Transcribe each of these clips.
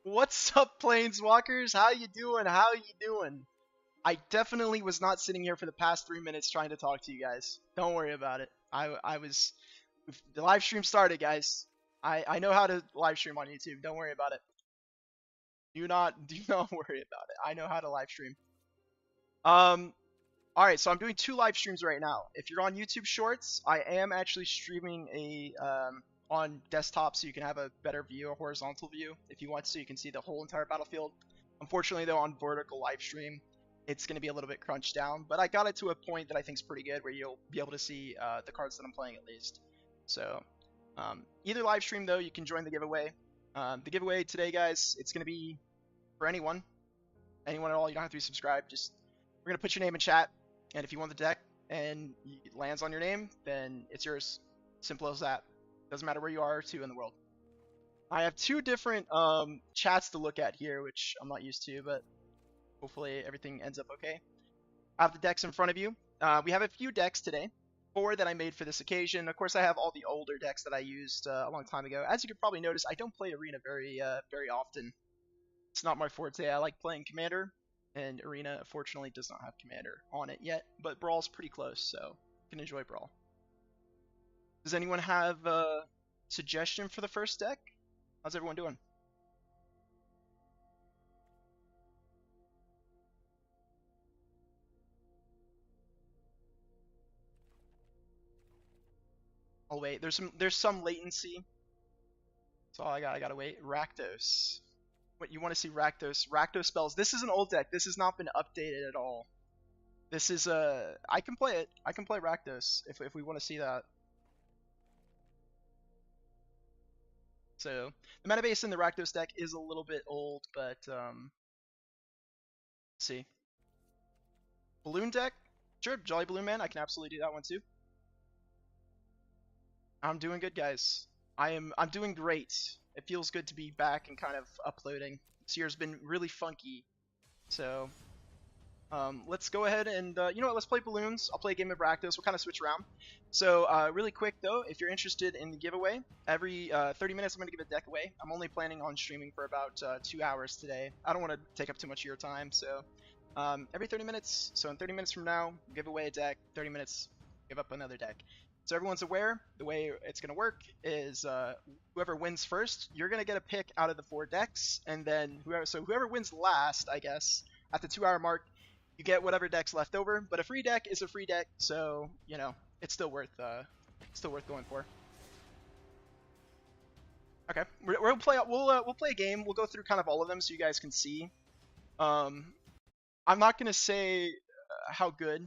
What's up, Planeswalkers? How you doing? How you doing? I definitely was not sitting here for the past 3 minutes trying to talk to you guys. Don't worry about it. I was the live stream started, guys. I know how to live stream on YouTube. Don't worry about it. Do not worry about it. I know how to live stream. All right, so I'm doing 2 live streams right now. If you're on YouTube Shorts, I am actually streaming on desktop so you can have a better view, a horizontal view. If you want to, you can see the whole entire battlefield. Unfortunately, though, on vertical live stream, it's going to be a little bit crunched down. But I got it to a point that I think is pretty good, where you'll be able to see the cards that I'm playing at least. So either live stream, though, you can join the giveaway. The giveaway today, guys, it's going to be for anyone at all. You don't have to be subscribed. Just we're going to put your name in chat. And if you want the deck and it lands on your name, then it's yours. Simple as that. Doesn't matter where you are in the world. I have 2 different chats to look at here, which I'm not used to, but hopefully everything ends up okay. I have the decks in front of you. We have a few decks today. 4 that I made for this occasion. Of course, I have all the older decks that I used a long time ago. As you can probably notice, I don't play Arena very often. It's not my forte. I like playing Commander. And Arena, unfortunately, does not have Commander on it yet, but Brawl's pretty close, so you can enjoy Brawl. Does anyone have a suggestion for the first deck? How's everyone doing? I'll wait. There's some latency. So I gotta wait. Rakdos. What, you want to see Rakdos? Rakdos spells. This is an old deck. This has not been updated at all. This is I can play it. I can play Rakdos if we want to see that. So the mana base in the Rakdos deck is a little bit old, but let's see. Balloon deck? Sure, Jolly Balloon Man. I can absolutely do that one too. I'm doing good, guys. I'm doing great. It feels good to be back and kind of uploading. This year's been really funky. So let's go ahead and, you know what, let's play Balloons. I'll play a game of Rakdos. We'll kind of switch around. So really quick, though, if you're interested in the giveaway, every 30 minutes I'm going to give a deck away. I'm only planning on streaming for about 2 hours today. I don't want to take up too much of your time, so every 30 minutes, so in 30 minutes from now, give away a deck. 30 minutes, give up another deck. So everyone's aware, the way it's going to work is whoever wins first, you're going to get a pick out of the 4 decks, and then whoever wins last, I guess, at the 2-hour mark, you get whatever deck's left over. But a free deck is a free deck, so you know it's still worth going for. Okay, we'll play a game. We'll go through kind of all of them so you guys can see. I'm not going to say how good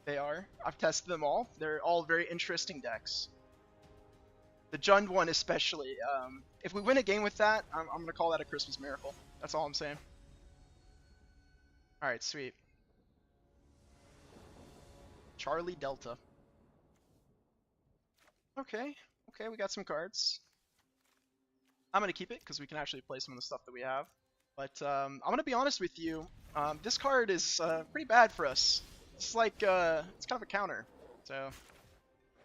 they are. I've tested them all. They're all very interesting decks. The Jund one especially. If we win a game with that, I'm going to call that a Christmas miracle. That's all I'm saying. Alright, sweet. Charlie Delta. Okay, we got some cards. I'm going to keep it because we can actually play some of the stuff that we have. But I'm going to be honest with you. This card is pretty bad for us. It's like, it's kind of a counter, so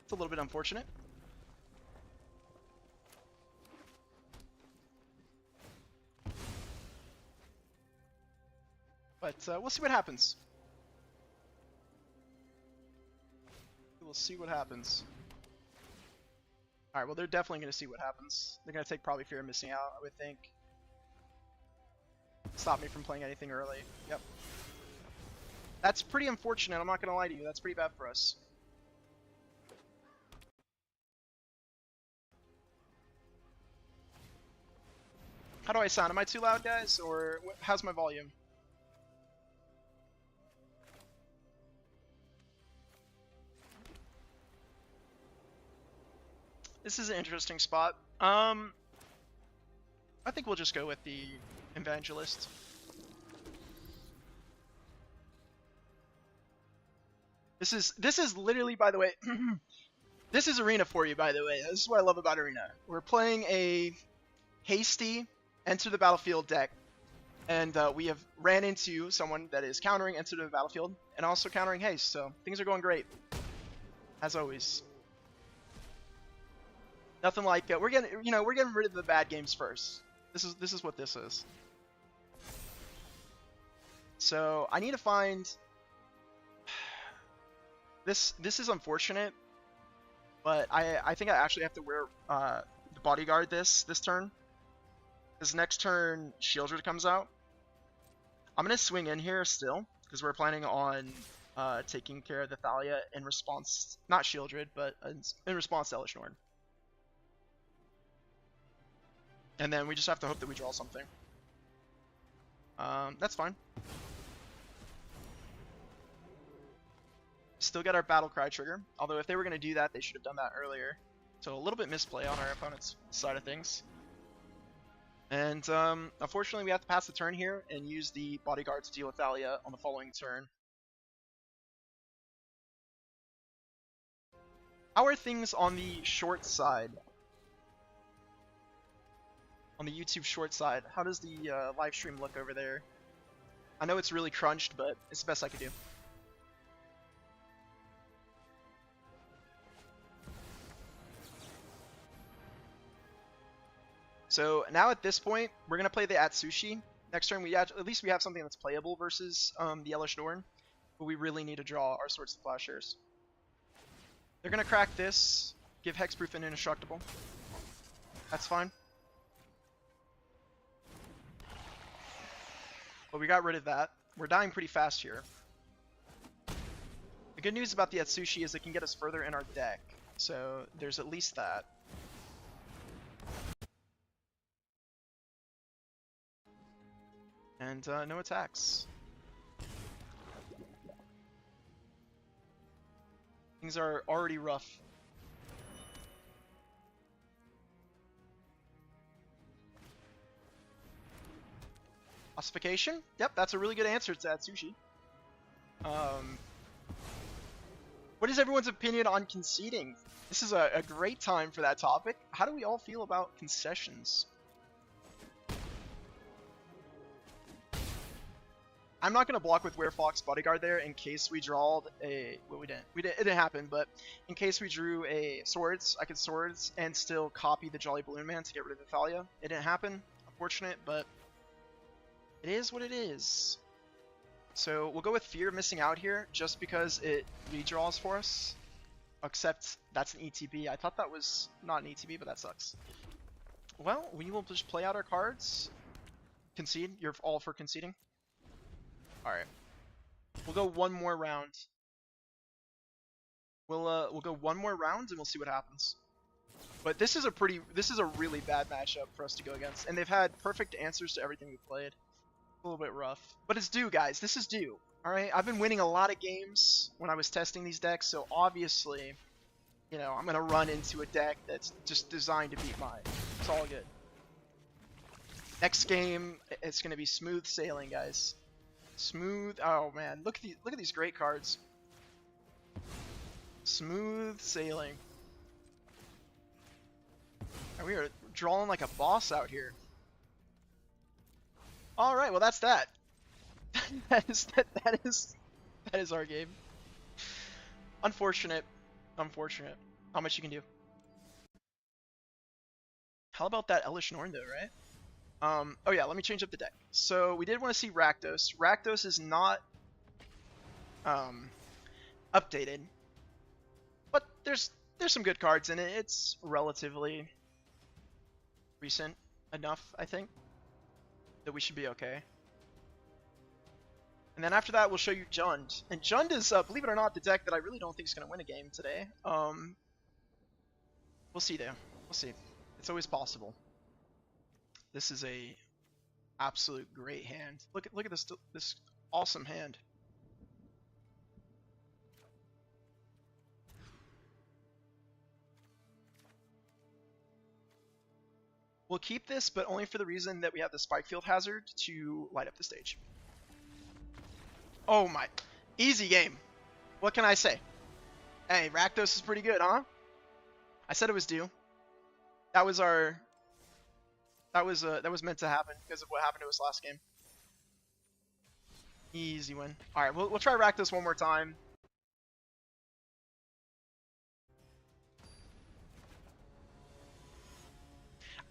it's a little bit unfortunate. But we'll see what happens. We'll see what happens. Alright, well they're definitely going to see what happens. They're going to take probably Fear of Missing Out, I would think. Stop me from playing anything early. Yep. That's pretty unfortunate, I'm not going to lie to you. That's pretty bad for us. How do I sound? Am I too loud, guys? Or how's my volume? This is an interesting spot. I think we'll just go with the Evangelist. This is literally, by the way, this is Arena for you, by the way. This is what I love about Arena. We're playing a hasty Enter the Battlefield deck, and we have ran into someone that is countering Enter the Battlefield and also countering haste, so things are going great, as always. Nothing like we're getting rid of the bad games first. This is what this is. So I need to find this. This is unfortunate, but I think I actually have to wear the bodyguard this turn. This next turn, Shieldred comes out. I'm gonna swing in here still because we're planning on taking care of the Thalia in response, not Shieldred, but in response to Elesh Norn. And then we just have to hope that we draw something. That's fine. Still got our Battle Cry trigger, although if they were going to do that, they should have done that earlier. So a little bit misplay on our opponent's side of things. And unfortunately, we have to pass the turn here and use the bodyguard to deal with Thalia on the following turn. How are things on the short side? On the YouTube short side, how does the live stream look over there? I know it's really crunched, but it's the best I could do. So now at this point, we're gonna play the Atsushi. Next turn, at least we have something that's playable versus the Elesh Norn, but we really need to draw our Swords to Plowshares. They're gonna crack this, give Hexproof and Indestructible. That's fine. But we got rid of that. We're dying pretty fast here. The good news about the Atsushi is it can get us further in our deck, so there's at least that. And no attacks. Things are already rough. Ossification? Yep, that's a really good answer to Atsushi. What is everyone's opinion on conceding? This is a great time for that topic. How do we all feel about concessions? I'm not going to block with Werefox Bodyguard there in case we drawed a... Well, we didn't. It didn't happen, but in case we drew a Swords, I could Swords and still copy the Jolly Balloon Man to get rid of the Thalia. It didn't happen. Unfortunate, but it is what it is. So we'll go with Fear of Missing Out here, just because it redraws for us. Except that's an ETB. I thought that was not an ETB, but that sucks. Well, we will just play out our cards. Concede. You're all for conceding? Alright. We'll go one more round. We'll go one more round and we'll see what happens. But this is a really bad matchup for us to go against. And they've had perfect answers to everything we've played. A little bit rough. But it's due, guys. This is due. Alright, I've been winning a lot of games when I was testing these decks, so obviously, you know, I'm gonna run into a deck that's just designed to beat mine. It's all good. Next game, it's gonna be smooth sailing, guys. Smooth. Oh man, look at these great cards. Smooth sailing. And we are drawing like a boss out here. All right, well that's that. that is our game. Unfortunate. Unfortunate. Not much you can do. How about that Elesh Norn though, right? Oh yeah, let me change up the deck. So we did want to see Rakdos. Rakdos is not updated, but there's some good cards in it. It's relatively recent enough, I think, that we should be okay. And then after that, we'll show you Jund. And Jund is, believe it or not, the deck that I really don't think is going to win a game today. We'll see though. We'll see. It's always possible. This is a absolute great hand. Look at this awesome hand. We'll keep this, but only for the reason that we have the Spike Field Hazard to light up the stage. Oh my, easy game. What can I say? Hey, Rakdos is pretty good, huh? I said it was due. That was our. That was meant to happen because of what happened to us last game. Easy win. All right, we'll try Rakdos one more time.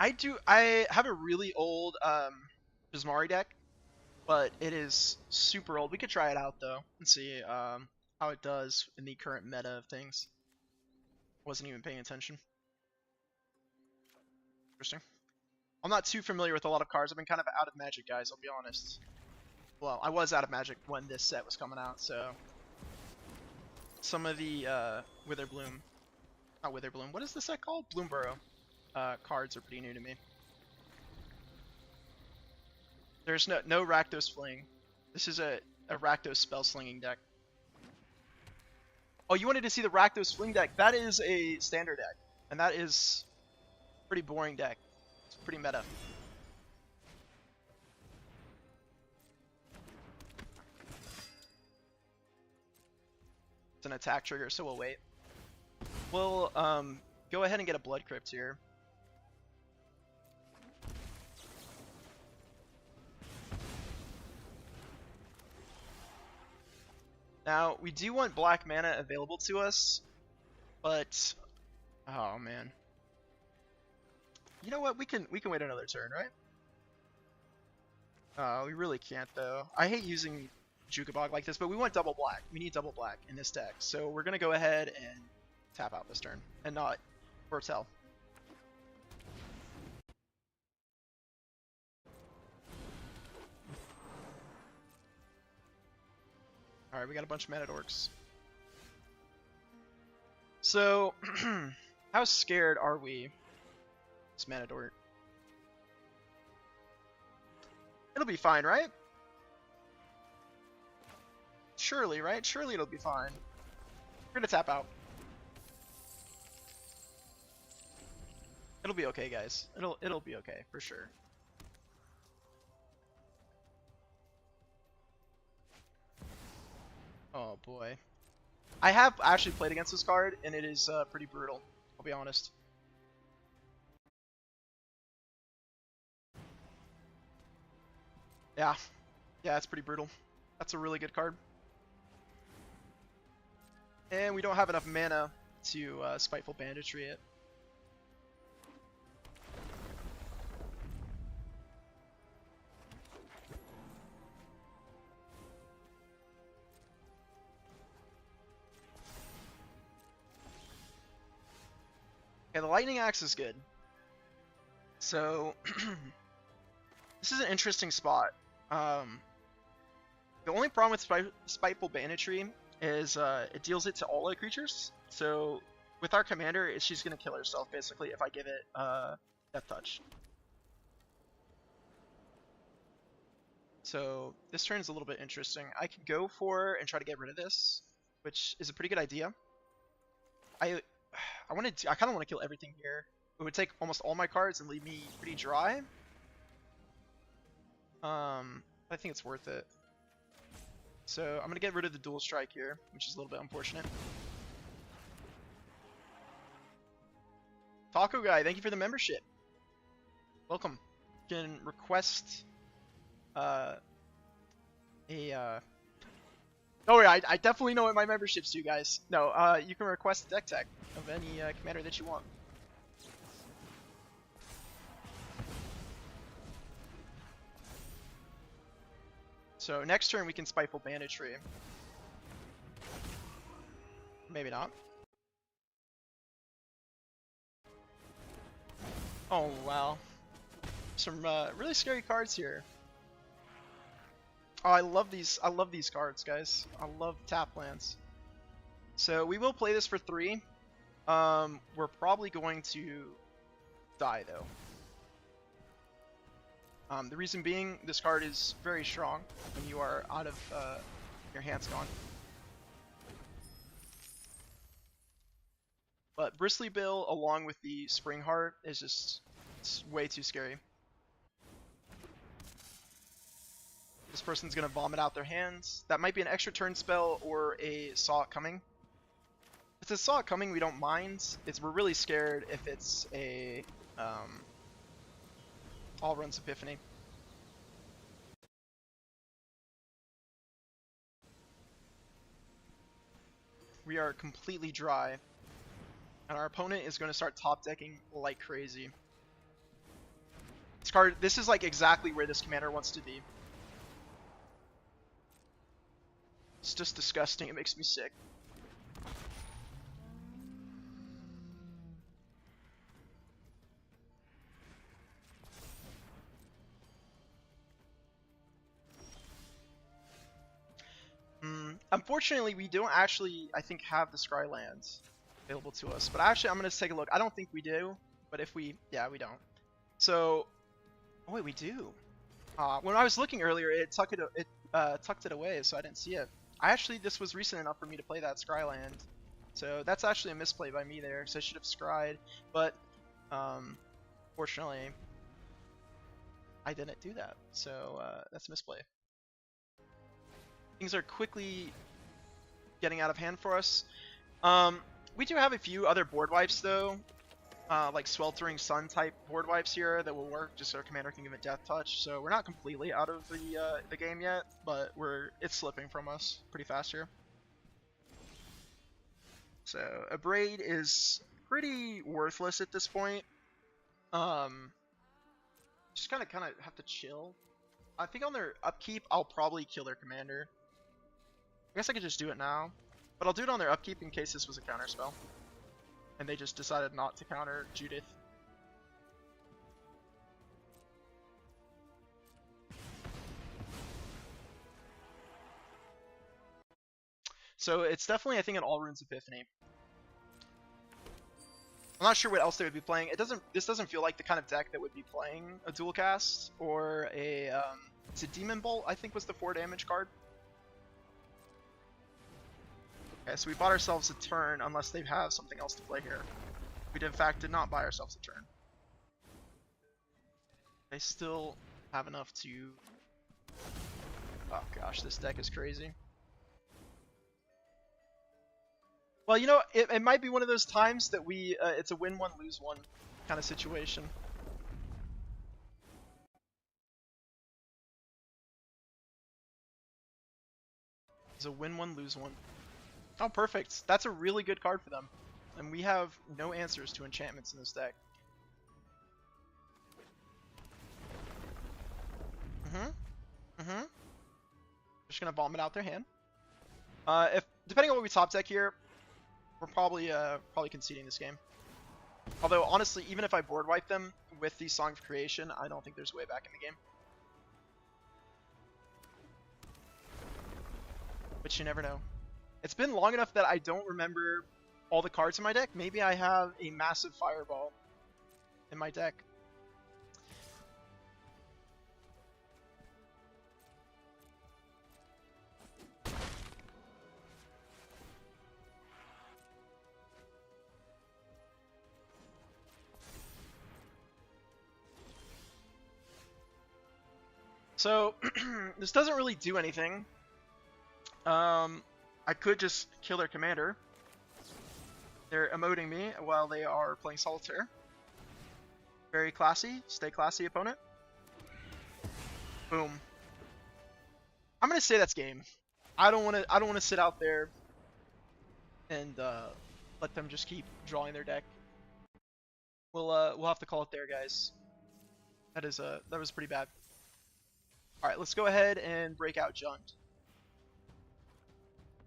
I have a really old Bismari deck, but it is super old. We could try it out though and see how it does in the current meta of things. Wasn't even paying attention. Interesting. I'm not too familiar with a lot of cards. I've been kind of out of Magic, guys, I'll be honest. Well, I was out of Magic when this set was coming out, so some of the Witherbloom, not Witherbloom, what is the set called? Bloomburrow cards are pretty new to me. There's no Rakdos Fling. This is a Rakdos spell slinging deck. Oh, you wanted to see the Rakdos Fling deck? That is a standard deck, and that is a pretty boring deck. It's pretty meta. It's an attack trigger, so we'll wait. We'll go ahead and get a Blood Crypt here. Now, we do want black mana available to us, but oh man. You know what? We can wait another turn, right? We really can't though. I hate using Jukabog like this, but we want double black. We need double black in this deck, so we're gonna go ahead and tap out this turn and not foretell. Alright, we got a bunch of mana dorks. So, how scared are we? This mana dork. It'll be fine, right? Surely, right? Surely it'll be fine. We're gonna tap out. It'll be okay, guys. It'll be okay, for sure. Oh boy. I have actually played against this card, and it is pretty brutal, I'll be honest. Yeah. Yeah, it's pretty brutal. That's a really good card. And we don't have enough mana to Spiteful Banditry it. Okay, the Lightning Axe is good. So, this is an interesting spot. The only problem with Spiteful Banditry is it deals it to all the creatures. So, with our commander, she's going to kill herself, basically, if I give it Death Touch. So, this turn is a little bit interesting. I could go for and try to get rid of this, which is a pretty good idea. I kind of want to kill everything here. It would take almost all my cards and leave me pretty dry. I think it's worth it. So I'm gonna get rid of the dual strike here, which is a little bit unfortunate. Taco Guy, thank you for the membership. Welcome. You can request don't worry, I definitely know what my memberships do, guys. No, you can request a deck tech of any commander that you want. So next turn we can Spiteful Banditry. Maybe not. Oh wow. Some really scary cards here. Oh, I love these cards, guys. I love tap lands. So we will play this for 3. We're probably going to die though. The reason being, this card is very strong when you are out of your hand's gone. But Bristly Bill along with the Spring Heart is just way too scary. This person's gonna vomit out their hands. That might be an extra turn spell or a Saw It Coming. If it's a Saw It Coming, we don't mind. We're really scared if it's a All Runs Epiphany. We are completely dry, and our opponent is going to start top decking like crazy. This is like exactly where this commander wants to be. It's just disgusting. It makes me sick. Unfortunately, we don't actually, I think, have the Scry lands available to us. But actually, I'm going to take a look. I don't think we do. But if we... Yeah, we don't. So... Oh, wait, we do. When I was looking earlier, it tucked it away, so I didn't see it. This was recent enough for me to play that Scry land. So that's actually a misplay by me there. So I should have Scryed. But, fortunately, I didn't do that. So that's a misplay. Things are quickly getting out of hand for us. We do have a few other board wipes though, like Sweltering Sun type board wipes here that will work just so our commander can give a death touch. So we're not completely out of the game yet, but it's slipping from us pretty fast here. So a Braid is pretty worthless at this point. Just kind of have to chill. I think on their upkeep, I'll probably kill their commander. I guess I could just do it now, but I'll do it on their upkeep in case this was a counter spell. And they just decided not to counter Judith. So it's definitely, I think, an All Runes Epiphany. I'm not sure what else they would be playing. This doesn't feel like the kind of deck that would be playing a dual cast or a it's a Demon Bolt, I think was the 4 damage card. Okay, so we bought ourselves a turn unless they have something else to play here. We in fact did not buy ourselves a turn. They still have enough to... Oh gosh, this deck is crazy. Well, you know, it might be one of those times that it's a win one, lose one kind of situation. It's a win one, lose one. Oh, perfect. That's a really good card for them. And we have no answers to enchantments in this deck. Just gonna bomb it out their hand. Depending on what we top deck here, we're probably conceding this game. Although honestly, even if I board wipe them with the Song of Creation, I don't think there's a way back in the game. But you never know. It's been long enough that I don't remember all the cards in my deck. Maybe I have a massive Fireball in my deck. So, this doesn't really do anything. I could just kill their commander. They're emoting me while they are playing Solitaire. Very classy. Stay classy, opponent. Boom. I'm gonna say that's game. I don't wanna sit out there and let them just keep drawing their deck. We'll have to call it there, guys. That was pretty bad. All right, let's go ahead and break out Jund.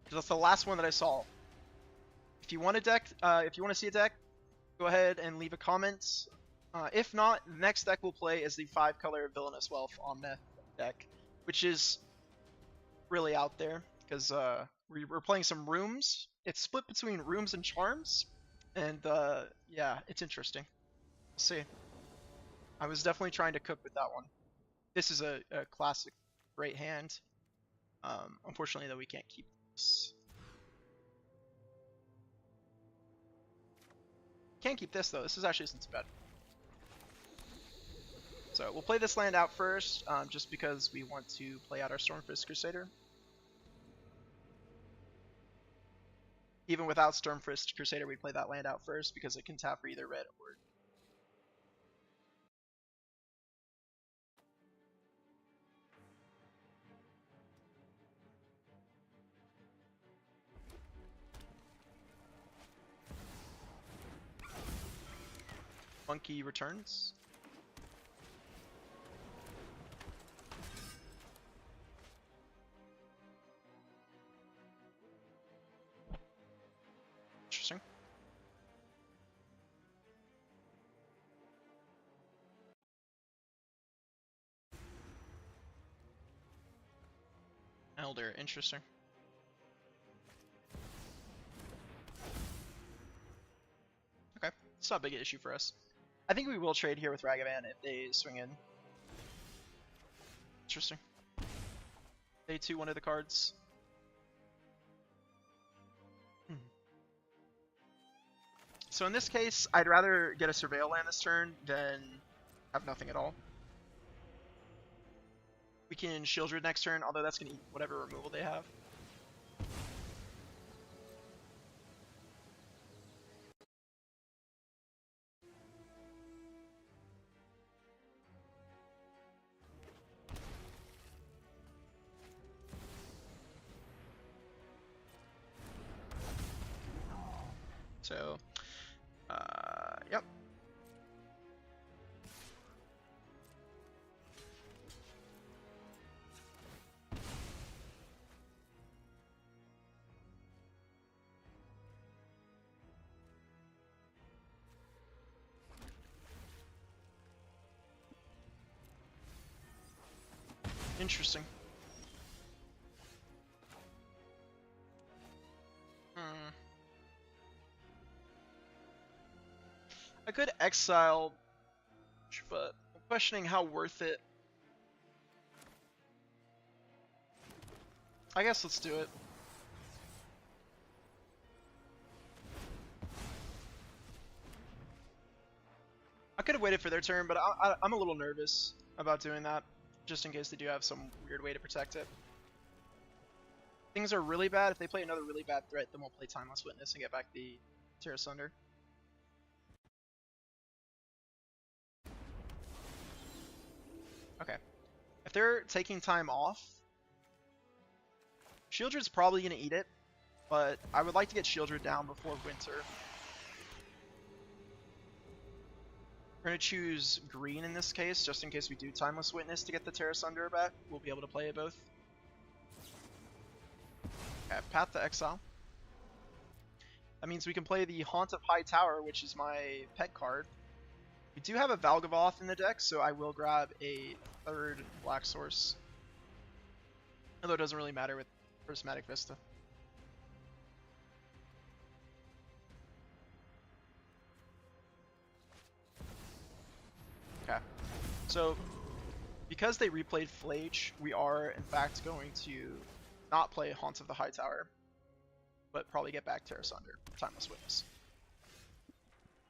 Because that's the last one that I saw. If you want to see a deck, go ahead and leave a comment. If not, the next deck we'll play is the 5-color Villainous Wealth Omnath deck, which is really out there because we're playing some Rooms. It's split between Rooms and Charms, and yeah, it's interesting. We'll see. I was definitely trying to cook with that one. This is a classic great hand. Unfortunately, though, we can't keep this. Can't keep this, though. This actually isn't too bad. So we'll play this land out first, just because we want to play out our Stormfist Crusader. Even without Stormfist Crusader, we play that land out first because it can tap for either red or... Monkey returns. Elder, interesting. Okay, it's not a big issue for us. I think we will trade here with Ragavan if they swing in. Interesting. Day 2, one of the cards. So in this case, I'd rather get a Surveil land this turn than have nothing at all. We can Shieldred next turn, although that's going to eat whatever removal they have. So, yep. Interesting. I could exile, but I'm questioning how worth it. I guess let's do it. I could have waited for their turn, but I'm a little nervous about doing that, just in case they do have some weird way to protect it. Things are really bad. If they play another really bad threat, then we'll play Timeless Witness and get back the Tear Asunder. Okay. If they're taking time off, Shieldred's probably going to eat it, but I would like to get Shieldred down before Winter. We're going to choose green in this case, just in case we do Timeless Witness to get the Tear Asunder back. We'll be able to play it both. Okay, Path to Exile. That means we can play the Haunt of High Tower, which is my pet card. We do have a Valgavoth in the deck, so I will grab a third black source. Although it doesn't really matter with Prismatic Vista. Okay. So, because they replayed Flage, we are in fact going to not play Haunt of the High Tower, but probably get back Tear Asunder, Timeless Witness.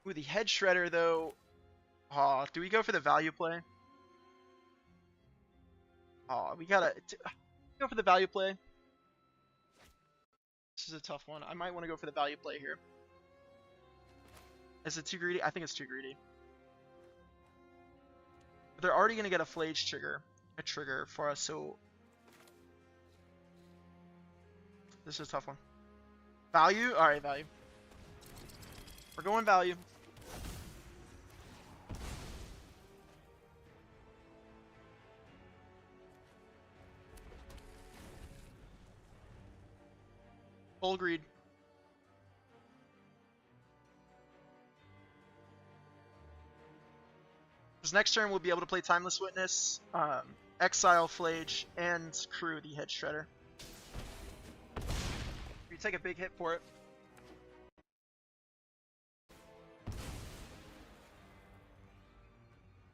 Ooh, the Head Shredder though. Do we go for the value play? We gotta go for the value play. This is a tough one. I might want to go for the value play here. Is it too greedy? I think it's too greedy. But they're already gonna get a Flage trigger for us, so this is a tough one. Value? Alright, value. We're going value. Full greed. Because next turn we'll be able to play Timeless Witness, Exile Flage, and crew the Head Shredder. You take a big hit for it.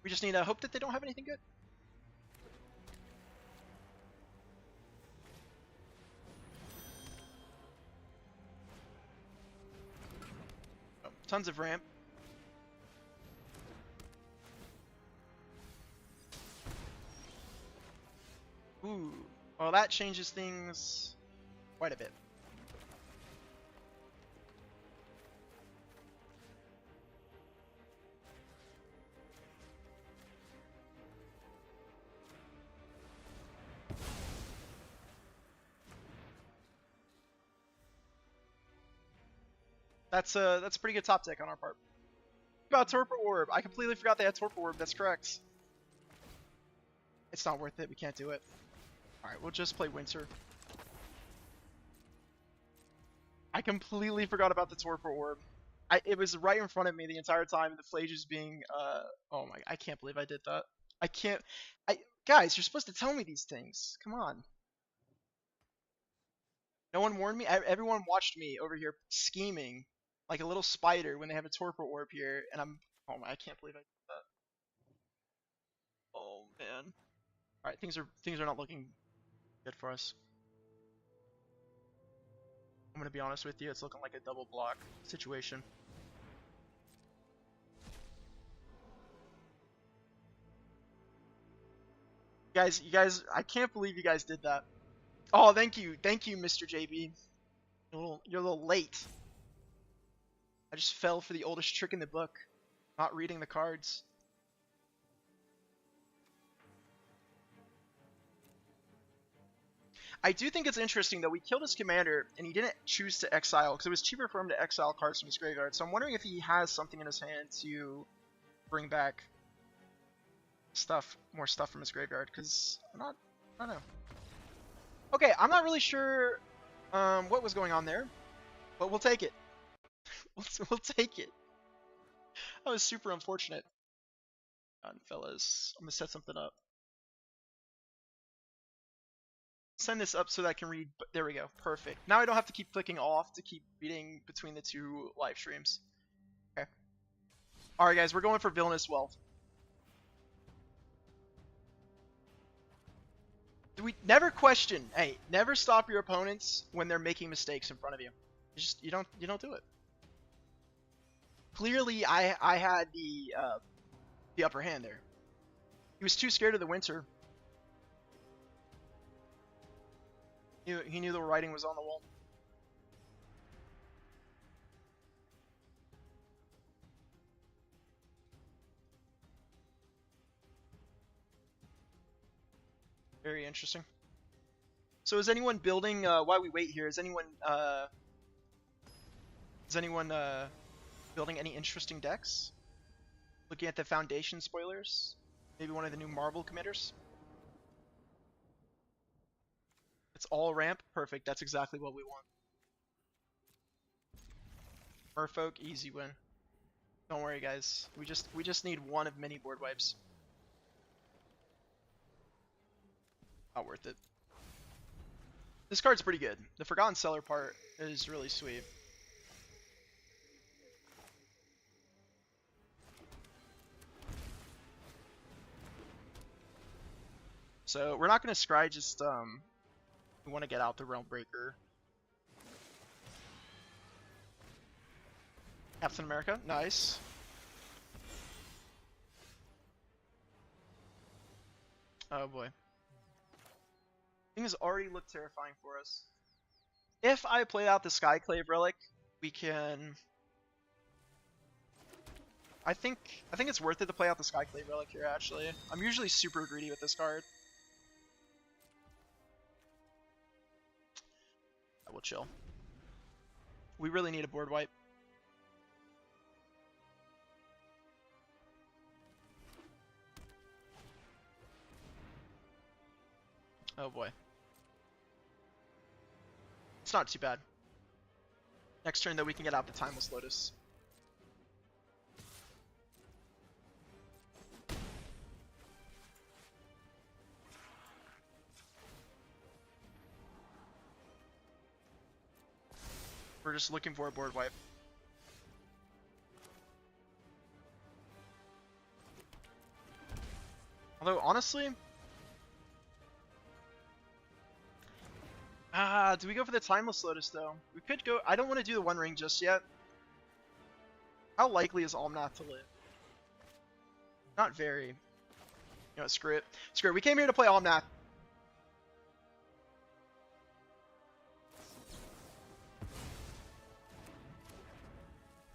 We just need to hope that they don't have anything good. Oh, tons of ramp. Ooh, well that changes things quite a bit. That's a pretty good top deck on our part. About Torpor Orb. I completely forgot they had Torpor Orb. That's correct. It's not worth it. We can't do it. Alright, we'll just play Winter. I completely forgot about the Torpor Orb. It was right in front of me the entire time. The Flage is being, oh my, I can't believe I did that. Guys, you're supposed to tell me these things. Come on. No one warned me. Everyone watched me over here scheming like a little spider when they have a torpor orb here, and I'm. Oh my! I can't believe I did that. Oh man. All right, things are not looking good for us. I'm gonna be honest with you. It's looking like a double block situation. You guys, I can't believe you guys did that. Oh, thank you, Mr. JB. You're a little late. I just fell for the oldest trick in the book, not reading the cards. I do think it's interesting, though. We killed his commander, and he didn't choose to exile, because it was cheaper for him to exile cards from his graveyard. So I'm wondering if he has something in his hand to bring back more stuff from his graveyard, because I don't know. Okay, I'm not really sure what was going on there, but we'll take it. We'll take it. That was super unfortunate. Fellas, I'm gonna set something up. Send this up so that I can read. There we go. Perfect. Now I don't have to keep clicking off to keep reading between the two live streams. Okay. All right, guys, we're going for Villainous Wealth. We never question. Hey, never stop your opponents when they're making mistakes in front of you. You don't do it. Clearly, I had the upper hand there. He was too scared of the winter. He knew the writing was on the wall. Very interesting. So is anyone building, while we wait here, is anyone building any interesting decks? Looking at the foundation spoilers? Maybe one of the new marble committers? It's all ramp? Perfect, that's exactly what we want. Merfolk, easy win. Don't worry guys, we just need one of many board wipes. Not worth it. This card's pretty good. The Forgotten Cellar part is really sweet. So we're not gonna scry, just we want to get out the Realm Breaker. Captain America, nice. Oh boy. Things already look terrifying for us. If I play out the Skyclave Relic, we can... I think it's worth it to play out the Skyclave Relic here, actually. I'm usually super greedy with this card. I will chill. We really need a board wipe. Oh boy. It's not too bad. Next turn, though, we can get out the Timeless Lotus. We're just looking for a board wipe. Although, honestly... do we go for the Timeless Lotus, though? We could go... I don't want to do the One Ring just yet. How likely is Omnath to live? Not very. You know what, screw it. Screw it. We came here to play Omnath.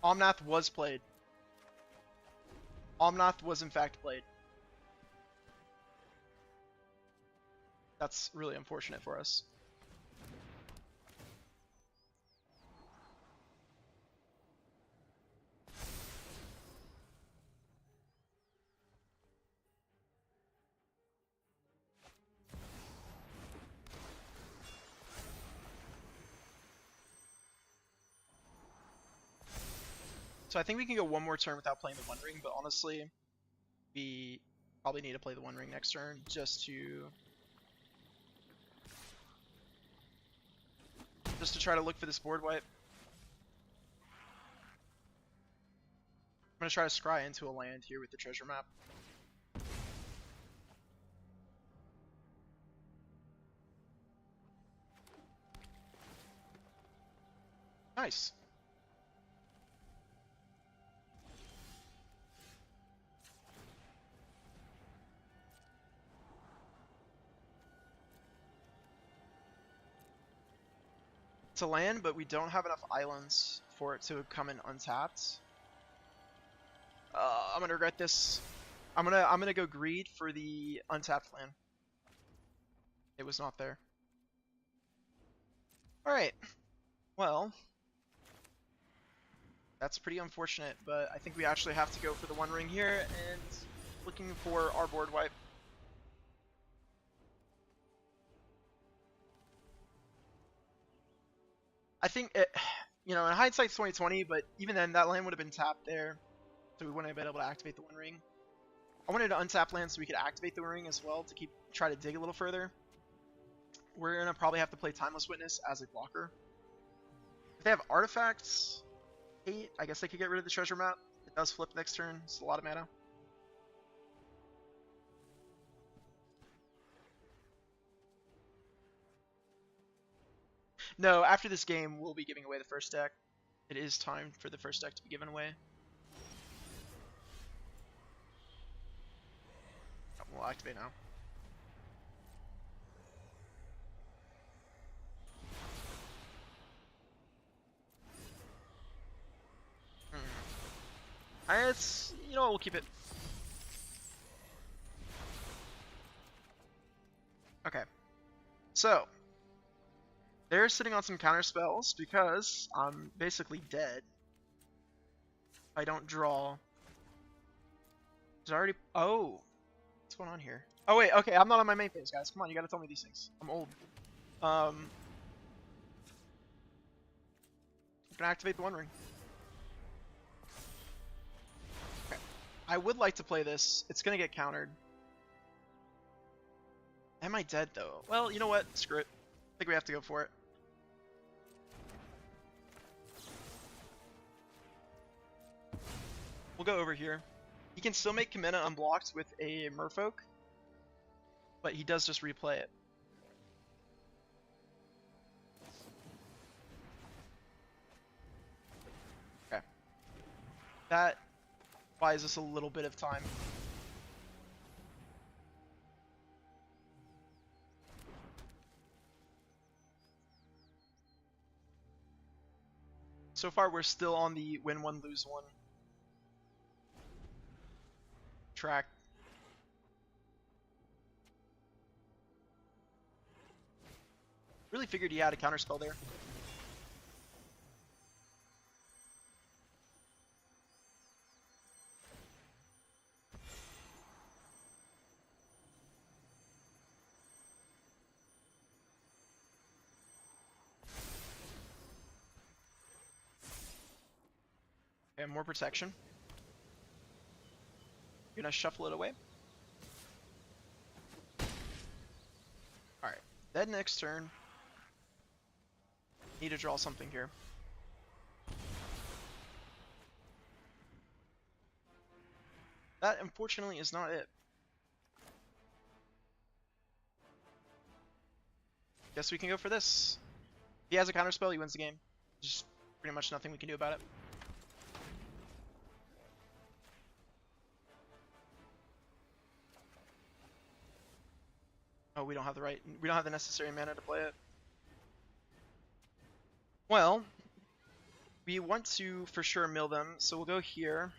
Omnath was played. Omnath was in fact played. That's really unfortunate for us. So I think we can go one more turn without playing the One Ring, but honestly, we probably need to play the One Ring next turn just to... just to try to look for this board wipe. I'm gonna try to scry into a land here with the treasure map. Nice. It's a land, but we don't have enough islands for it to come in untapped. I'm gonna regret this. I'm gonna go greed for the untapped land. It was not there. All right. Well, that's pretty unfortunate, but I think we actually have to go for the One Ring here and looking for our board wipe. I think it, you know, in hindsight's 2020, but even then that land would have been tapped there, so we wouldn't have been able to activate the One Ring. I wanted to untap land so we could activate the One Ring as well to try to dig a little further. We're gonna probably have to play Timeless Witness as a blocker. If they have artifacts, 8, I guess they could get rid of the treasure map. It does flip next turn. It's a lot of mana. No, after this game, we'll be giving away the first deck. It is time for the first deck to be given away. We'll activate now. It's, you know what, we'll keep it. Okay. So, they're sitting on some counter spells because I'm basically dead. If I don't draw. Is it already? Oh, what's going on here? Oh wait, okay, I'm not on my main phase, guys. Come on, you gotta tell me these things. I'm old. I'm gonna activate the One Ring. Okay. I would like to play this. It's gonna get countered. Am I dead though? Well, you know what? Screw it. I think we have to go for it. We'll go over here. He can still make Kamina unblocked with a Merfolk, but he does just replay it. Okay. That buys us a little bit of time. So far, we're still on the win one, lose one track. Really figured he had a counterspell there. And more protection. You're gonna shuffle it away. Alright, then next turn, need to draw something here. That unfortunately is not it. Guess we can go for this. If he has a counterspell, he wins the game. Just pretty much nothing we can do about it. Oh, we don't have the necessary mana to play it. Well, we want to for sure mill them, so we'll go here.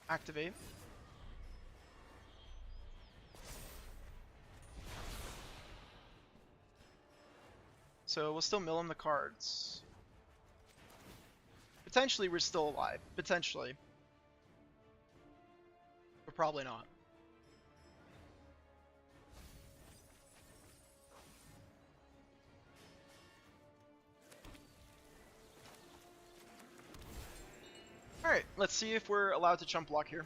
Activate. So we'll still mill him the cards. Potentially we're still alive. Potentially. But probably not. Alright, let's see if we're allowed to chump block here.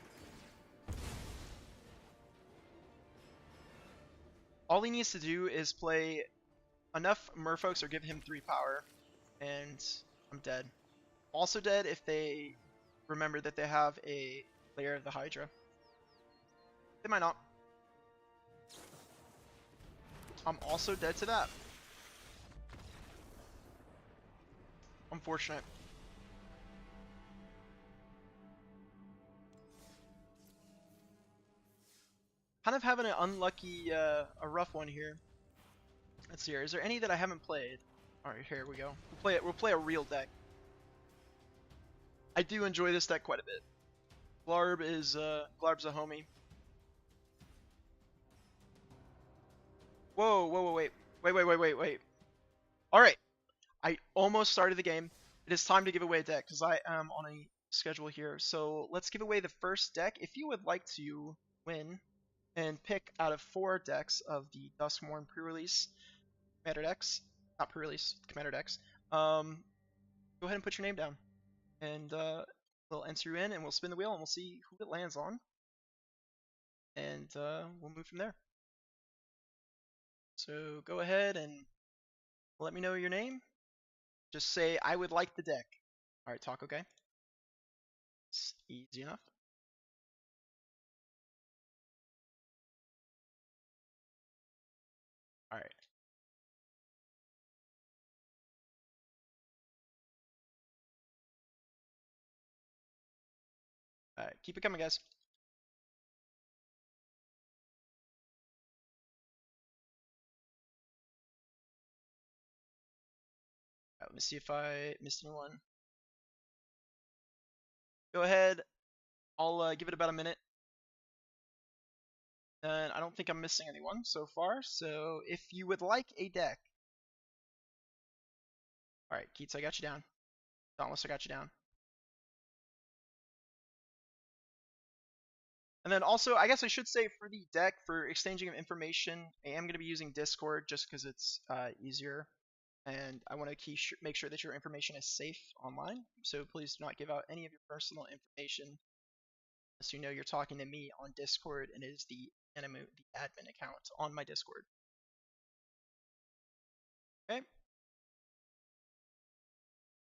All he needs to do is play enough merfolks are giving him 3 power, and I'm dead. Also dead if they remember that they have a layer of the Hydra. They might not. I'm also dead to that. Unfortunate. Kind of having an unlucky, a rough one here. Let's see here. Is there any that I haven't played? All right, here we go. We'll play it. We'll play a real deck. I do enjoy this deck quite a bit. Glarb's a homie. Whoa, whoa, whoa, wait. All right, I almost started the game. It is time to give away a deck because I am on a schedule here. So let's give away the first deck. If you would like to win and pick out of 4 decks of the Duskmourn pre-release commander decks, not pre-release, commander decks, go ahead and put your name down, and we'll enter you in, and we'll spin the wheel, and we'll see who it lands on, and we'll move from there. So go ahead and let me know your name. Just say, I would like the deck. All right, talk okay? It's easy enough. All right. All right, keep it coming, guys. All right, let me see if I missed anyone. Go ahead. I'll give it about a minute. And I don't think I'm missing anyone so far. So if you would like a deck. All right, Keats, I got you down. Dauntless, I got you down. And then also, I guess I should say for the deck, for exchanging of information, I am going to be using Discord just because it's easier. And I want to make sure that your information is safe online. So please do not give out any of your personal information unless you know you're talking to me on Discord and it is the Mana Moot, the admin account on my Discord. Okay?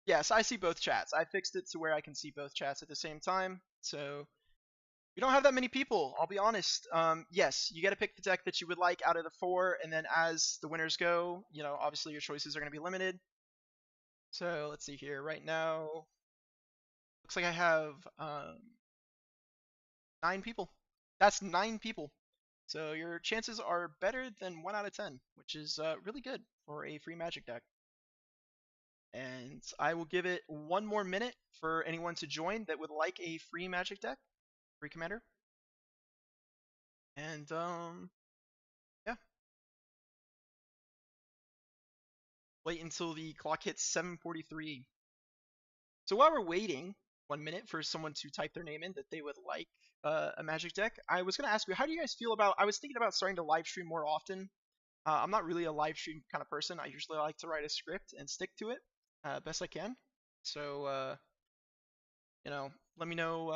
Yes, I see both chats. I fixed it to where I can see both chats at the same time. So we don't have that many people, I'll be honest. Yes, you got to pick the deck that you would like out of the 4, and then as the winners go, you know, obviously your choices are going to be limited. So let's see here. Right now, looks like I have 9 people. That's 9 people. So your chances are better than 1 out of 10, which is really good for a free Magic deck. And I will give it 1 more minute for anyone to join that would like a free Magic deck, free commander. And yeah. Wait until the clock hits 7:43. So while we're waiting 1 minute for someone to type their name in that they would like a Magic deck, I was going to ask you, how do you guys feel about? I was thinking about starting to live stream more often. I'm not really a live stream kind of person. I usually like to write a script and stick to it best I can. So you know, let me know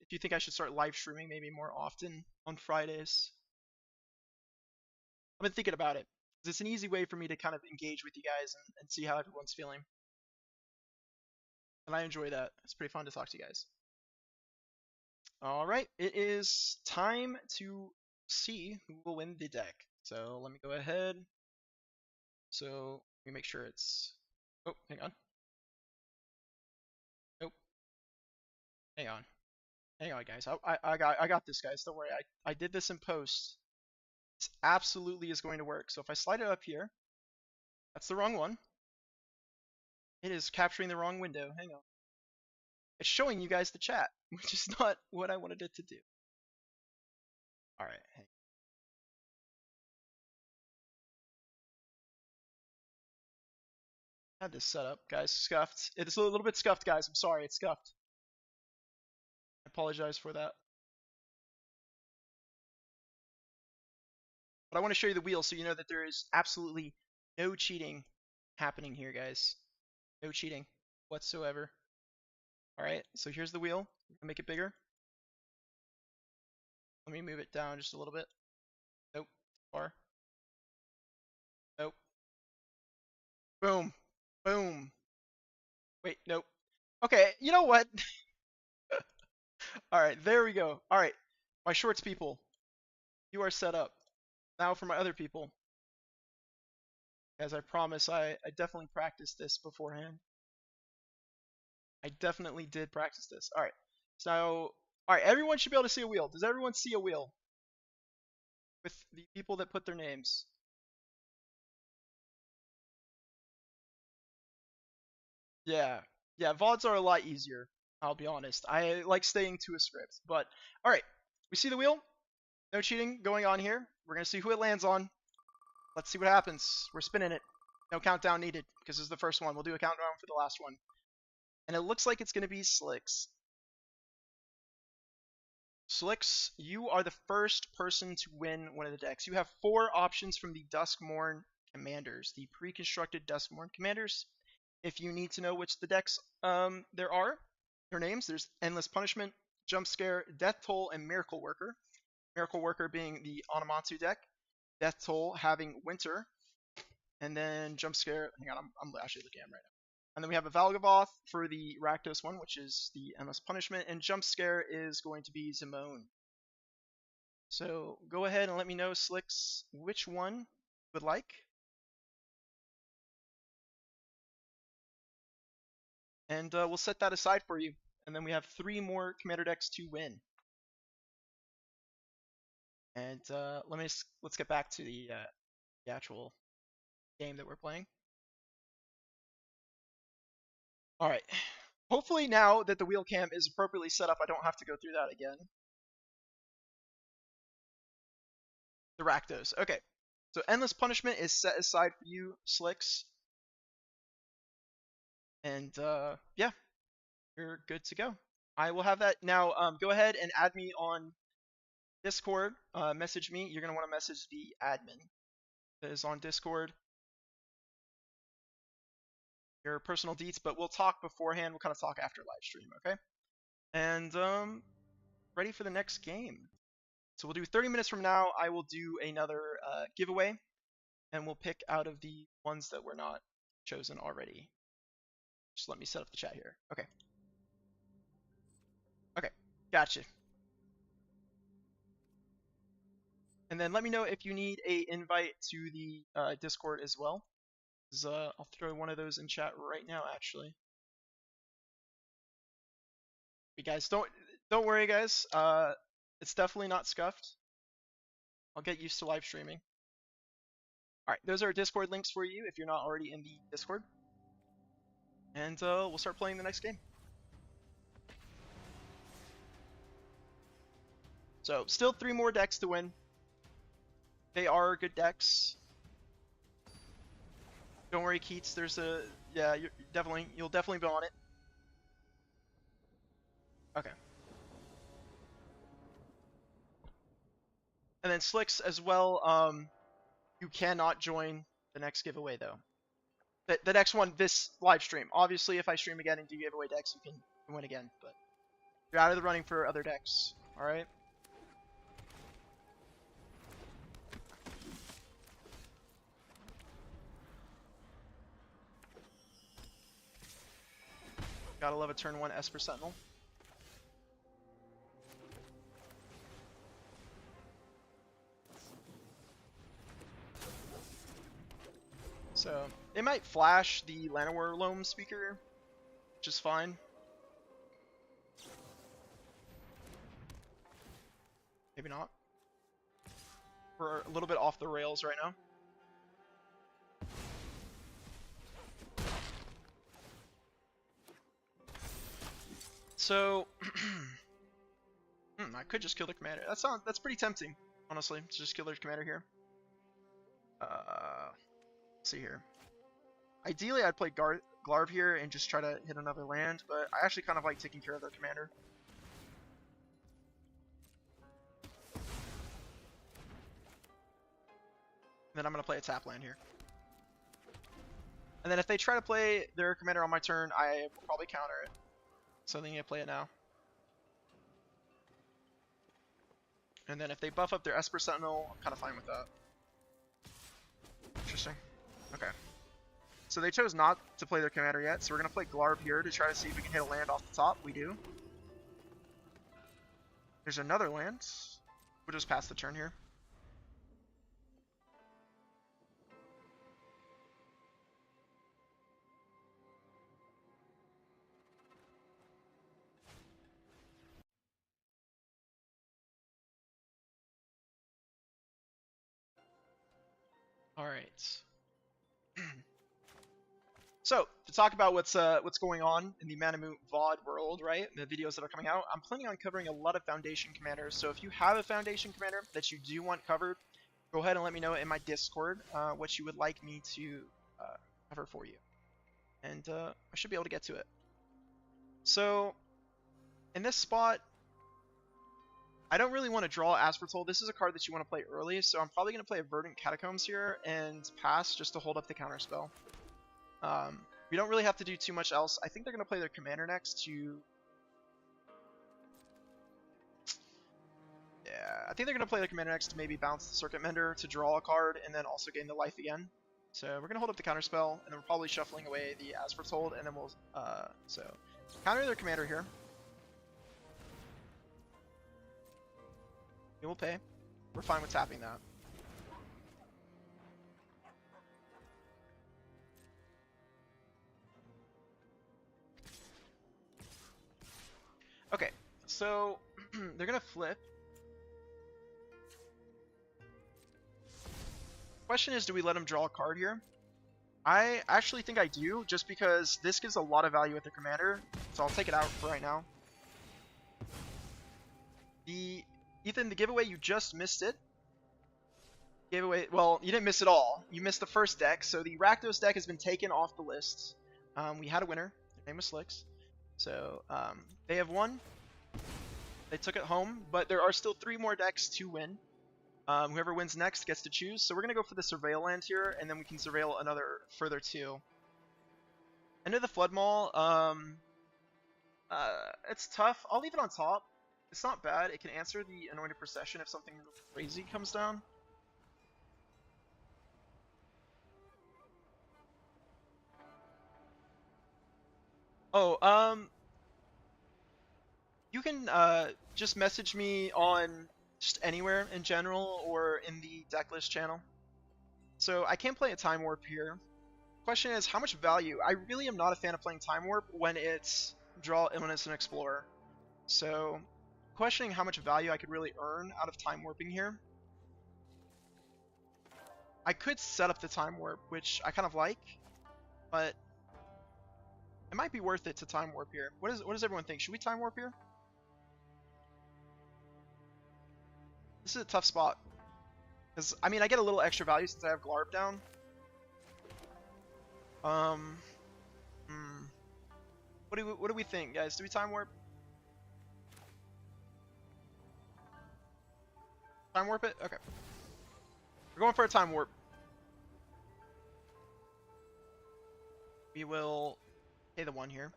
if you think I should start live streaming maybe more often on Fridays. I've been thinking about it. It's an easy way for me to kind of engage with you guys and see how everyone's feeling. And I enjoy that. It's pretty fun to talk to you guys. All right, it is time to see who will win the deck. So let me go ahead. So let me make sure it's. Oh, hang on. Nope. Hang on. Hang on, guys. I got this, guys. Don't worry. I did this in post. This absolutely is going to work. So if I slide it up here, that's the wrong one. It is capturing the wrong window. Hang on. It's showing you guys the chat, which is not what I wanted it to do. All right. Hang I had this set up, guys. Scuffed. It's a little bit scuffed, guys. I'm sorry. It's scuffed. I apologize for that. But I want to show you the wheel so you know that there is absolutely no cheating happening here, guys. No cheating whatsoever. All right. So here's the wheel. Make it bigger. Let me move it down just a little bit. Nope. Far. Nope. Boom. Boom. Wait, nope. Okay, you know what? Alright, there we go. Alright, my shorts people, you are set up. Now for my other people. As I promise, I definitely practiced this beforehand. I definitely did practice this. Alright, so, alright, everyone should be able to see a wheel. Does everyone see a wheel? With the people that put their names. Yeah, yeah, VODs are a lot easier, I'll be honest. I like staying to a script, but alright, we see the wheel. No cheating going on here. We're going to see who it lands on. Let's see what happens. We're spinning it. No countdown needed, because this is the first one. We'll do a countdown for the last one. And it looks like it's going to be Slicks. Slicks, you are the first person to win one of the decks. You have 4 options from the Duskmourn Commanders, the pre-constructed Duskmourn Commanders. If you need to know which the decks there are, their names, there's Endless Punishment, Jump Scare, Death Toll, and Miracle Worker. Miracle Worker being the Mana Moot Deck, Death Toll having Winter, and then Jump Scare. Hang on, I'm actually looking at them right now. And then we have a Valgavoth for the Rakdos one, which is the Endless Punishment, and Jump Scare is going to be Zimone. So go ahead and let me know, Slicks, which one you would like. And we'll set that aside for you. And then we have 3 more Commander decks to win. And let's get back to the actual game that we're playing. All right. Hopefully now that the wheel cam is appropriately set up, I don't have to go through that again. The Rakdos. Okay. So Endless Punishment is set aside for you, Slicks. And yeah, you're good to go. I will have that now. Go ahead and add me on Discord. Message me. You're going to want to message the admin that is on Discord. Your personal deets, but we'll talk beforehand. We'll kind of talk after live stream, okay? And ready for the next game. So we'll do 30 minutes from now. I will do another giveaway, and we'll pick out of the ones that were not chosen already. Just let me set up the chat here. Okay. Okay, gotcha. And then let me know if you need a invite to the Discord as well. I'll throw one of those in chat right now, actually. You guys, don't worry, guys. It's definitely not scuffed. I'll get used to live streaming. All right, those are Discord links for you if you're not already in the Discord. And we'll start playing the next game. So still 3 more decks to win. They are good decks. Don't worry, Keats. There's a you'll definitely be on it. Okay. And then Slicks as well. You cannot join the next giveaway though. The next one, this live stream. Obviously, if I stream again and do giveaway decks, you can win again. But you're out of the running for other decks. All right. Gotta love a turn 1 Esper Sentinel. So it might flash the Llanowar Loam Speaker, which is fine. Maybe not. We're a little bit off the rails right now. So I could just kill the commander. That's pretty tempting, honestly, to just kill their commander here. Let's see here. Ideally, I'd play Glarv here and just try to hit another land, but I actually kind of like taking care of their commander. And then I'm going to play a tap land here. And then if they try to play their commander on my turn, I will probably counter it. So then you play it now. And then if they buff up their Esper Sentinel, I'm kind of fine with that. Interesting. Okay. So they chose not to play their commander yet, so we're going to play Glarb here to try to see if we can hit a land off the top. We do. There's another land. We'll just pass the turn here. All right. So to talk about what's going on in the Mana Moot VOD world, right? The videos that are coming out, I'm planning on covering a lot of Foundation commanders. So if you have a Foundation commander that you do want covered, go ahead and let me know in my Discord what you would like me to cover for you, and I should be able to get to it. So in this spot, I don't really want to draw As Foretold. This is a card that you want to play early, so I'm probably going to play a Verdant Catacombs here and pass just to hold up the counterspell. We don't really have to do too much else. I think they're going to play their commander next to... Yeah, I think they're going to play their commander next to maybe bounce the Circuit Mender to draw a card and then also gain the life again. So we're going to hold up the counterspell, and then we're probably shuffling away the As Foretold, and then we'll... So, counter their commander here. We will pay. We're fine with tapping that. Okay, so they're gonna flip. Question is, do we let them draw a card here? I actually think I do, just because this gives a lot of value with their commander, so I'll take it out for right now. Ethan, the giveaway, you just missed it. Giveaway, well, you didn't miss it all. You missed the first deck, so the Rakdos deck has been taken off the list. We had a winner. Their name was Slicks. So, they have won. They took it home, but there are still 3 more decks to win. Whoever wins next gets to choose. So we're going to go for the Surveil land here, and then we can Surveil another further 2. Into the Flood Maul. It's tough. I'll leave it on top. It's not bad. It can answer the Anointed Procession if something crazy comes down. Oh, you can just message me on just anywhere in general or in the decklist channel. So I can play a Time Warp here. Question is, how much value? I really am not a fan of playing Time Warp when it's draw Illness and Explorer. So questioning how much value I could really earn out of Time Warping here. I could set up the Time Warp, which I kind of like, but it might be worth it to Time Warp here. What does everyone think? Should we Time Warp here? This is a tough spot. Because, I mean, I get a little extra value since I have Glarb down. What do we think, guys? Do we Time Warp? Time Warp it? Okay. We're going for a Time Warp. We will pay the 1 here.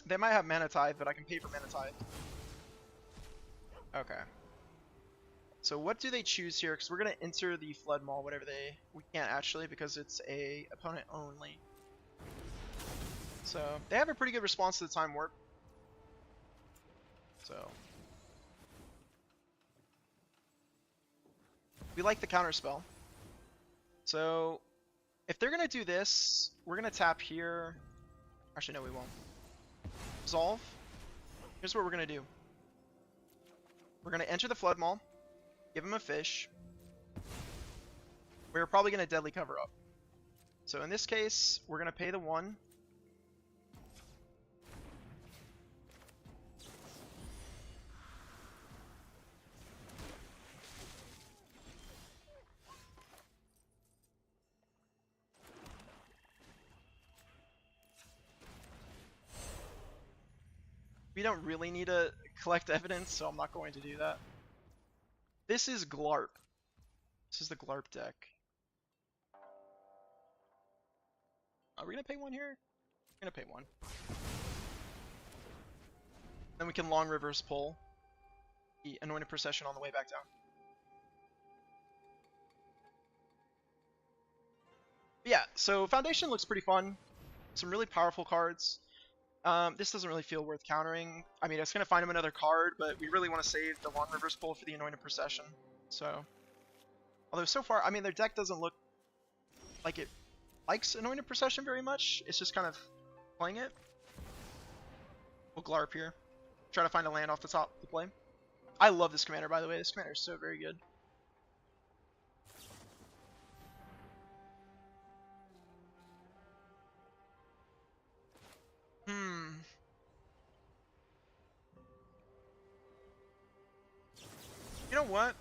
They might have Mana Tithe, but I can pay for Mana Tithe. Okay. So what do they choose here? Because we're going to enter the Flood Maul, whatever they... We can't actually because it's a opponent only. So they have a pretty good response to the Time Warp. So we like the counter spell. So if they're going to do this, we're going to tap here. Actually, no, we won't. Resolve. Here's what we're going to do. We're going to enter the Flood Maul, give him a fish. We're probably going to Deadly Cover Up. So in this case, we're going to pay the 1. We don't really need to collect evidence, so I'm not going to do that. This is Glarp. This is the Glarp deck. Are we going to pay 1 here? We're going to pay 1. Then we can long reverse pull the Anointed Procession on the way back down. Yeah, so Foundation looks pretty fun. Some really powerful cards. This doesn't really feel worth countering. I mean, it's going to find him another card, but we really want to save the Long Reverse Pull for the Anointed Procession. So, although so far, I mean, their deck doesn't look like it likes Anointed Procession very much. It's just kind of playing it. We'll Glarp here. Try to find a land off the top to play. I love this commander, by the way. This commander is so very good. You know what?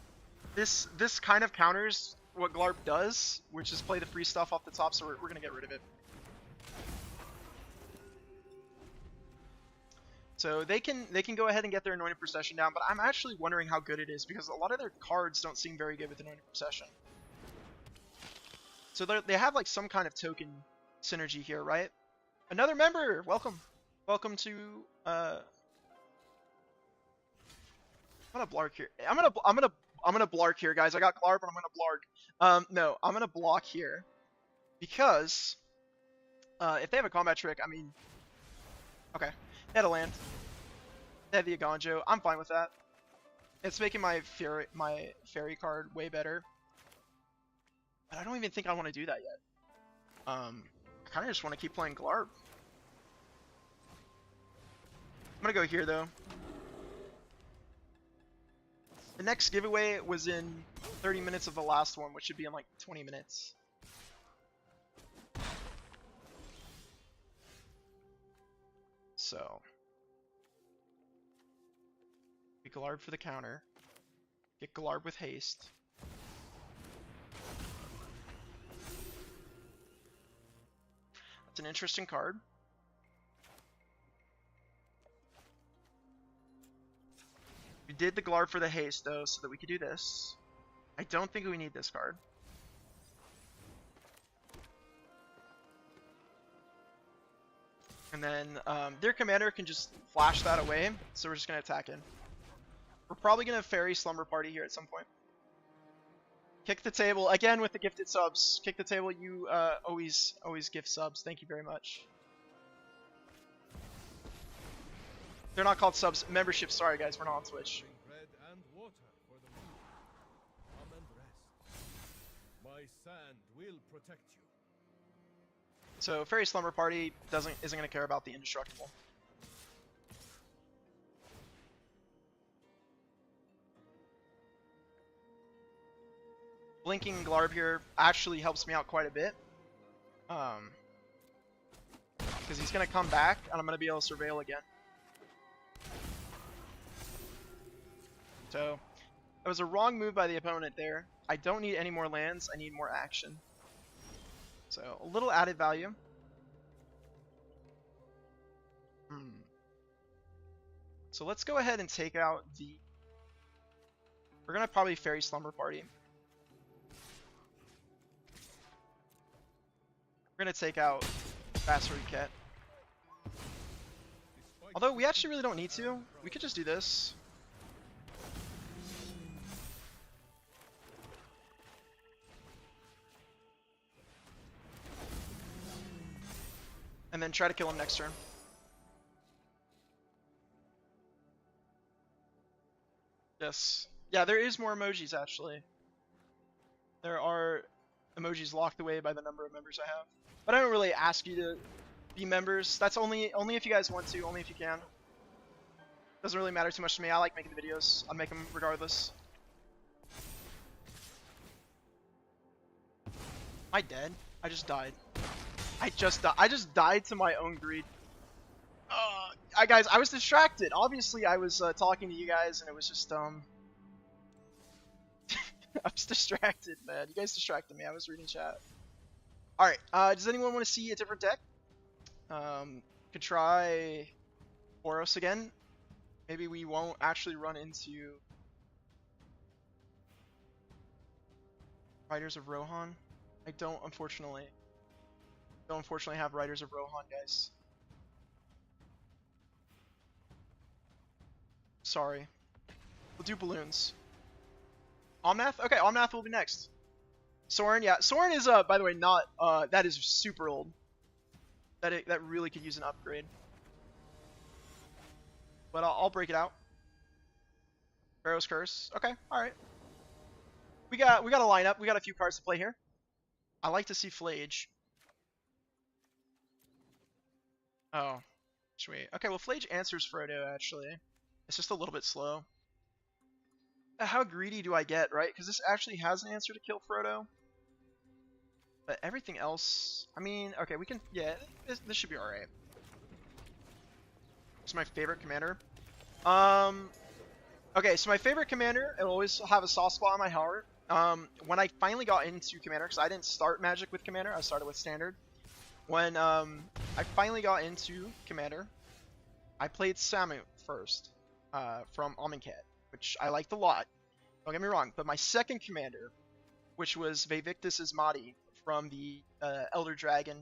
This kind of counters what Glarp does, which is play the free stuff off the top, so we're gonna get rid of it. So they can go ahead and get their Anointed Procession down, but I'm actually wondering how good it is because a lot of their cards don't seem very good with Anointed Procession. So they have like some kind of token synergy here, right? Another member, welcome to. I'm gonna Blark here. I'm gonna Blark here, guys. I got Glarp, and I'm gonna Blark. No, I'm gonna block here because if they have a combat trick, I mean, okay, they had a land. They had the Agonjo. I'm fine with that. It's making my fairy card way better. But I don't even think I want to do that yet. I kind of just want to keep playing Glarp. I'm gonna go here though. The next giveaway was in 30 minutes of the last one, which should be in like 20 minutes. So we Glarb for the counter. Get Glarb with haste. That's an interesting card. We did the Glarb for the haste though, so that we could do this. I don't think we need this card. And then their commander can just flash that away, so we're just going to attack in. We're probably going to Fairy Slumber Party here at some point. Kick the table, again with the gifted subs. Kick the table, you always gift subs. Thank you very much. They're not called subs, memberships. Sorry guys, we're not on Twitch. Bread and water for the weak. Come and rest. My sand will protect you. So Fairy Slumber Party isn't going to care about the indestructible. Blinking Glarb here actually helps me out quite a bit. Because he's going to come back and I'm going to be able to surveil again. So it was a wrong move by the opponent there. I don't need any more lands, I need more action. So a little added value. So let's go ahead and take out the... We're going to probably Fairy Slumber Party. We're going to take out Bastard Cat. Although we actually really don't need to. We could just do this. And then try to kill him next turn. Yes. Yeah, there is more emojis actually. There are emojis locked away by the number of members I have. But I don't really ask you to be members. That's only if you guys want to, only if you can. Doesn't really matter too much to me. I like making the videos. I'll make them regardless. Am I dead? I just died. I just died to my own greed. Guys, I was distracted. Obviously, I was talking to you guys, and it was just I was distracted, man. You guys distracted me. I was reading chat. All right. Does anyone want to see a different deck? Could try Boros again. Maybe we won't actually run into Riders of Rohan. I don't, unfortunately. Don't unfortunately have Riders of Rohan, guys. Sorry. We'll do balloons. Omnath? Okay, Omnath will be next. Sorin, yeah. Sorin is, by the way, not, that is super old. That really could use an upgrade. But I'll break it out. Pharaoh's Curse. Okay, alright. We got a lineup. We got a few cards to play here. I like to see Flage. Oh, sweet. Okay, well, Flage answers Frodo, actually. It's just a little bit slow. How greedy do I get, right? Because this actually has an answer to kill Frodo. But everything else... I mean, okay, we can... Yeah, this should be alright. It's my favorite commander. Okay, so my favorite commander, it'll always have a soft spot in my heart. When I finally got into Commander, because I didn't start Magic with Commander, I started with Standard. When I finally got into Commander, I played Samut first, from Amonkhet, which I liked a lot. Don't get me wrong, but my second Commander, which was Vivictus Asmati from the Elder Dragon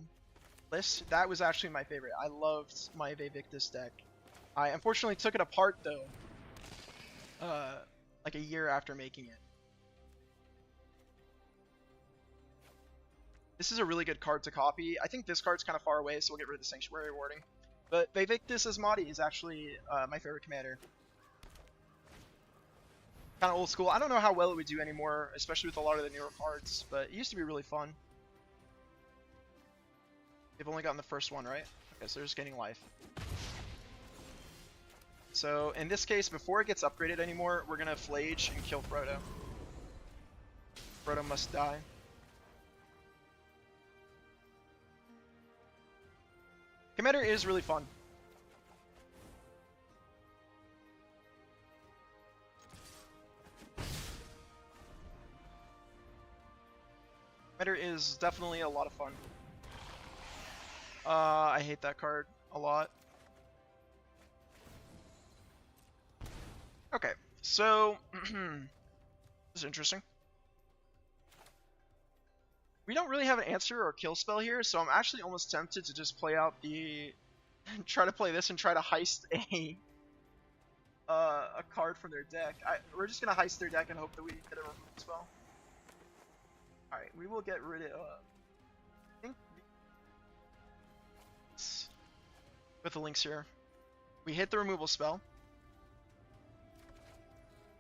list, that was actually my favorite. I loved my Vivictus deck. I unfortunately took it apart though, like a year after making it. This is a really good card to copy. I think this card's kind of far away, so we'll get rid of the Sanctuary Warding. But Vivictus Asmati is actually my favorite commander. Kind of old school. I don't know how well it would do anymore, especially with a lot of the newer cards, but it used to be really fun. They've only gotten the first one, right? Okay, so they're just getting life. So in this case, before it gets upgraded anymore, we're gonna Flage and kill Frodo. Frodo must die. Commander is really fun. Commander is definitely a lot of fun. I hate that card a lot. Okay, so this is interesting. We don't really have an answer or kill spell here, so I'm actually almost tempted to just play out the try to play this and try to heist a card from their deck. We're just gonna heist their deck and hope that we get a removal spell. All right, we will get rid of. I think with the links here, we hit the removal spell.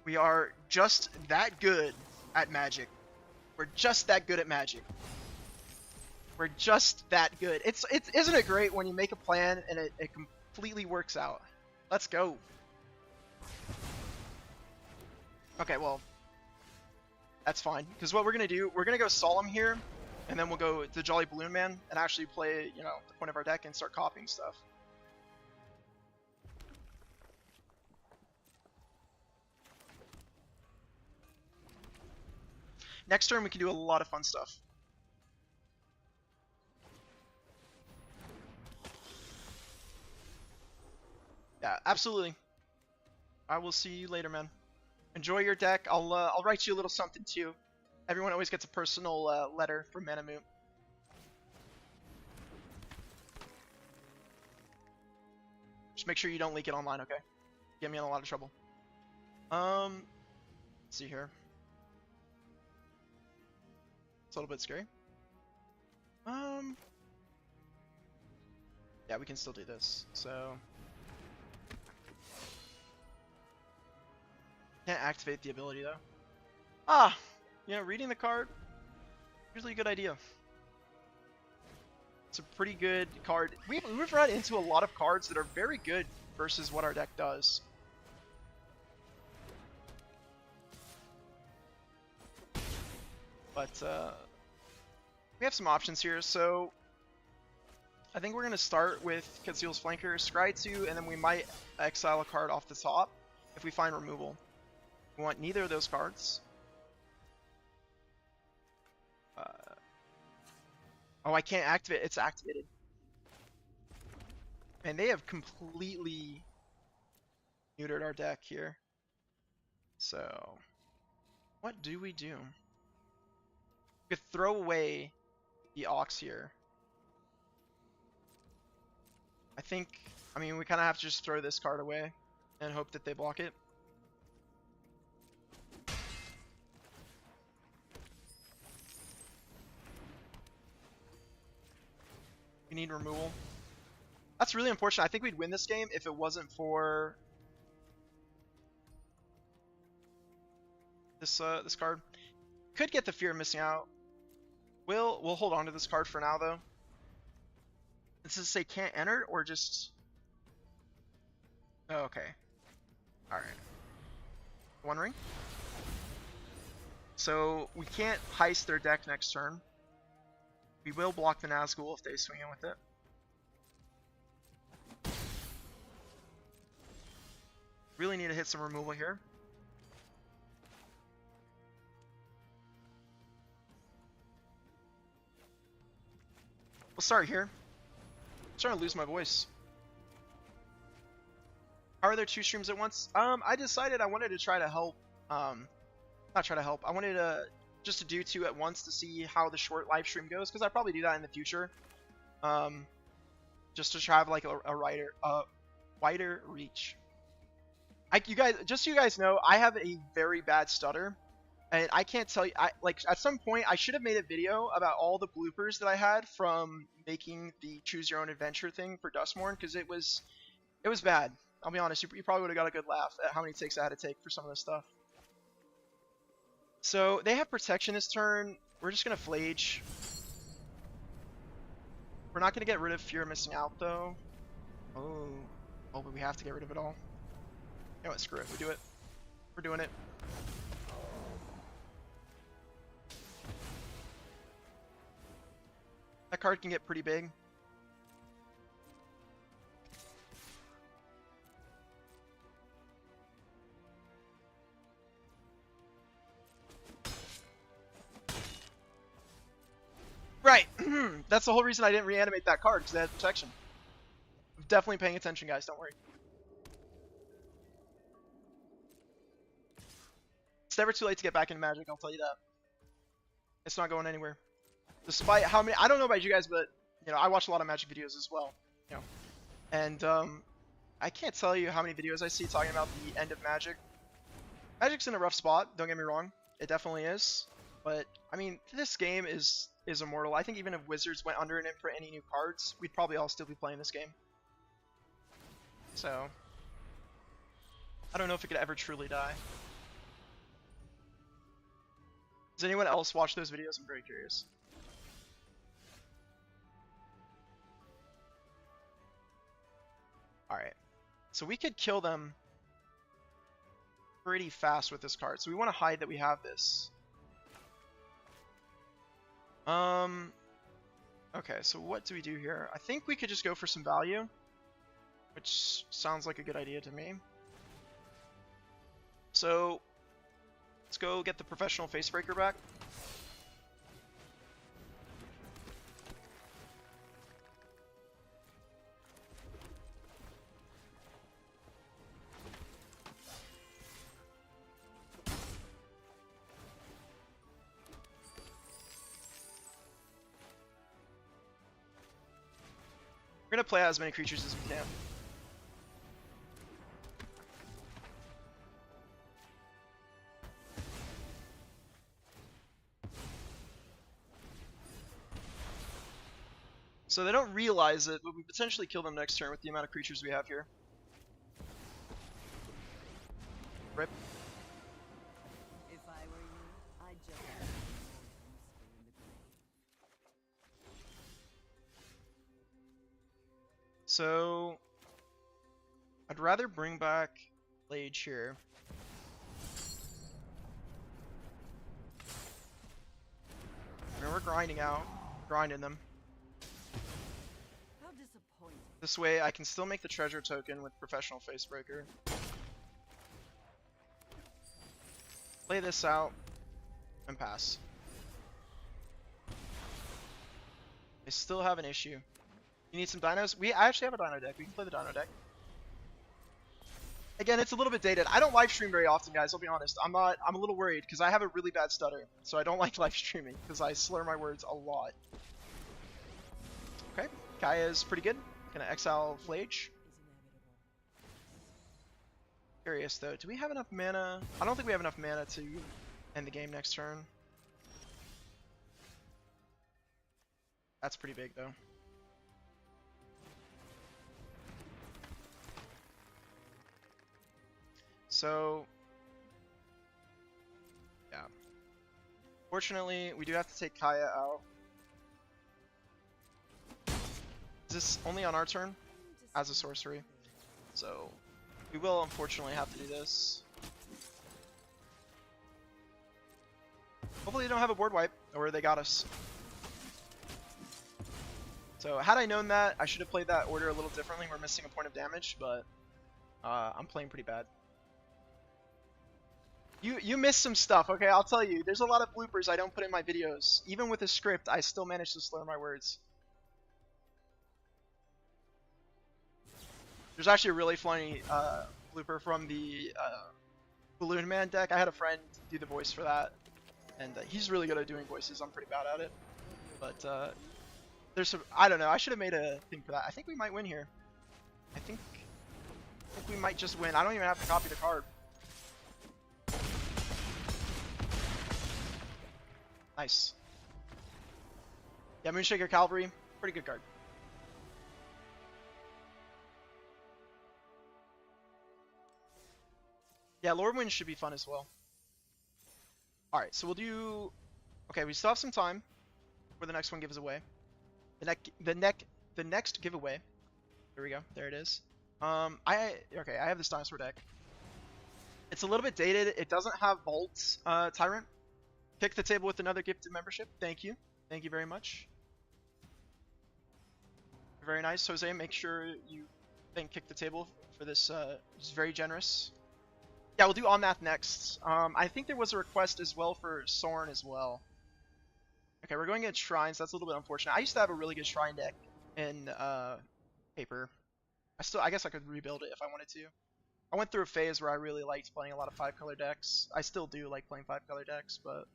We are just that good at Magic. We're just that good at Magic. We're just that good. Isn't it great when you make a plan and it completely works out? Let's go. Okay, well, that's fine. Because what we're gonna do, we're gonna go Solemn here, and then we'll go to Jolly Balloon Man and actually play, you know, the point of our deck and start copying stuff. Next turn we can do a lot of fun stuff. Yeah, absolutely. I will see you later, man. Enjoy your deck. I'll write you a little something too. Everyone always gets a personal letter from Mana Moot. Just make sure you don't leak it online, okay? Get me in a lot of trouble. Let's see here. It's a little bit scary. Yeah, we can still do this. So can't activate the ability though. Ah, you know, reading the card, usually a good idea. It's a pretty good card. We've run into a lot of cards that are very good versus what our deck does. But we have some options here, so I think we're going to start with Conceal's Flanker, Scry 2, and then we might exile a card off the top if we find removal. We want neither of those cards. Oh, I can't activate. It's activated. And they have completely neutered our deck here. So, what do we do? We could throw away the Ox here. I mean, we kind of have to just throw this card away and hope that they block it. We need removal. That's really unfortunate. I think we'd win this game if it wasn't for this this card. Could get the fear of missing out. We'll hold on to this card for now though. Does this say can't enter or just? Oh, okay. All right. One ring. So we can't heist their deck next turn. We will block the Nazgul if they swing in with it. Really need to hit some removal here. We'll start here. I'm starting to lose my voice. How are there 2 streams at once? I decided I wanted to try to help. Not try to help. I wanted to just to do 2 at once to see how the short live stream goes, because I probably do that in the future. Just to try have like a wider reach. You guys, just so you guys know, I have a very bad stutter, and I can't tell you. Like at some point, I should have made a video about all the bloopers that I had from making the choose your own adventure thing for Dustmourne, because it was bad. I'll be honest. You probably would have got a good laugh at how many takes I had to take for some of this stuff. So they have protection this turn. We're just gonna Flage. We're not gonna get rid of Fear of Missing Out though. Oh, but we have to get rid of it all. You know what? Screw it. We do it. We're doing it. That card can get pretty big. Right. That's the whole reason I didn't reanimate that card, because it had protection. I'm definitely paying attention, guys. Don't worry. It's never too late to get back into Magic, I'll tell you that. It's not going anywhere. Despite how many, I don't know about you guys, but you know, I watch a lot of Magic videos as well. You know, and I can't tell you how many videos I see talking about the end of Magic. Magic's in a rough spot. Don't get me wrong, it definitely is. But I mean, this game is immortal. I think even if Wizards went under and didn't print any new cards, we'd probably all still be playing this game. So I don't know if it could ever truly die. Does anyone else watch those videos? I'm very curious. Alright, so we could kill them pretty fast with this card. So we want to hide that we have this. Okay, so what do we do here? I think we could just go for some value, which sounds like a good idea to me. So let's go get the Professional Facebreaker back. We're gonna play out as many creatures as we can. So they don't realize it, but we potentially kill them next turn with the amount of creatures we have here. Rip. If I were you, I'd just So I'd rather bring back Lage here. I mean, we're grinding them. How disappointing. This way I can still make the treasure token with Professional Facebreaker. Play this out and pass. They still have an issue. You need some dinos? I actually have a dino deck. We can play the dino deck. Again, it's a little bit dated. I don't live stream very often, guys. I'll be honest. I'm a little worried because I have a really bad stutter, so I don't like live streaming because I slur my words a lot. Okay, Kaya's pretty good. Gonna exile Flage. Curious though, do we have enough mana? I don't think we have enough mana to end the game next turn. That's pretty big though. So, yeah. Fortunately, we do have to take Kaya out. Is this only on our turn? As a sorcery. So, we will unfortunately have to do this. Hopefully they don't have a board wipe, or they got us. So, had I known that, I should have played that order a little differently. We're missing a point of damage, but I'm playing pretty bad. You missed some stuff, okay? I'll tell you. There's a lot of bloopers I don't put in my videos. Even with a script, I still manage to slur my words. There's actually a really funny blooper from the Balloon Man deck. I had a friend do the voice for that, and he's really good at doing voices. I'm pretty bad at it. But there's some, I don't know, I should have made a thing for that. I think we might win here. I think we might just win. I don't even have to copy the card. Nice. Yeah, Moonshaker Cavalry, pretty good card. Yeah, Lordwind should be fun as well. Alright, so we'll do... Okay, we still have some time before the next one gives away. The next giveaway. There we go. There it is. I have this dinosaur deck. It's a little bit dated. It doesn't have Vault Tyrant. Kick the table with another gifted membership. Thank you. Thank you very much. Very nice, Jose. Make sure you thank Kick the Table for this. It's very generous. Yeah, we'll do Omnath next. I think there was a request as well for Sorin as well. Okay, we're going against Shrines. That's a little bit unfortunate. I used to have a really good Shrine deck in Paper. I guess I could rebuild it if I wanted to. I went through a phase where I really liked playing a lot of 5-color decks. I still do like playing 5-color decks, but...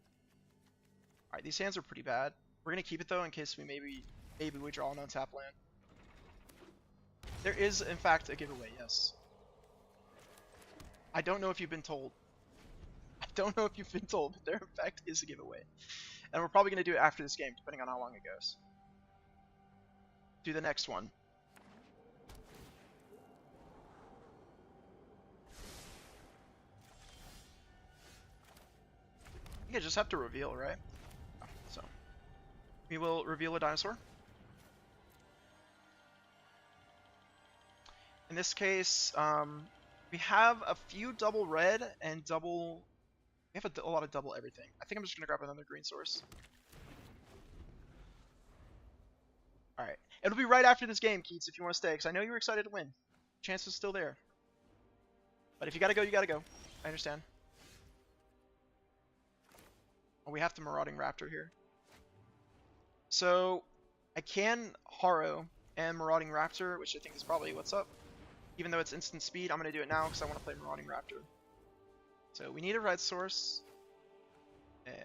Alright, these hands are pretty bad. We're going to keep it though in case we maybe we draw an untap land. There is, in fact, a giveaway, yes. I don't know if you've been told. I don't know if you've been told, but there in fact is a giveaway. And we're probably going to do it after this game, depending on how long it goes. Do the next one. I think I just have to reveal, right? So, we will reveal a dinosaur. In this case, we have a few double red and double... We have a lot of double everything. I think I'm just going to grab another green source. Alright. It'll be right after this game, Keats, if you want to stay, because I know you were excited to win. Chance is still there. But if you gotta go, you gotta go. I understand. Oh, we have the Marauding Raptor here. So, I can Haro and Marauding Raptor, which I think is probably what's up. Even though it's instant speed, I'm going to do it now because I want to play Marauding Raptor. So we need a red source, and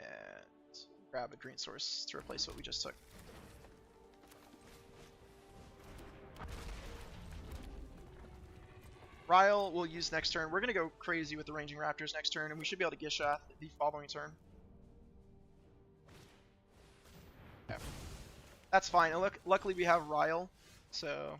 grab a green source to replace what we just took. Ryle we'll use next turn. We're going to go crazy with the Ranging Raptors next turn, and we should be able to Gishath the following turn. Okay. That's fine. And luckily we have Ryle, so...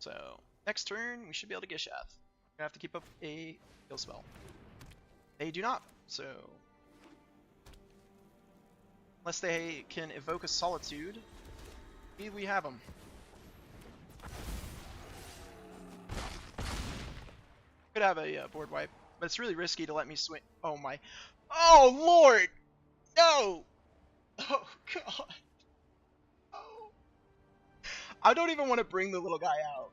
So, next turn, we should be able to Gishath. We're gonna have to keep up a kill spell. They do not, so... Unless they can evoke a Solitude, we have them. Could have a board wipe, but it's really risky to let me swing. Oh my... Oh lord! No! Oh god! Oh. I don't even want to bring the little guy out.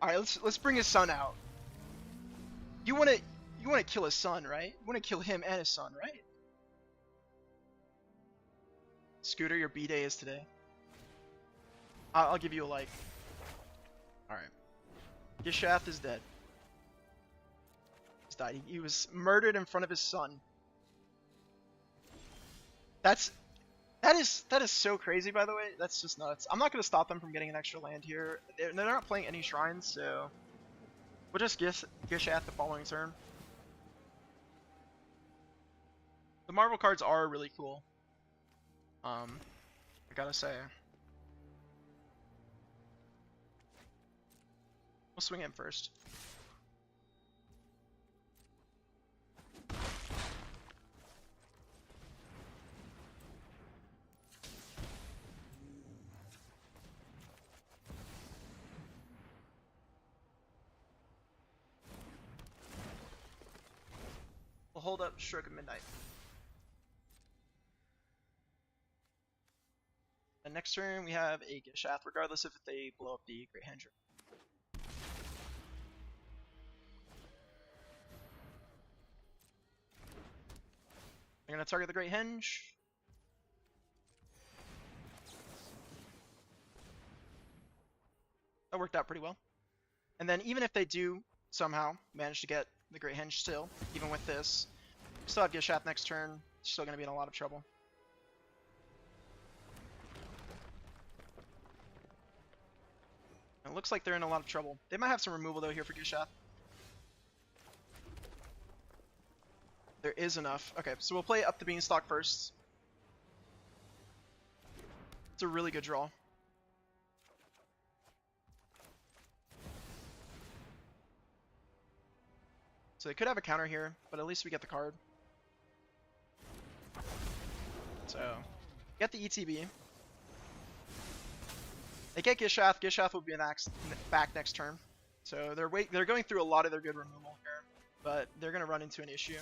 All right, let's bring his son out. You want to kill his son, right? You want to kill him and his son, right? Scooter, your B-day is today. I'll give you a like. All right. Gishath is dead. He's died. He was murdered in front of his son. That is so crazy, by the way. That's just nuts. I'm not going to stop them from getting an extra land here. They're not playing any shrines, so We'll just Gish at the following turn. The Marvel cards are really cool. I gotta say. We'll swing him first. We'll hold up Stroke of Midnight. And next turn we have a Gishath, regardless if they blow up the Great Henge. They're gonna target the Great Henge. That worked out pretty well. And then even if they do somehow manage to get the Great Henge still, even with this, we still have Gishath next turn. Still gonna be in a lot of trouble. It looks like they're in a lot of trouble. They might have some removal though here for Gishath. There is enough. Okay, so we'll play up the Beanstalk first. It's a really good draw. So they could have a counter here, but at least we get the card. So, get the ETB. They get Gishath. Gishath will be back next turn. So they're going through a lot of their good removal here, but they're going to run into an issue.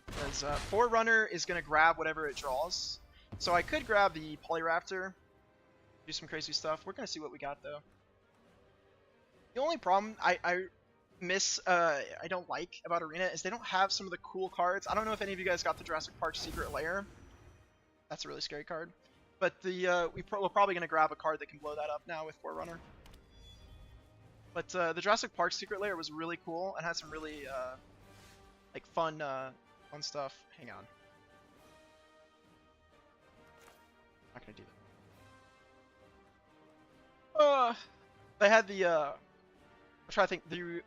Because Forerunner is going to grab whatever it draws. So I could grab the Polyraptor, do some crazy stuff. We're going to see what we got though. The only problem I don't like about Arena is they don't have some of the cool cards. I don't know if any of you guys got the Jurassic Park Secret Lair. That's a really scary card. But we're probably going to grab a card that can blow that up now with Forerunner. But the Jurassic Park Secret Lair was really cool and had some really like fun stuff. Hang on. Not going to do that. They had the I'm trying to think.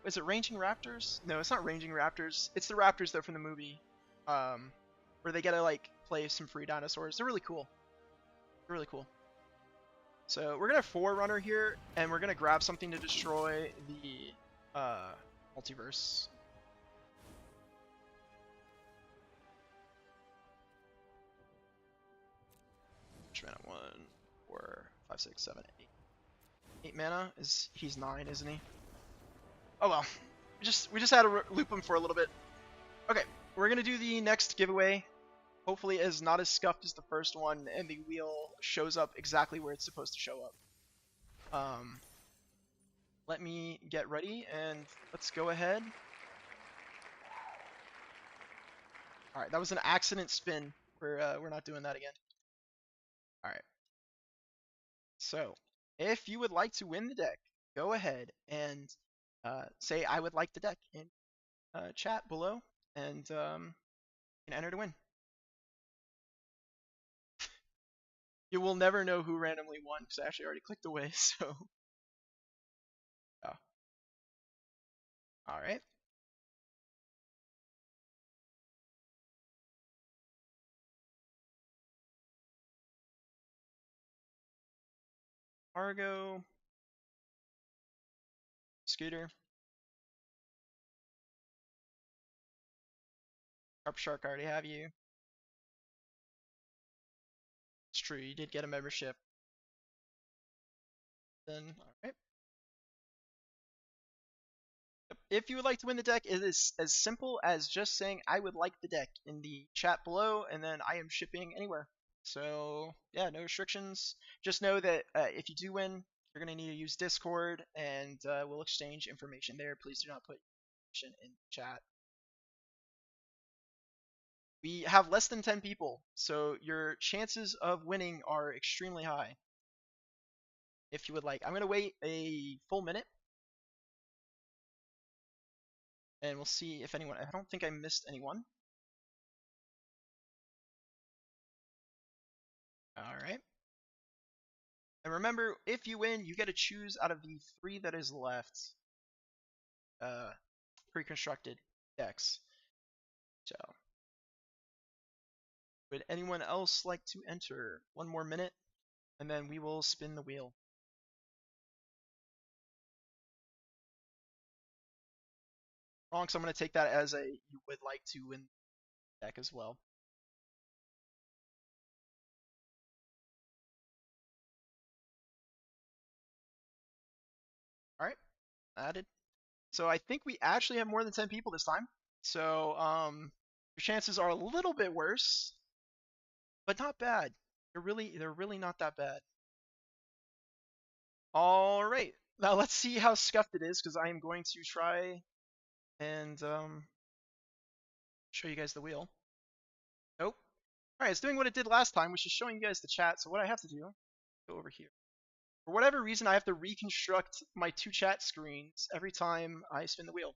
Is it Ranging Raptors? No, it's not Ranging Raptors. It's the Raptors though from the movie, where they get to like play some free dinosaurs. They're really cool. They're really cool. So we're gonna Forerunner here, and we're gonna grab something to destroy the multiverse. Mana 1, 4, 5, 6, 7, 8. 8 mana he's 9, isn't he? Oh well, we just had to loop him for a little bit. Okay, we're gonna do the next giveaway. Hopefully, it's not as scuffed as the first one, and the wheel shows up exactly where it's supposed to show up. Let me get ready, and let's go ahead. All right, that was an accident spin. We're not doing that again. All right. So, if you would like to win the deck, go ahead and say I would like the deck in chat below, and you can enter to win. You will never know who randomly won because I actually already clicked away. So, yeah. All right. Argo, Scooter, Carp Shark, I already have you. It's true, you did get a membership. Then, alright. If you would like to win the deck, it is as simple as just saying I would like the deck in the chat below, and then I am shipping anywhere. So, yeah, no restrictions. Just know that if you do win, you're going to need to use Discord, and we'll exchange information there. Please do not put information in chat. We have less than 10 people, so your chances of winning are extremely high. If you would like, I'm going to wait a full minute, and we'll see if anyone, I don't think I missed anyone. All right. And remember, if you win, you get to choose out of the 3 that is left pre-constructed decks. So, would anyone else like to enter? One more minute, and then we will spin the wheel. Wrong, so I'm going to take that as a you would like to win deck as well. Alright, added. So I think we actually have more than 10 people this time. So your chances are a little bit worse, but not bad. They're really not that bad. Alright, now let's see how scuffed it is, because I am going to try and show you guys the wheel. Nope. Alright, it's doing what it did last time, which is showing you guys the chat. So what I have to do, go over here. For whatever reason, I have to reconstruct my 2 chat screens every time I spin the wheel.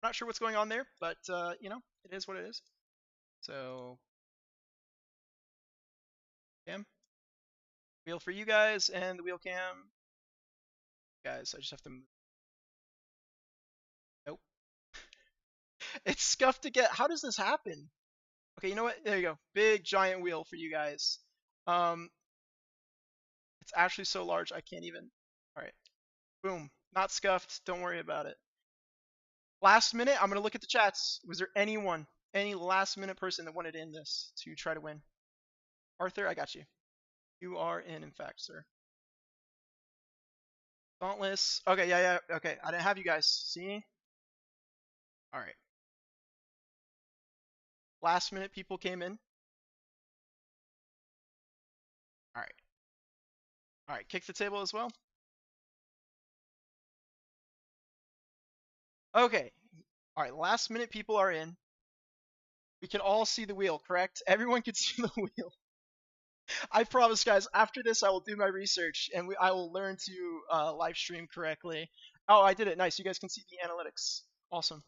Not sure what's going on there, but you know, it is what it is. So, cam, wheel for you guys, and the wheel cam. Guys, I just have to move. Nope. It's scuffed again. How does this happen? Okay, you know what? There you go. Big giant wheel for you guys. It's actually so large I can't even. All right. Boom. Not scuffed. Don't worry about it. Last minute, I'm gonna look at the chats. Was there anyone, any last minute person that wanted in this to try to win? Arthur, I got you. You are in fact, sir. Dauntless. Okay, yeah. Okay, I didn't have you guys. See? All right. Last minute people came in. All right. All right, kick the table as well. Okay. All right, last minute people are in. We can all see the wheel, correct? Everyone can see the wheel. I promise, guys, after this, I will do my research and I will learn to live stream correctly. Oh, I did it. Nice. You guys can see the analytics. Awesome.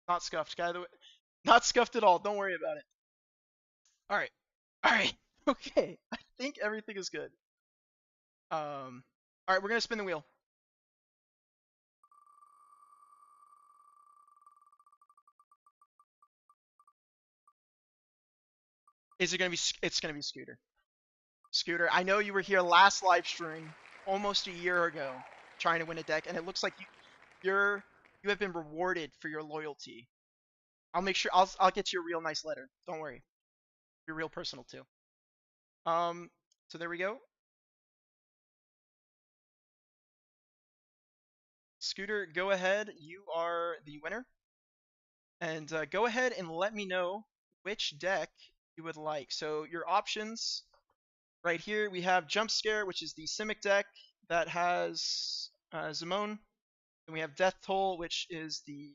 Not scuffed, guy. Not scuffed at all. Don't worry about it. All right. All right. Okay. I think everything is good. All right. We're going to spin the wheel. Is it going to be, it's going to be Scooter. Scooter, I know you were here last live stream almost a year ago trying to win a deck, and it looks like you have been rewarded for your loyalty. I'll make sure I'll get you a real nice letter. Don't worry. Be real personal too. So there we go. Scooter, go ahead. You are the winner. And go ahead and let me know which deck you would like. So your options right here, we have Jump Scare, which is the Simic deck that has Zimone. And we have Death Toll, which is the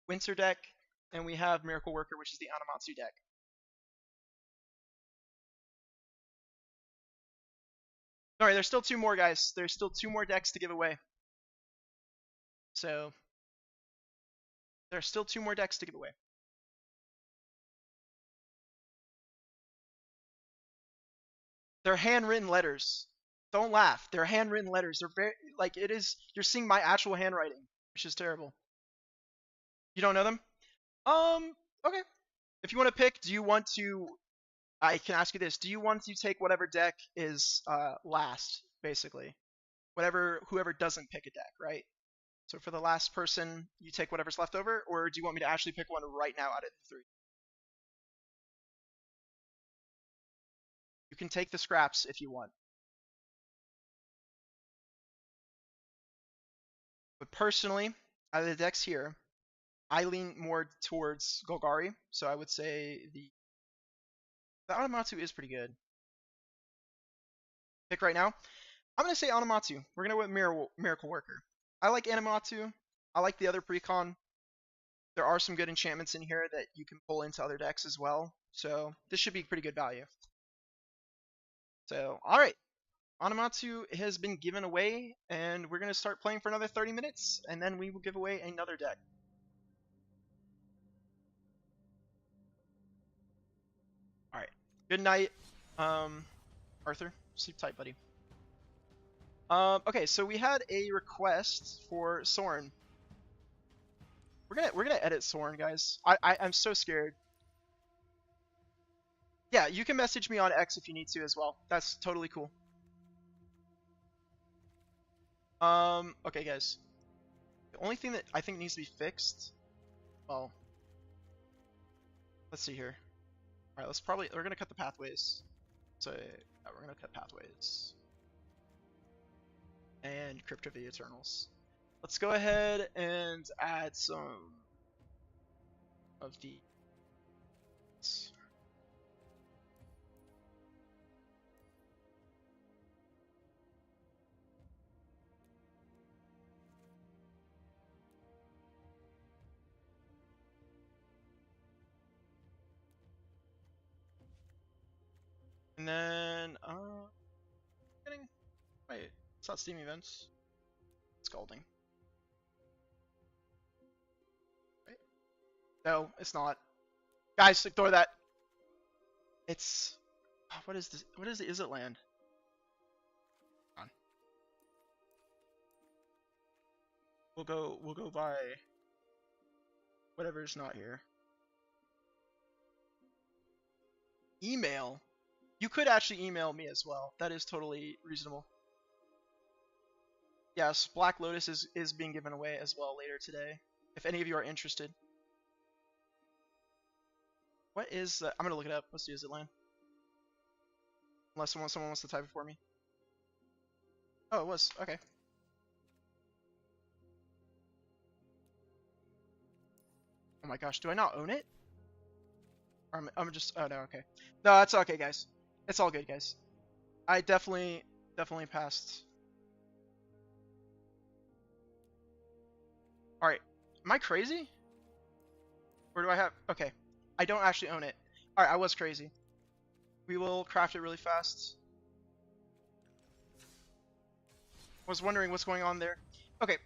Winter deck. And we have Miracle Worker, which is the Anamatsu deck. Alright, there's still 2 more, guys. There's still 2 more decks to give away. So, there's still 2 more decks to give away. They're handwritten letters. Don't laugh. They're handwritten letters. They're very, like, it is, you're seeing my actual handwriting, which is terrible. You don't know them? Okay. If you want to pick, do you want to, I can ask you this, do you want to take whatever deck is last, basically? Whoever doesn't pick a deck, right? So for the last person, you take whatever's left over, or do you want me to actually pick one right now out of the 3? You can take the scraps if you want. But personally, out of the decks here, I lean more towards Golgari, so I would say the Anamatsu is pretty good. Pick right now. I'm going to say Anamatsu. We're going to go with Miracle Worker. I like Anamatsu. I like the other precon. There are some good enchantments in here that you can pull into other decks as well. So this should be pretty good value. So, alright. Anamatsu has been given away, and we're going to start playing for another 30 minutes, and then we will give away another deck. Alright. Good night, Arthur. Sleep tight, buddy. Okay, so we had a request for Soren. We're gonna edit Soren, guys. I'm so scared. Yeah, you can message me on X if you need to as well. That's totally cool. Okay, guys. The only thing that I think needs to be fixed. Well, let's see here. All right, we're gonna cut the pathways. So we're gonna cut pathways and Crypt of the Eternals. Let's go ahead and add some of the. And then, wait, it's not Steam events. Scalding. Right? No, it's not. Guys, ignore that. It's, what is this? What is it? Is it land? Hold on. We'll go by whatever's not here. Email. You could actually email me as well. That is totally reasonable. Yes, Black Lotus is being given away as well later today. If any of you are interested. What is that? I'm gonna look it up. Let's see, is it land? Unless someone wants to type it for me. Oh, it was. Okay. Oh my gosh, do I not own it? Or I'm just. Oh no, okay. No, that's okay, guys. It's all good, guys. I definitely passed. All right. Am I crazy? Or do I have? Okay. I don't actually own it. All right, I was crazy. We will craft it really fast. Was wondering what's going on there. Okay.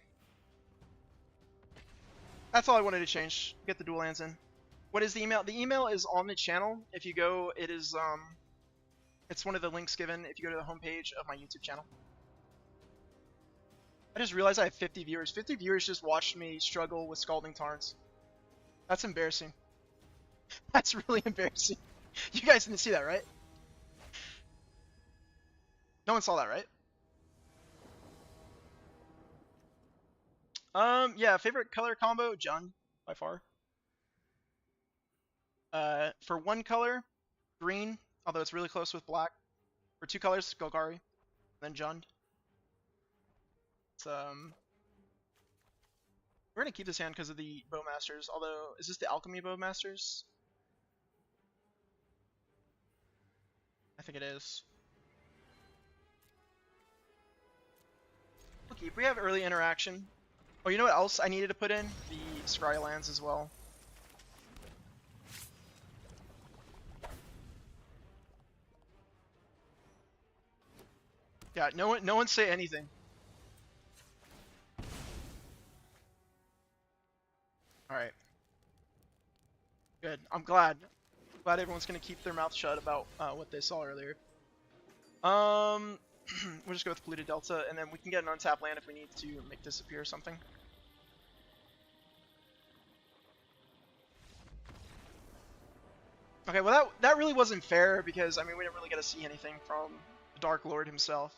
That's all I wanted to change. Get the dual lands in. What is the email? The email is on the channel. If you go, it is it's one of the links given if you go to the homepage of my YouTube channel. I just realized I have 50 viewers. 50 viewers just watched me struggle with Scalding Tarns. That's embarrassing. That's really embarrassing. You guys didn't see that, right? No one saw that, right? Yeah, favorite color combo, Jund, by far. For one color, green, although it's really close with black. For two colors, Golgari, then Jund. It's, we're gonna keep this hand because of the Bowmasters, although, is this the Alchemy Bowmasters? I think it is. We'll keep. We have early interaction. Oh, you know what else I needed to put in? The Scry lands as well. Yeah, no one say anything. Alright. Good. I'm glad. Glad everyone's gonna keep their mouth shut about what they saw earlier. We'll just go with Polluted Delta, and then we can get an untapped land if we need to make disappear or something. Okay, well that really wasn't fair because I mean we didn't really get to see anything from the Dark Lord himself.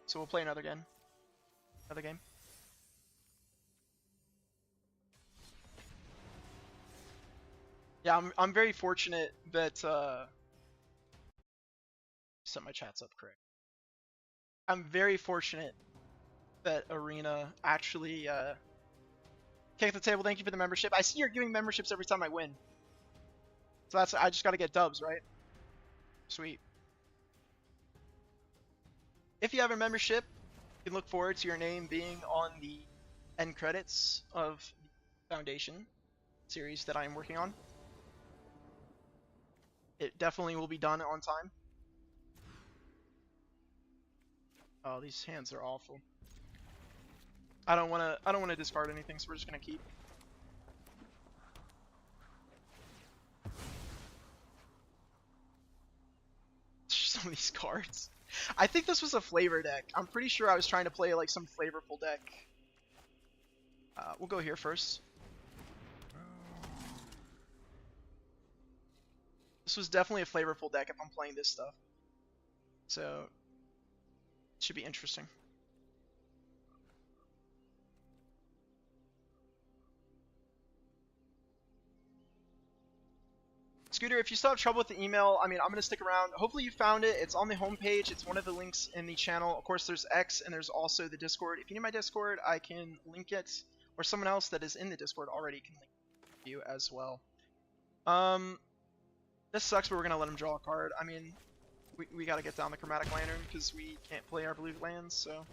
So we'll play another game. Another game. Yeah, I'm very fortunate that set my chats up correct. I'm very fortunate that Arena actually kicked the table. Thank you for the membership. I see you're giving memberships every time I win. So that's I just gotta get dubs, right? Sweet. If you have a membership, you can look forward to your name being on the end credits of the Foundation series that I am working on. It definitely will be done on time. Oh, these hands are awful. I don't wanna discard anything, so we're just gonna keep. some of these cards. I think this was a flavor deck. I'm pretty sure I was trying to play like some flavorful deck. We'll go here first. This was definitely a flavorful deck if I'm playing this stuff. So, it should be interesting. Scooter, if you still have trouble with the email, I mean, I'm going to stick around. Hopefully you found it. It's on the homepage. It's one of the links in the channel. Of course, there's X, and there's also the Discord. If you need my Discord, I can link it. Or someone else that is in the Discord already can link you as well. This sucks, but we're going to let him draw a card. I mean, we got to get down the Chromatic Lantern because we can't play our blue lands, so...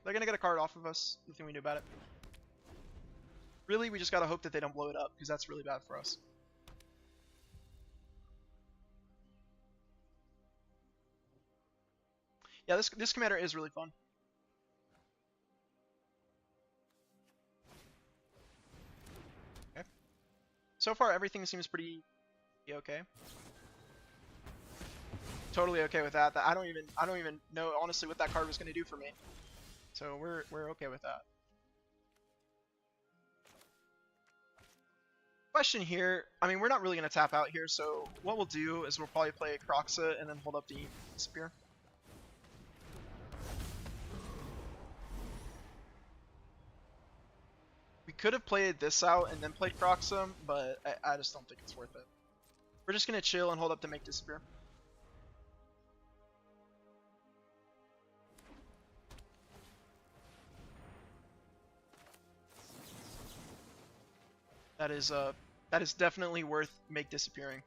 They're going to get a card off of us. Nothing we do about it. Really, we just got to hope that they don't blow it up, because that's really bad for us. Yeah, this commander is really fun. Okay. So far, everything seems pretty okay. Totally okay with that. I don't even know honestly what that card was going to do for me. So we're okay with that. Question here. I mean, we're not really going to tap out here. So what we'll do is we'll probably play Croxa and then hold up the Spear. We could have played this out and then played Croxa, but I just don't think it's worth it. We're just going to chill and hold up to make Disappear. That is definitely worth make disappearing.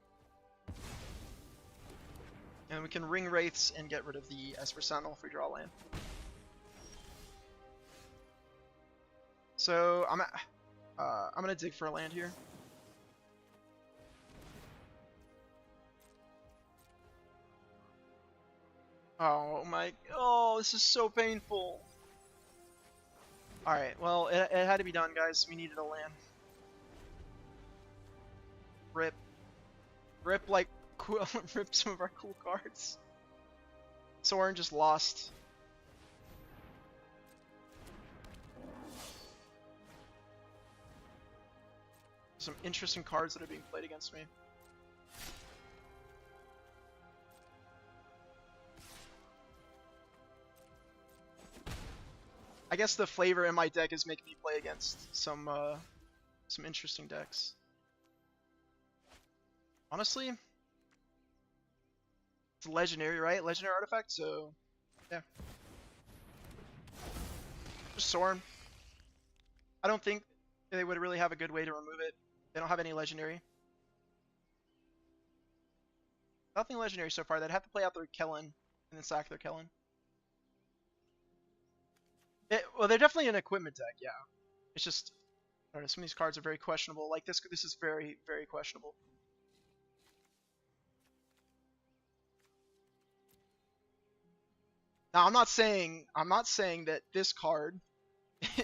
And we can ring Wraiths and get rid of the Esper Sentinel if we draw land. So I'm gonna dig for a land here. Oh my! Oh, this is so painful. All right, well it had to be done, guys. We needed a land. Rip like rip some of our cool cards. Soren just lost. Some interesting cards that are being played against me. I guess the flavor in my deck is making me play against some interesting decks. Honestly, it's legendary, right? Legendary artifact, so yeah. Just Soren. I don't think they would really have a good way to remove it. They don't have any legendary. Nothing legendary so far. They'd have to play out their Kellen and then sack their Kellen. Well, they're definitely an equipment deck, yeah. It's just, I don't know, some of these cards are very questionable. Like this is very, very questionable. Now, I'm not saying that this card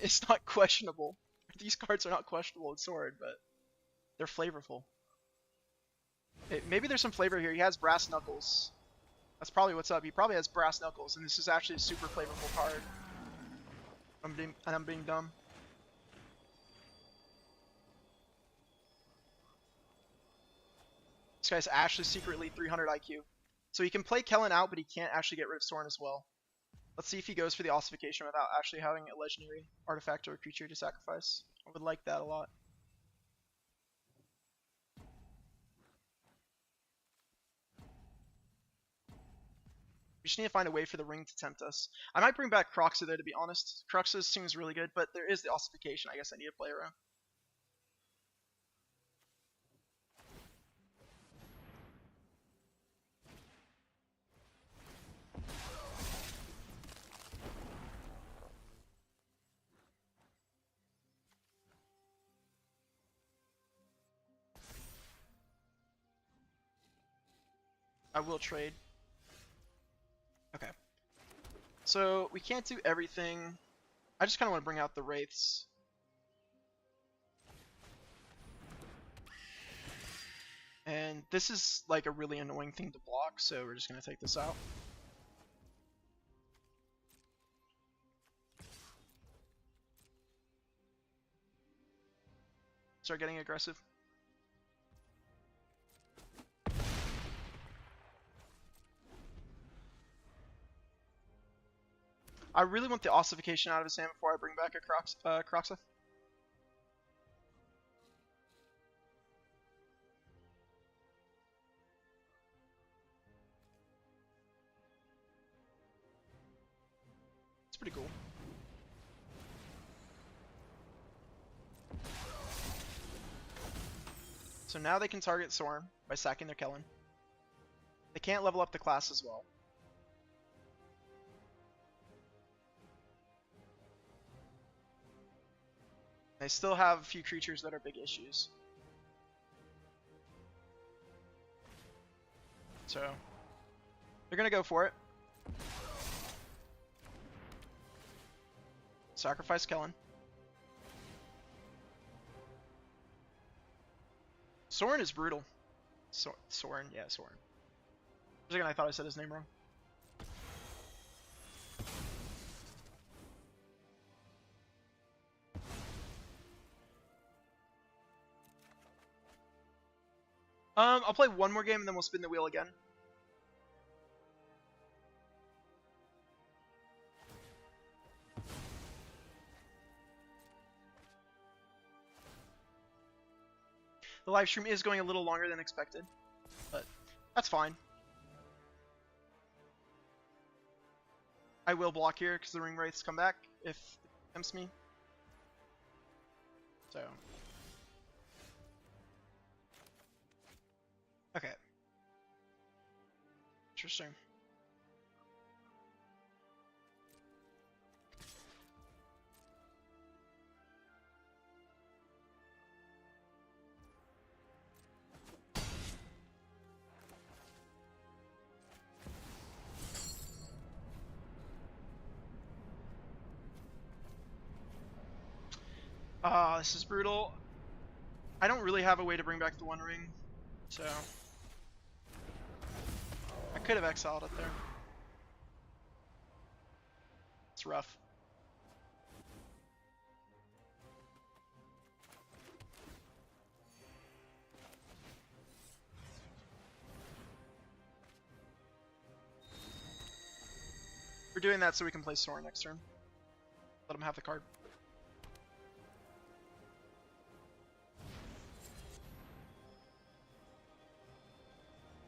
is not questionable. These cards are not questionable in Sword, but they're flavorful. Maybe there's some flavor here. He has Brass Knuckles. That's probably what's up. He probably has Brass Knuckles, and this is actually a super flavorful card. I'm being dumb. This guy's actually secretly 300 IQ. So he can play Kellen out, but he can't actually get rid of Soren as well. Let's see if he goes for the ossification without actually having a legendary artifact or a creature to sacrifice. I would like that a lot. We just need to find a way for the ring to tempt us. I might bring back Croxa though, to be honest. Croxa seems really good, but there is the ossification I guess I need to play around. I will trade. Okay. So we can't do everything. I just kind of want to bring out the Wraiths. And this is like a really annoying thing to block. block, so we're just gonna take this out. Start getting aggressive. I really want the ossification out of his hand before I bring back a Croxa. It's pretty cool. So now they can target Sorin by sacking their Kellen. They can't level up the class as well. They still have a few creatures that are big issues. So they're gonna go for it. Sacrifice Kellen. Sorin is brutal. Sorin, yeah, Sorin. For a second I thought I said his name wrong. I'll play one more game and then we'll spin the wheel again. The live stream is going a little longer than expected, but that's fine. I will block here because the ring wraiths come back if it tempts me. So. Okay. Interesting. This is brutal. I don't really have a way to bring back the One Ring, so I could have exiled it there. It's rough. We're doing that so we can play Sorin next turn. Let him have the card.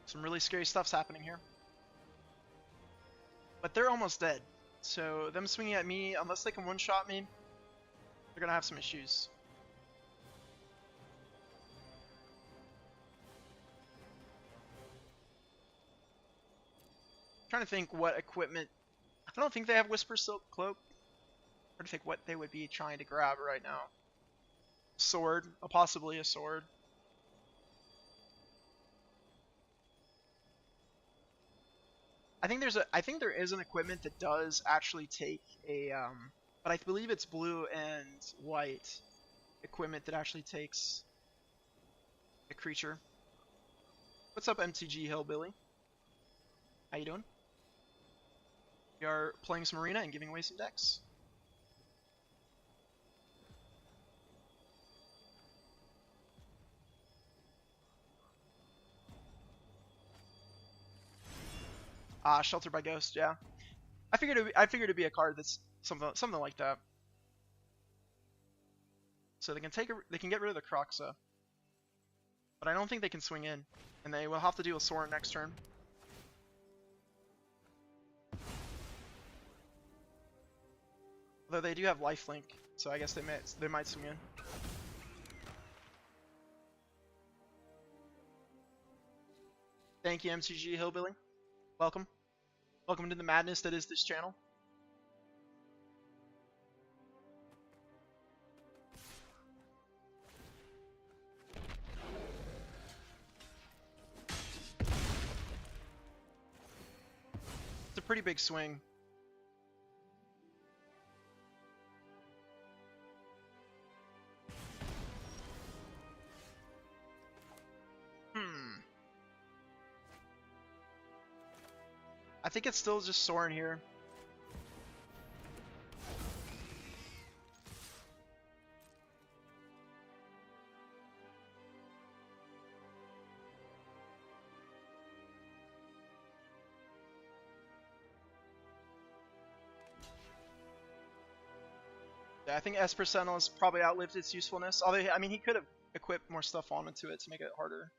Some really scary stuff's happening here. But they're almost dead. So them swinging at me, unless they can one-shot me, they're gonna have some issues. I'm trying to think what equipment. I don't think they have Whisper Silk Cloak. I'm trying to think what they would be trying to grab right now. Sword, possibly a sword. I think there is an equipment that does actually take a but I believe it's blue and white equipment that actually takes a creature. What's up, MTG Hillbilly? How you doing? We are playing some arena and giving away some decks. Shelter by Ghost, yeah. I figured it'd be a card that's something like that. So they can get rid of the Croxa, but I don't think they can swing in, and they will have to deal with Sorin next turn. Although they do have lifelink, so I guess they might swing in. Thank you, MCG Hillbilly. Welcome. Welcome to the madness that is this channel. It's a pretty big swing. I think it's still just Sorin here. Yeah, I think Esper Sentinel has probably outlived its usefulness. Although, I mean, he could have equipped more stuff onto it to make it harder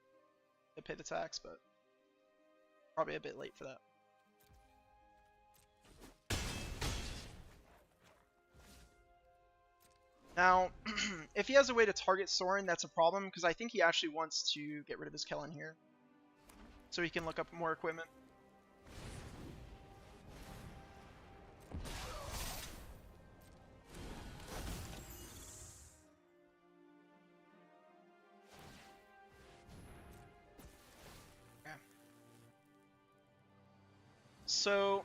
to pay the tax, but probably a bit late for that. Now, if he has a way to target Sorin, that's a problem, because I think he actually wants to get rid of his Kellen here. So he can look up more equipment. So,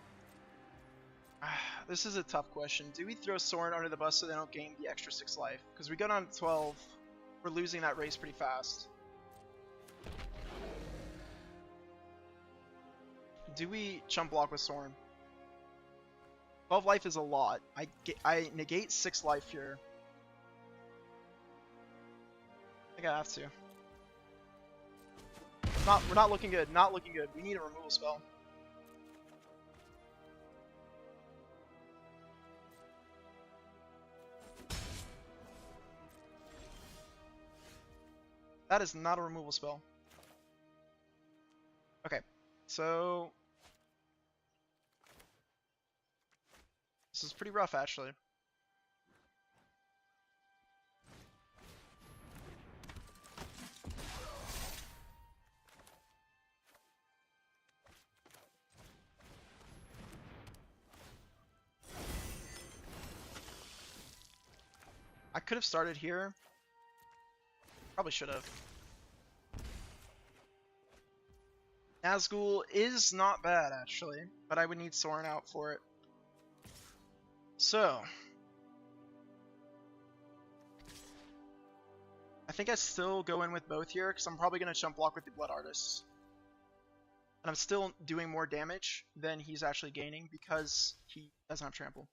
this is a tough question. Do we throw Sorin under the bus so they don't gain the extra 6 life? Because we go down to 12, we're losing that race pretty fast. Do we chump block with Sorin? 12 life is a lot. I negate 6 life here. I think I have to. We're not looking good. Not looking good. We need a removal spell. That is not a removal spell. Okay, so this is pretty rough, actually. I could have started here. Probably should have. Nazgul is not bad, actually, but I would need Sorin out for it. So, I think I still go in with both here, because I'm probably going to chump block with the Blood Artist. And I'm still doing more damage than he's actually gaining, because he doesn't have trample.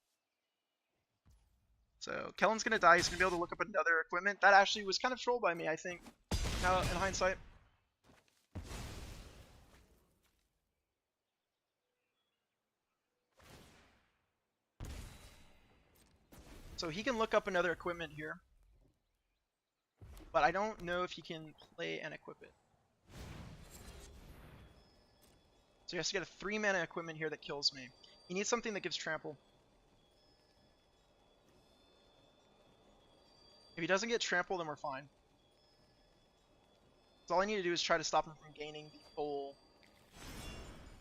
So, Kellen's going to die, he's going to be able to look up another equipment. That actually was kind of trolled by me, I think, now in hindsight. So he can look up another equipment here, but I don't know if he can play and equip it. So he has to get a 3 mana equipment here that kills me. He needs something that gives trample. If he doesn't get trample, then we're fine. So all I need to do is try to stop him from gaining the full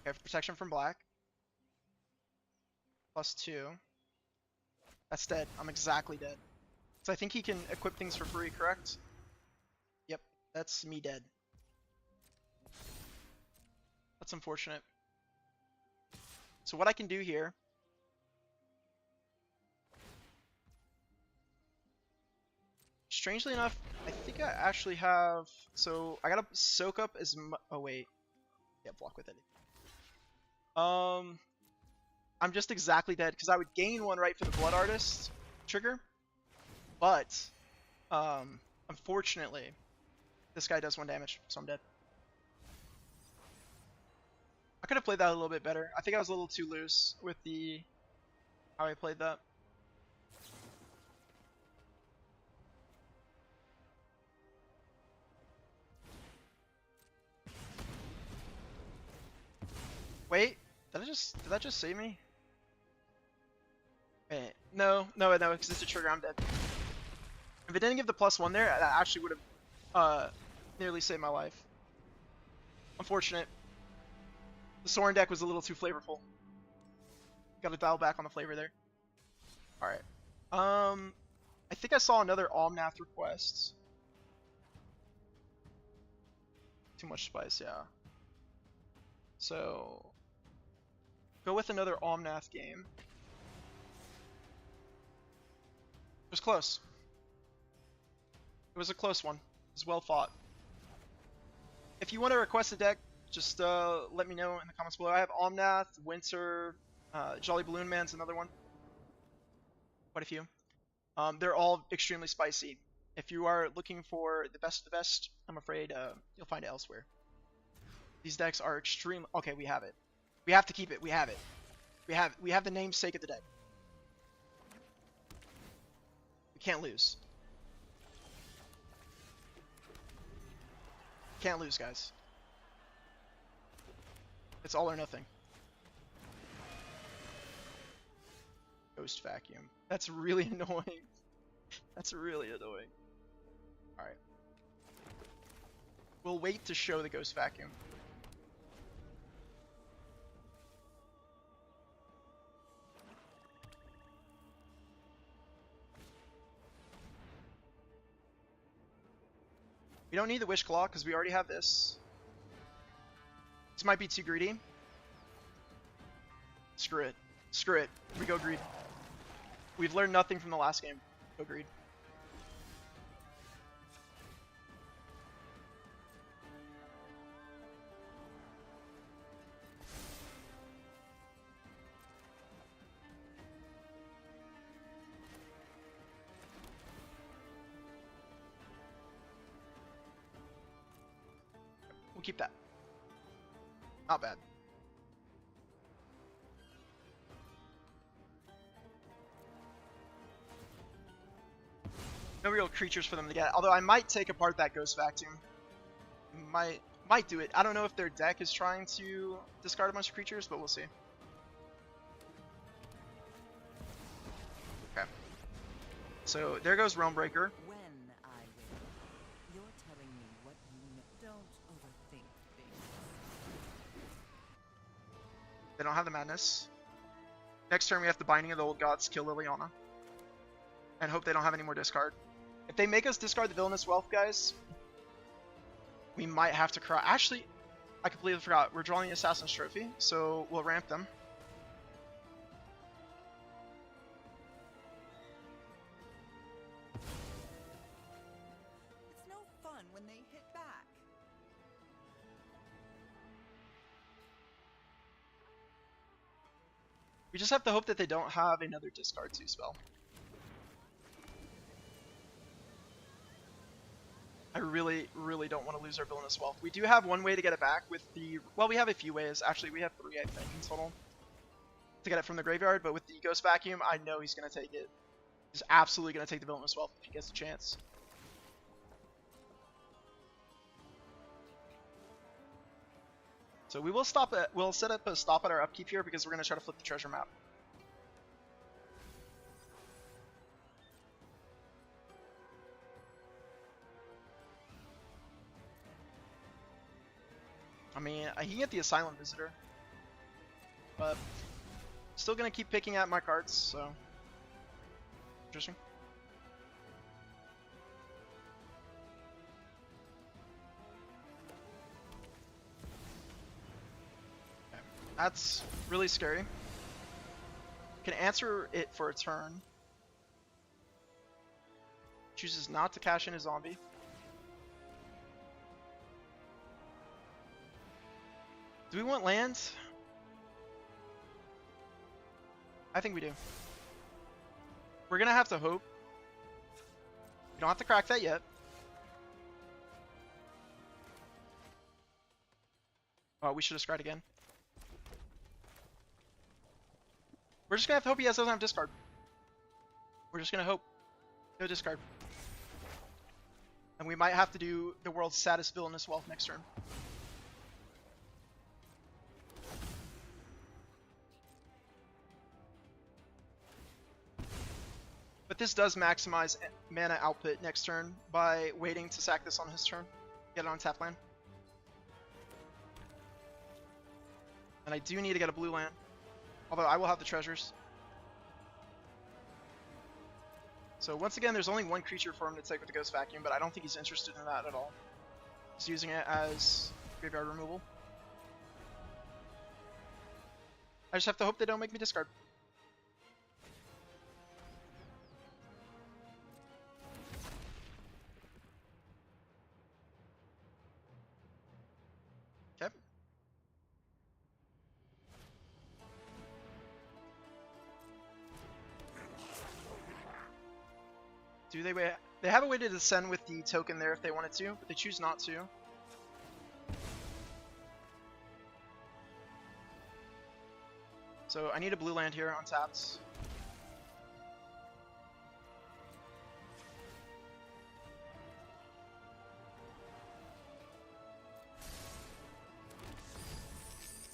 protection from black. +2. That's dead. I'm exactly dead. So I think he can equip things for free, correct? Yep, that's me dead. That's unfortunate. So what I can do here... Strangely enough, I think I actually have... So I gotta soak up as much... Oh wait. Yeah, block with it. I'm just exactly dead, because I would gain 1 right for the Blood Artist trigger, but unfortunately, this guy does 1 damage, so I'm dead. I could have played that a little bit better. I think I was a little too loose with how I played that. Wait, did that just save me? Wait, no, because it's a trigger, I'm dead. If it didn't give the +1 there, that actually would have nearly saved my life. Unfortunate. The Sorin deck was a little too flavorful. Gotta dial back on the flavor there. Alright. I think I saw another Omnath request. Too much spice, yeah. So, go with another Omnath game. It was close. It was a close one. It was well fought. If you want to request a deck, Just let me know in the comments below. I have Omnath, Winter, Jolly Balloon Man's another one. Quite a few. They're all extremely spicy. If you are looking for the best of the best, I'm afraid you'll find it elsewhere. These decks are extreme. Okay, we have it. We have to keep it. We have it. We have the namesake of the deck. We can't lose. Can't lose, guys. It's all or nothing. Ghost Vacuum. That's really annoying. That's really annoying. Alright. We'll wait to show the Ghost Vacuum. We don't need the Wish Claw because we already have this. This might be too greedy. Screw it. Screw it. We go greed. We've learned nothing from the last game. Go greed. We'll keep that. Not bad. No real creatures for them to get. Although I might take apart that Ghost Vacuum. Might do it. I don't know if their deck is trying to discard a bunch of creatures, but we'll see. Okay. So there goes Realm Breaker. When I win, you're telling me what you know. Don't overthink things. They don't have the Madness. Next turn we have the Binding of the Old Gods, kill Liliana. And hope they don't have any more discard. If they make us discard the Villainous Wealth, guys, we might have to cry. Actually, I completely forgot. We're drawing the Assassin's Trophy, so we'll ramp them. It's no fun when they hit back. We just have to hope that they don't have another discard 2 spell. I really don't want to lose our Villainous Wealth. We do have one way to get it back with the... Well, we have a few ways. Actually, we have 3, I think, in total. To get it from the graveyard, but with the Ghost Vacuum, I know he's going to take it. He's absolutely going to take the Villainous Wealth if he gets a chance. So we will stop at... We'll set up a stop at our upkeep here because we're going to try to flip the treasure map. I mean, he can get the Asylum Visitor, but still gonna keep picking at my cards, so interesting. Okay. That's really scary. Can answer it for a turn. Chooses not to cash in his zombie. Do we want lands? I think we do. We're gonna have to hope. We don't have to crack that yet. Oh, we should have scryed again. We're just gonna have to hope he doesn't have discard. We're just gonna hope. No discard. And we might have to do the world's saddest Villainous Wealth next turn. But this does maximize mana output next turn by waiting to sack this on his turn. Get it on tap land. And I do need to get a blue land. Although I will have the treasures. So once again, there's only one creature for him to take with the Ghost Vacuum, but I don't think he's interested in that at all. He's using it as graveyard removal. I just have to hope they don't make me discard. Okay. Do they wait? They have a way to descend with the token there if they wanted to, but they choose not to. So I need a blue land here untapped.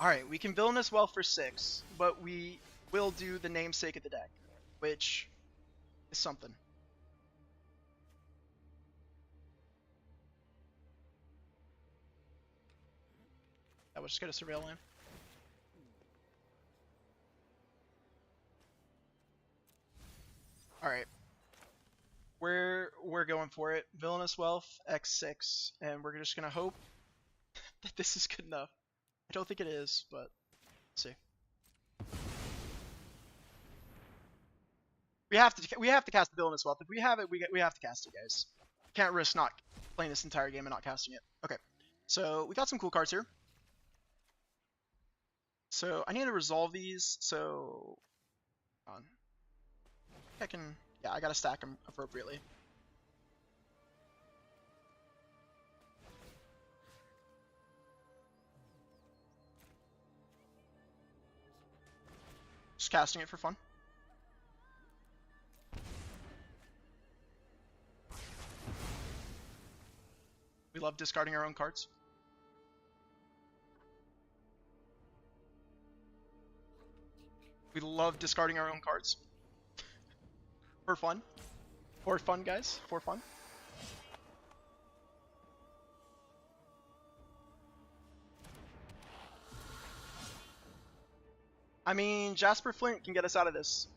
Alright, we can Villainous Wealth for 6, but we will do the namesake of the deck, which is something. That will just get a Surveil land. Alright. We're going for it. Villainous Wealth, X6, and we're just gonna hope that this is good enough. I don't think it is, but let's see. We have to cast the Villainous Wealth. If we have it, we have to cast it, guys. Can't risk not playing this entire game and not casting it. Okay, so we got some cool cards here. So I need to resolve these. So I can, yeah, I gotta stack them appropriately. Just casting it for fun. We love discarding our own cards. We love discarding our own cards. For fun. For fun, guys. For fun. I mean, Jasper Flint can get us out of this.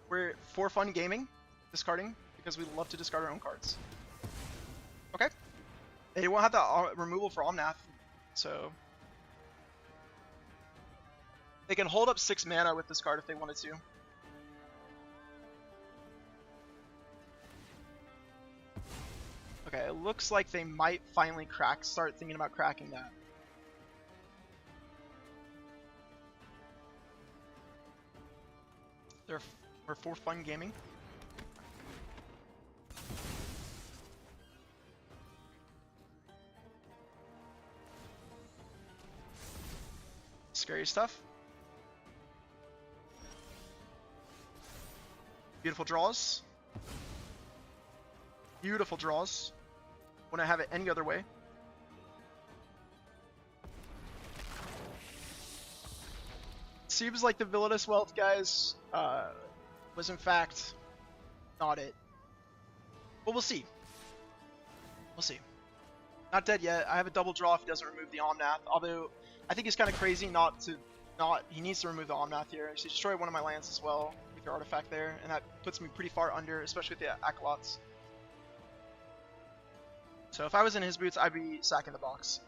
We're for fun gaming, discarding, because we love to discard our own cards. Okay. They won't have the removal for Omnath, so they can hold up 6 mana with this card if they wanted to. Okay, it looks like they might finally start thinking about cracking that. We're for fun gaming. Scary stuff. Beautiful draws. Beautiful draws. Wouldn't have it any other way. Seems like the Villainous Wealth, guys, was in fact not it. But we'll see. We'll see. Not dead yet. I have a double draw if he doesn't remove the Omnath. Although I think it's kind of crazy he needs to remove the Omnath here. So destroy one of my lands as well with your artifact there, and that puts me pretty far under, especially with the Acolytes. So if I was in his boots, I'd be sacking the box.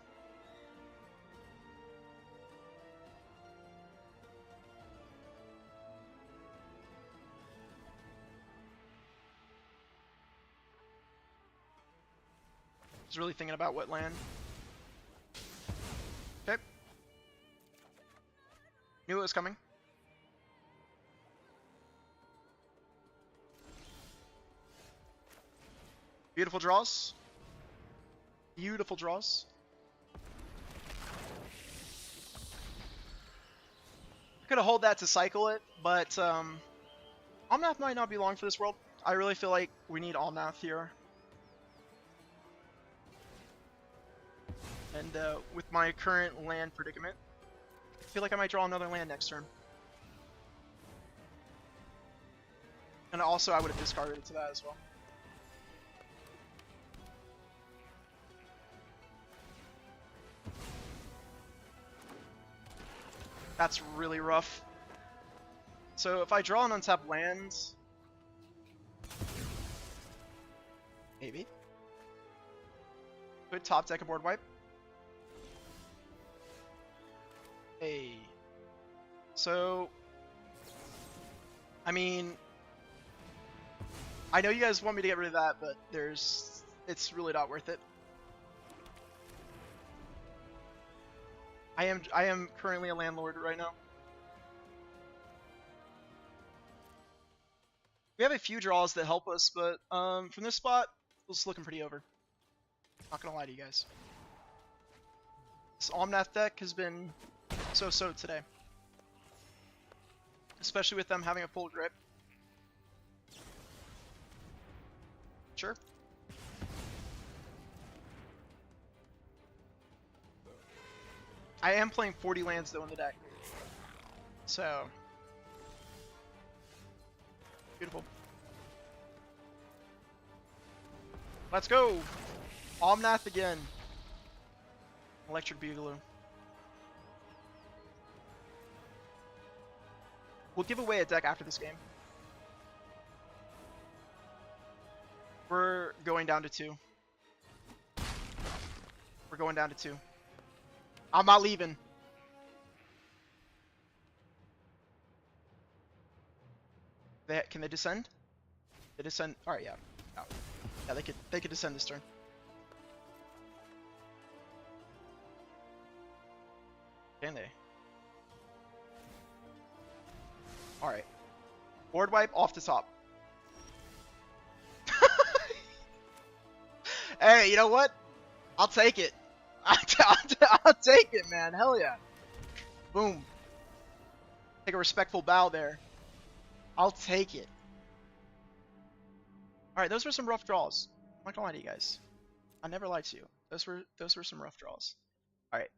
Just really thinking about what land. Okay. Knew it was coming. Beautiful draws. Beautiful draws. I could have hold that to cycle it, but Omnath might not be long for this world. I really feel like we need Omnath here. And with my current land predicament, I feel like I might draw another land next turn. And also I would have discarded it to that as well. That's really rough. So if I draw an untapped land, maybe. Good top deck a board wipe. Hey. So, I mean, I know you guys want me to get rid of that, but it's really not worth it. I am currently a landlord right now. We have a few draws that help us, but from this spot, it's looking pretty over. Not gonna lie to you guys. This Omnath deck has been so-so today. Especially with them having a full grip. Sure. I am playing 40 lands though in the deck. So beautiful. Let's go! Omnath again. Electric Boogaloo. We'll give away a deck after this game. We're going down to 2. We're going down to 2. I'm not leaving. Can they descend? They descend. All right, yeah. Oh. Yeah, they could descend this turn. Can they? All right. Board wipe off the top. Hey, you know what? I'll take it. I'll take it, man. Hell yeah. Boom. Take a respectful bow there. I'll take it. Alright, those were some rough draws. I'm not gonna lie to you guys. I never lied to you. Those were some rough draws. Alright.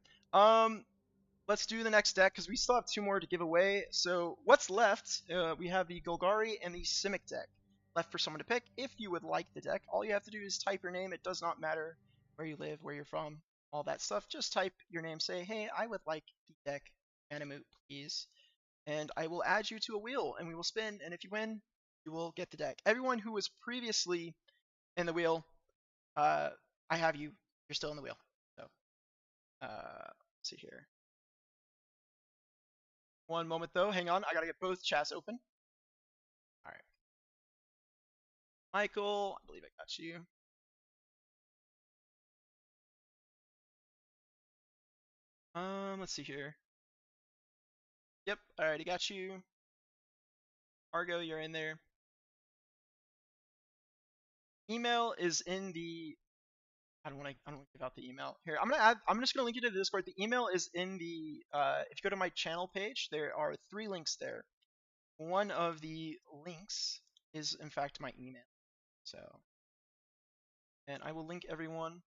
Let's do the next deck because we still have 2 more to give away. So what's left? We have the Golgari and the Simic deck left for someone to pick. If you would like the deck, all you have to do is type your name. It does not matter where you live, where you're from, all that stuff. Just type your name. Say, hey, I would like the deck, Mana Moot, please. And I will add you to a wheel, and we will spin. And if you win, you will get the deck. Everyone who was previously in the wheel, I have you. You're still in the wheel. So, let's see here. One moment though. Hang on. I gotta get both chats open. All right. Michael, I believe I got you. Let's see here. Yep, I already got you. Argo, you're in there. Email is in the. I don't want to give out the email here. I'm just gonna link you to the Discord. The email is in the. If you go to my channel page, there are 3 links there. One of the links is in fact my email. So, and I will link everyone.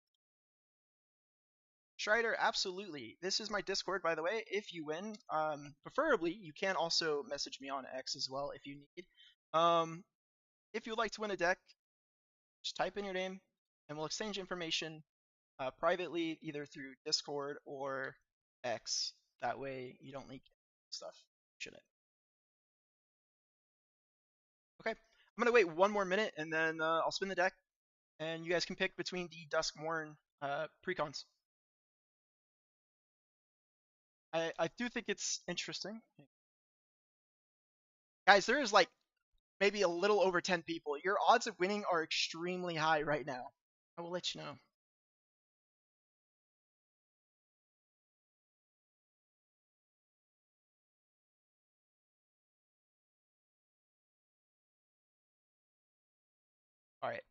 Strider, absolutely. This is my Discord, by the way. If you win, preferably, you can also message me on X as well if you need. If you'd like to win a deck, just type in your name, and we'll exchange information privately, either through Discord or X. That way, you don't leak stuff. Shouldn't. Okay, I'm gonna wait 1 more minute, and then I'll spin the deck, and you guys can pick between the Duskmourn precons. I do think it's interesting. Guys, there is like maybe a little over 10 people. Your odds of winning are extremely high right now. I will let you know. All right.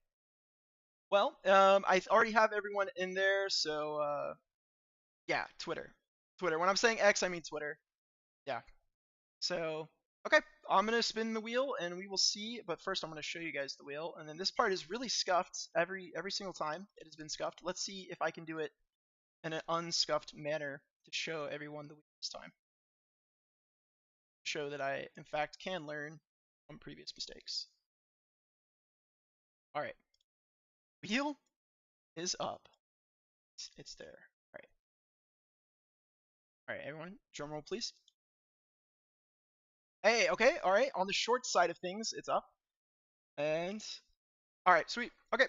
Well, I already have everyone in there, so yeah, Twitter. When I'm saying X, I mean Twitter. Yeah. So, okay, I'm gonna spin the wheel and we will see. But first, I'm gonna show you guys the wheel, and then this part is really scuffed every single time it has been scuffed. Let's see if I can do it in an unscuffed manner to show everyone the wheel this time. Show that I, in fact, can learn from previous mistakes. All right, wheel is up. It's there. All right. All right, everyone, drum roll, please. Hey, okay, all right. On the short side of things, it's up. And all right, sweet. Okay,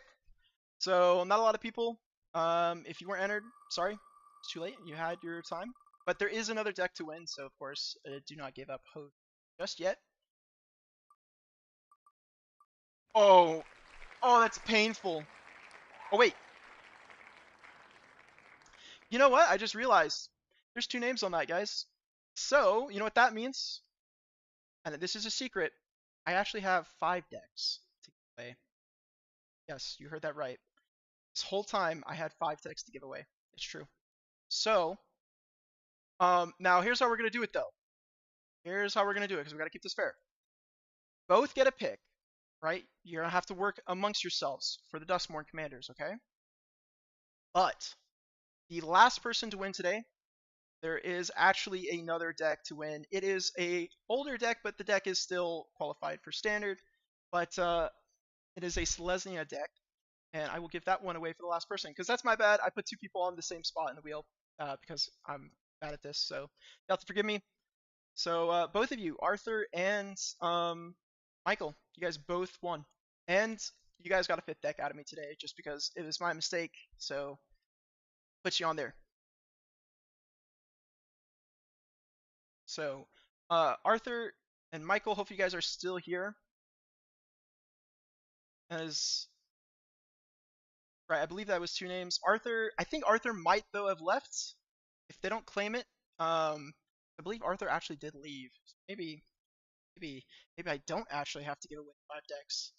so not a lot of people. If you weren't entered, sorry, it's too late. You had your time, but there is another deck to win. So of course, do not give up hope just yet. Oh, that's painful. Oh wait. You know what? I just realized there's 2 names on that, guys. So you know what that means? And this is a secret. I actually have 5 decks to give away. Yes, you heard that right. This whole time I had 5 decks to give away. It's true. So, now here's how we're gonna do it though. Here's how we're gonna do it because we gotta keep this fair. Both get a pick, right? You're gonna have to work amongst yourselves for the Duskmourn commanders, okay? But the last person to win today, there is actually another deck to win. It is a older deck, but the deck is still qualified for standard. But it is a Selesnya deck, and I will give that one away for the last person because that's my bad. I put 2 people on the same spot in the wheel because I'm bad at this, so you have to forgive me. So both of you, Arthur and Michael, you guys both won, and you guys got a 5th deck out of me today just because it was my mistake. So put you on there. So Arthur and Michael, hope you guys are still here. As right, I believe that was 2 names. Arthur, I think Arthur might though have left if they don't claim it. I believe Arthur actually did leave. Maybe I don't actually have to give away 5 decks.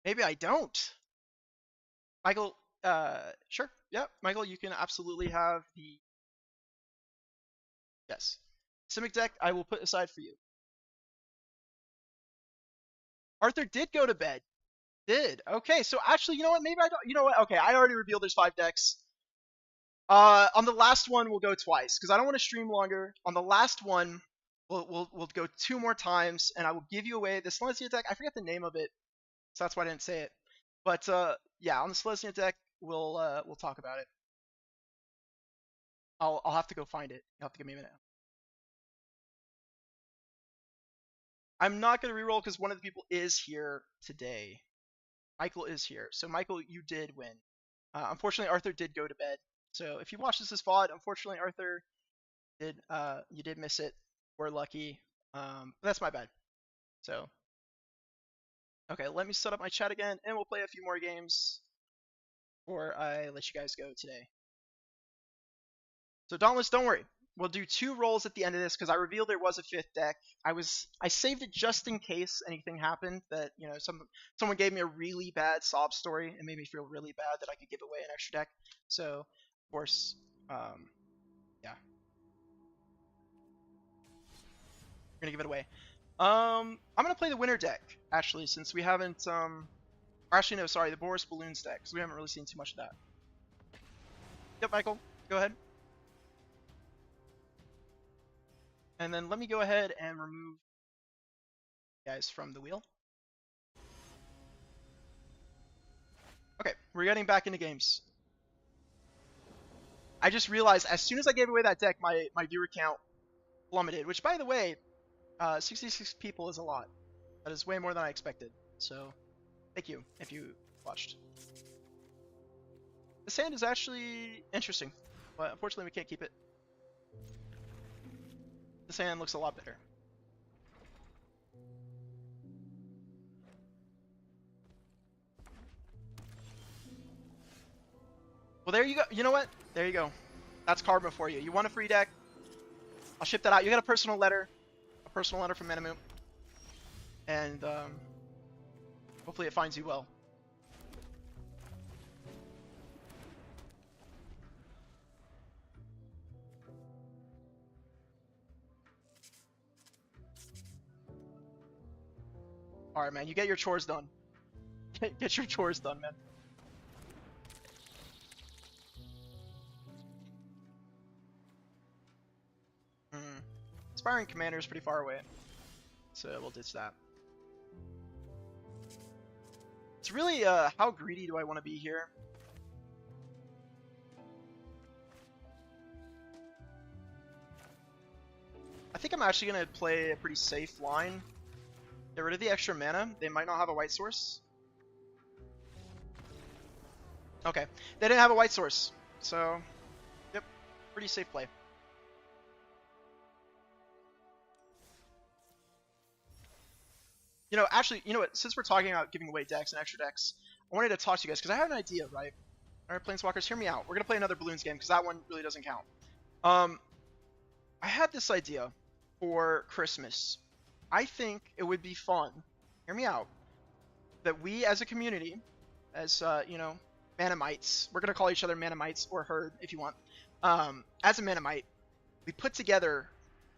Maybe I don't. Michael, sure, yeah, Michael, you can absolutely have the yes. Simic deck I will put aside for you. Arthur did go to bed. Did. Okay, so actually, you know what? Maybe I don't. You know what? Okay, I already revealed there's 5 decks. On the last one, we'll go twice because I don't want to stream longer. On the last one, we'll go 2 more times, and I will give you away the Selesnya deck. I forget the name of it, so that's why I didn't say it. But yeah, on the Selesnya deck, we'll talk about it. I'll have to go find it. You'll have to give me a minute. I'm not gonna reroll because one of the people is here today. Michael is here, so Michael, you did win. Unfortunately, Arthur did go to bed. So if you watch this as VOD, unfortunately, Arthur, you did miss it. We're lucky. But that's my bad. So, okay, let me set up my chat again, and we'll play a few more games before I let you guys go today. So Dauntless, don't worry. We'll do 2 rolls at the end of this because I revealed there was a 5th deck. I saved it just in case anything happened that, you know, someone gave me a really bad sob story and made me feel really bad that I could give away an extra deck. So, of course, yeah. We're gonna give it away. I'm gonna play the winner deck, actually, since we haven't, or actually, no, sorry, the Boris Balloons deck, because we haven't really seen too much of that. Yep, Michael, go ahead. And then let me go ahead and remove you guys from the wheel. Okay, we're getting back into games. I just realized as soon as I gave away that deck, my viewer count plummeted, which, by the way, 66 people is a lot. That is way more than I expected. So, thank you if you watched. The sand is actually interesting, but unfortunately we can't keep it. The sand looks a lot better. Well, there you go. You know what? There you go. That's karma for you. You want a free deck? I'll ship that out. You got a personal letter from Mana Moot, and hopefully it finds you well. All right, man. You get your chores done. Get your chores done, man. Inspiring Commander is pretty far away, so we'll ditch that. It's really, how greedy do I want to be here? I think I'm actually going to play a pretty safe line. Get rid of the extra mana. They might not have a white source. Okay, they didn't have a white source, so, yep, pretty safe play. You know, actually, you know what? Since we're talking about giving away decks and extra decks, I wanted to talk to you guys because I have an idea, right? All right, Planeswalkers, hear me out. We're gonna play another Balloons game because that one really doesn't count. I had this idea for Christmas. I think it would be fun, hear me out, that we as a community, as you know, Manamites, we're gonna call each other Manamites or Herd if you want. As a Manamite, we put together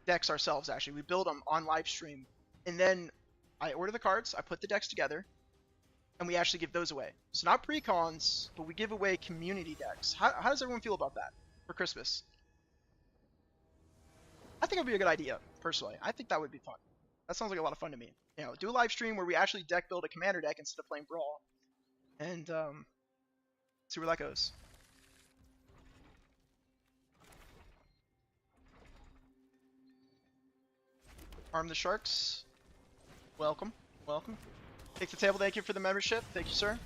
decks ourselves. Actually, we build them on live stream, and then I order the cards, I put the decks together, and we actually give those away. So not pre-cons, but we give away community decks. How does everyone feel about that for Christmas? I think it would be a good idea, personally. I think that would be fun. That sounds like a lot of fun to me. You know, do a live stream where we actually deck build a commander deck instead of playing Brawl, and see where that goes. Arm the Sharks. Welcome, welcome. Take the table. Thank you for the membership. Thank you, sir.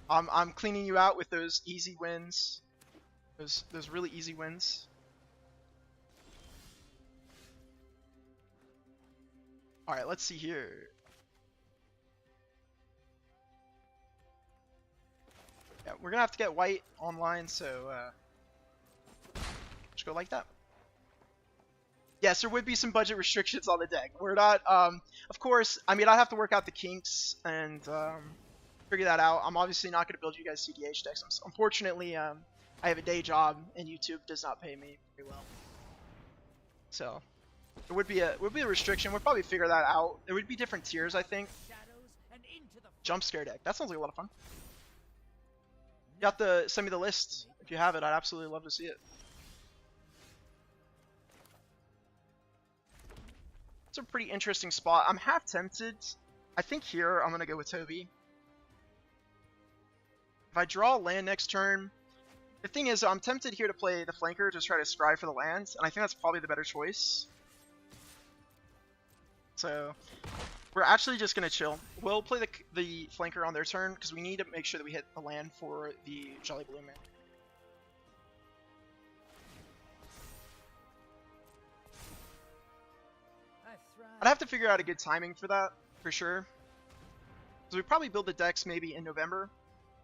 I'm cleaning you out with those easy wins. Those really easy wins. All right, let's see here. Yeah, we're gonna have to get white online, so just go like that. Yes, there would be some budget restrictions on the deck. We're not, of course, I mean, I'd have to work out the kinks and figure that out. I'm obviously not going to build you guys CDH decks. Unfortunately, I have a day job and YouTube does not pay me very well. So, there would be a restriction. We'll probably figure that out. There would be different tiers, I think. Jump scare deck. That sounds like a lot of fun. You have to send me the list if you have it. I'd absolutely love to see it. It's a pretty interesting spot. I'm half tempted. I think here I'm going to go with Toby. If I draw land next turn, the thing is I'm tempted here to play the flanker to try to scry for the lands, and I think that's probably the better choice. So we're actually just going to chill. We'll play the flanker on their turn because we need to make sure that we hit the land for the Jolly Blue Man. I'd have to figure out a good timing for that, for sure. So we probably build the decks maybe in November,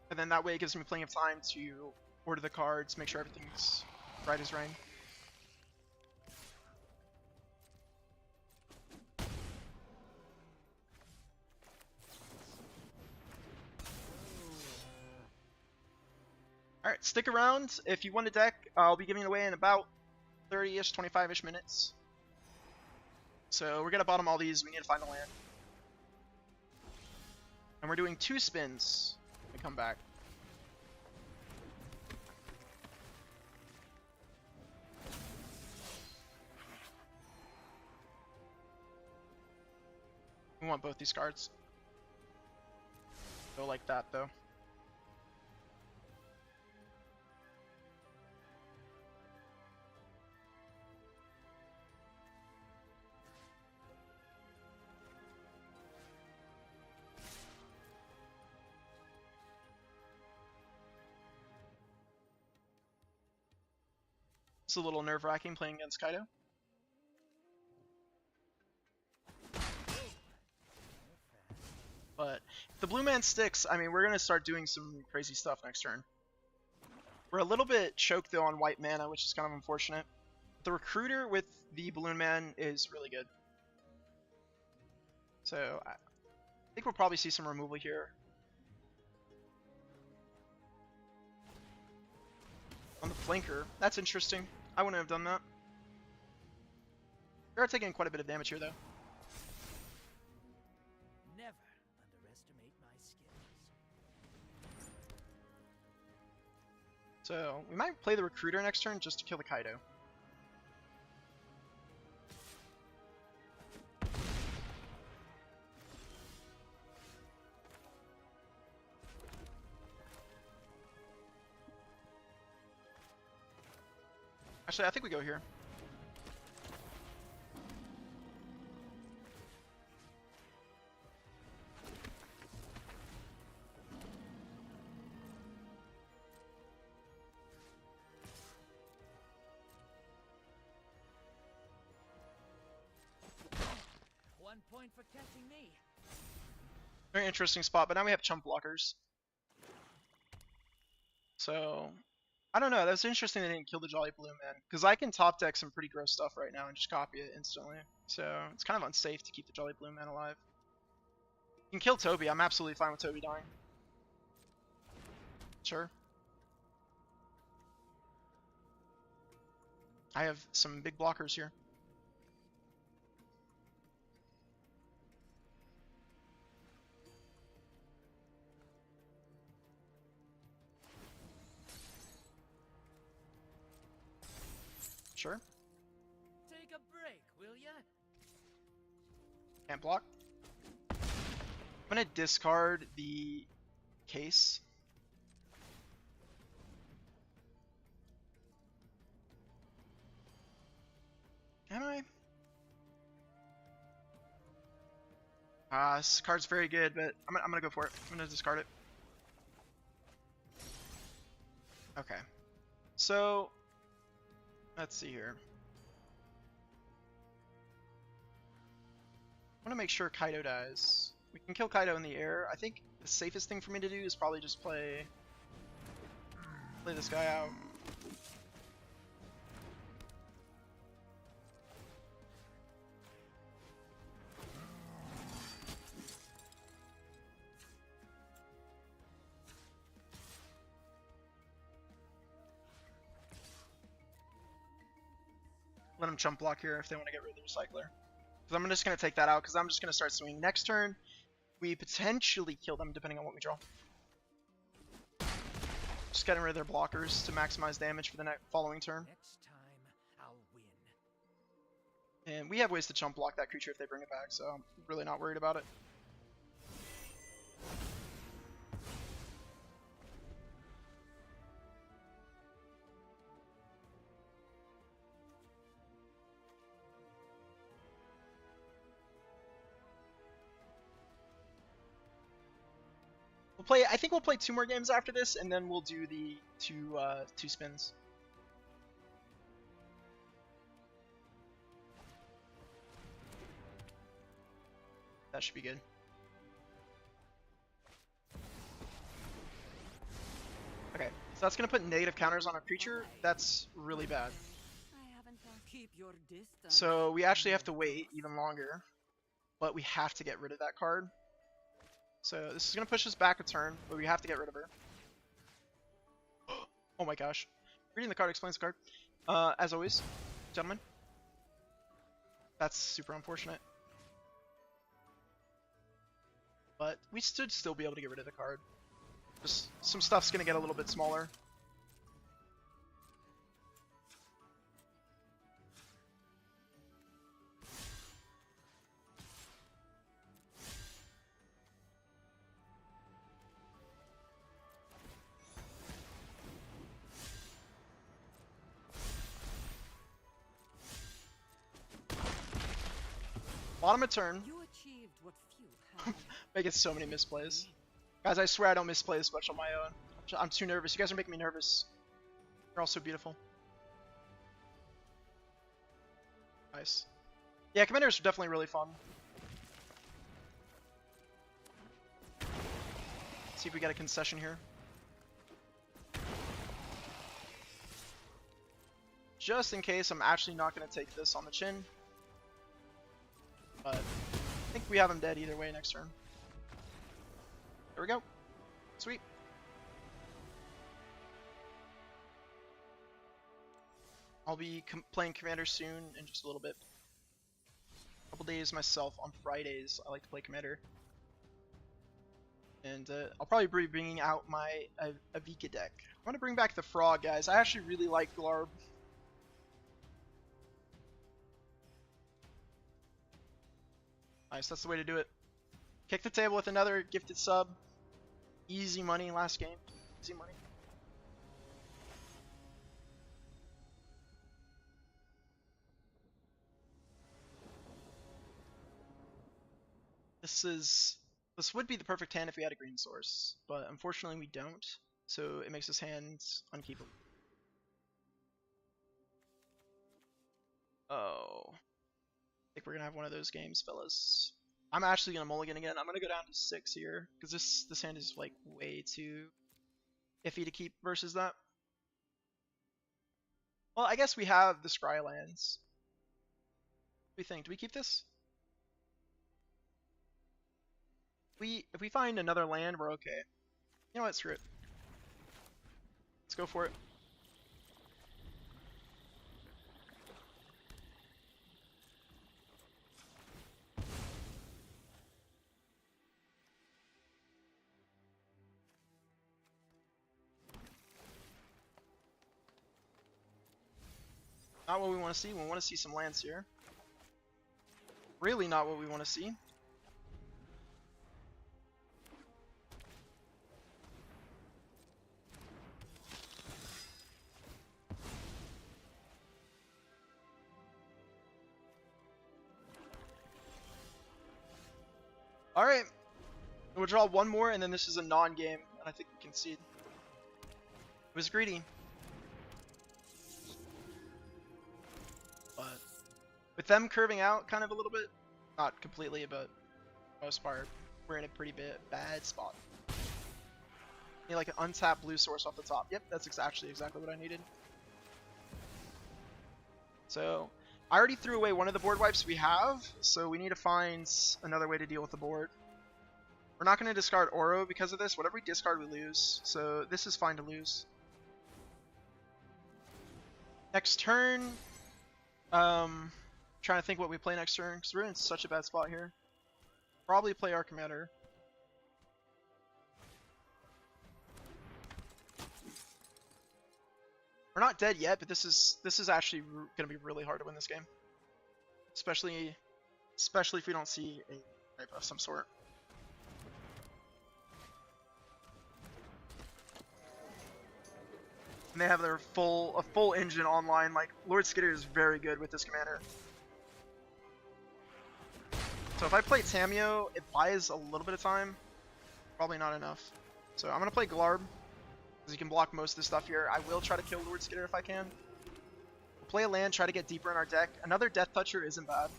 and then that way it gives me plenty of time to order the cards, make sure everything's right as rain. Alright, stick around. If you want a deck, I'll be giving it away in about 30-ish, 25-ish minutes. So we're gonna bottom all these, we need to find a land. And we're doing 2 spins to come back. We want both these cards. Go like that though. It's a little nerve-wracking playing against Kaido. But if the blue man sticks, I mean, we're going to start doing some crazy stuff next turn. We're a little bit choked, though, on white mana, which is kind of unfortunate. The recruiter with the balloon man is really good. So I think we'll probably see some removal here. On the flanker. That's interesting. I wouldn't have done that. We are taking quite a bit of damage here, though. Never underestimate my skills. So we might play the recruiter next turn just to kill the Kaido. Actually, I think we go here. One point for catching me. Very interesting spot, but now we have chump blockers. So I don't know. That's interesting they didn't kill the Jolly Blue Man, because I can top deck some pretty gross stuff right now and just copy it instantly. So it's kind of unsafe to keep the Jolly Blue Man alive. You can kill Toby. I'm absolutely fine with Toby dying. Sure. I have some big blockers here. Sure. Take a break, will ya? Can't block. I'm gonna discard the case. Am I? This card's very good, but I'm gonna go for it. I'm gonna discard it. Okay. So, let's see here. I want to make sure Kaido dies. We can kill Kaido in the air. I think the safest thing for me to do is probably just play this guy out. Let him chump block here if they want to get rid of the recycler. Because I'm just going to take that out because I'm just going to start swinging. Next turn, we potentially kill them depending on what we draw. Just getting rid of their blockers to maximize damage for the following turn. Next time, I'll win. And we have ways to chump block that creature if they bring it back, so I'm really not worried about it. I think we'll play 2 more games after this, and then we'll do the two spins. That should be good. Okay, so that's gonna put negative counters on our creature. That's really bad. Keep your distance. So we actually have to wait even longer, but we have to get rid of that card. So this is going to push us back a turn, but we have to get rid of her. Oh my gosh. Reading the card explains the card. As always, gentlemen. That's super unfortunate. But we should still be able to get rid of the card. Just some stuff's going to get a little bit smaller. Bottom of turn. You achieved what few have. Making so many misplays. Guys, I swear I don't misplay this much on my own. I'm too nervous. You guys are making me nervous. You're all so beautiful. Nice. Yeah, Commanders are definitely really fun. Let's see if we get a concession here. Just in case, I'm actually not going to take this on the chin. But I think we have him dead either way next turn. There we go. Sweet. I'll be playing Commander soon in just a little bit. A couple days myself on Fridays. I like to play Commander. And I'll probably be bringing out my Avika deck. I'm going to bring back the Frog, guys. I actually really like Glarb. Nice, that's the way to do it. Kick the table with another gifted sub. Easy money last game. Easy money. This would be the perfect hand if we had a green source, but unfortunately we don't, so it makes this hand unkeepable. Oh. I think we're gonna have one of those games, fellas. I'm actually gonna mulligan again. I'm gonna go down to 6 here because this hand is like way too iffy to keep versus that. Well, I guess we have the Scry lands. What do we think? Do we keep this? If we find another land, we're okay. You know what? Screw it. Let's go for it. Not what we want to see. We want to see some lands here. Really not what we want to see. Alright. We'll draw one more, and then this is a non-game, and I think we concede. It was greedy. But with them curving out kind of a little bit, not completely, but for the most part, we're in a pretty bad spot. Need like an untapped blue source off the top. Yep, that's actually exactly what I needed. So I already threw away one of the board wipes we have, so we need to find another way to deal with the board. We're not going to discard Oro because of this. Whatever we discard, we lose. So this is fine to lose. Next turn, trying to think what we play next turn because we're in such a bad spot here. Probably play our commander. We're not dead yet, but this is actually going to be really hard to win this game, especially if we don't see a type of some sort. And they have their a full engine online. Like Lord Skitter is very good with this commander. So if I play Tameo, it buys a little bit of time. Probably not enough. So I'm gonna play Glarb, because he can block most of the stuff here. I will try to kill Lord Skitter if I can. We'll play a land, try to get deeper in our deck. Another Death Toucher isn't bad.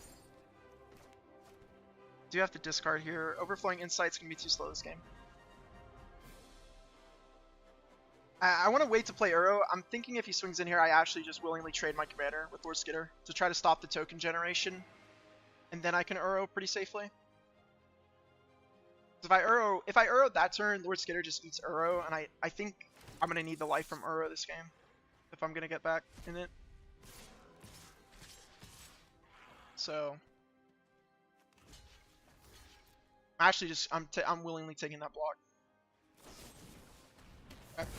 Do have to discard here. Overflowing Insight's gonna be too slow this game. I want to wait to play Uro. I'm thinking if he swings in here, I actually just willingly trade my commander with Lord Skitter to try to stop the token generation, and then I can Uro pretty safely. If I Uro that turn, Lord Skitter just eats Uro, and I think I'm gonna need the life from Uro this game if I'm gonna get back in it. So actually, I'm willingly taking that block.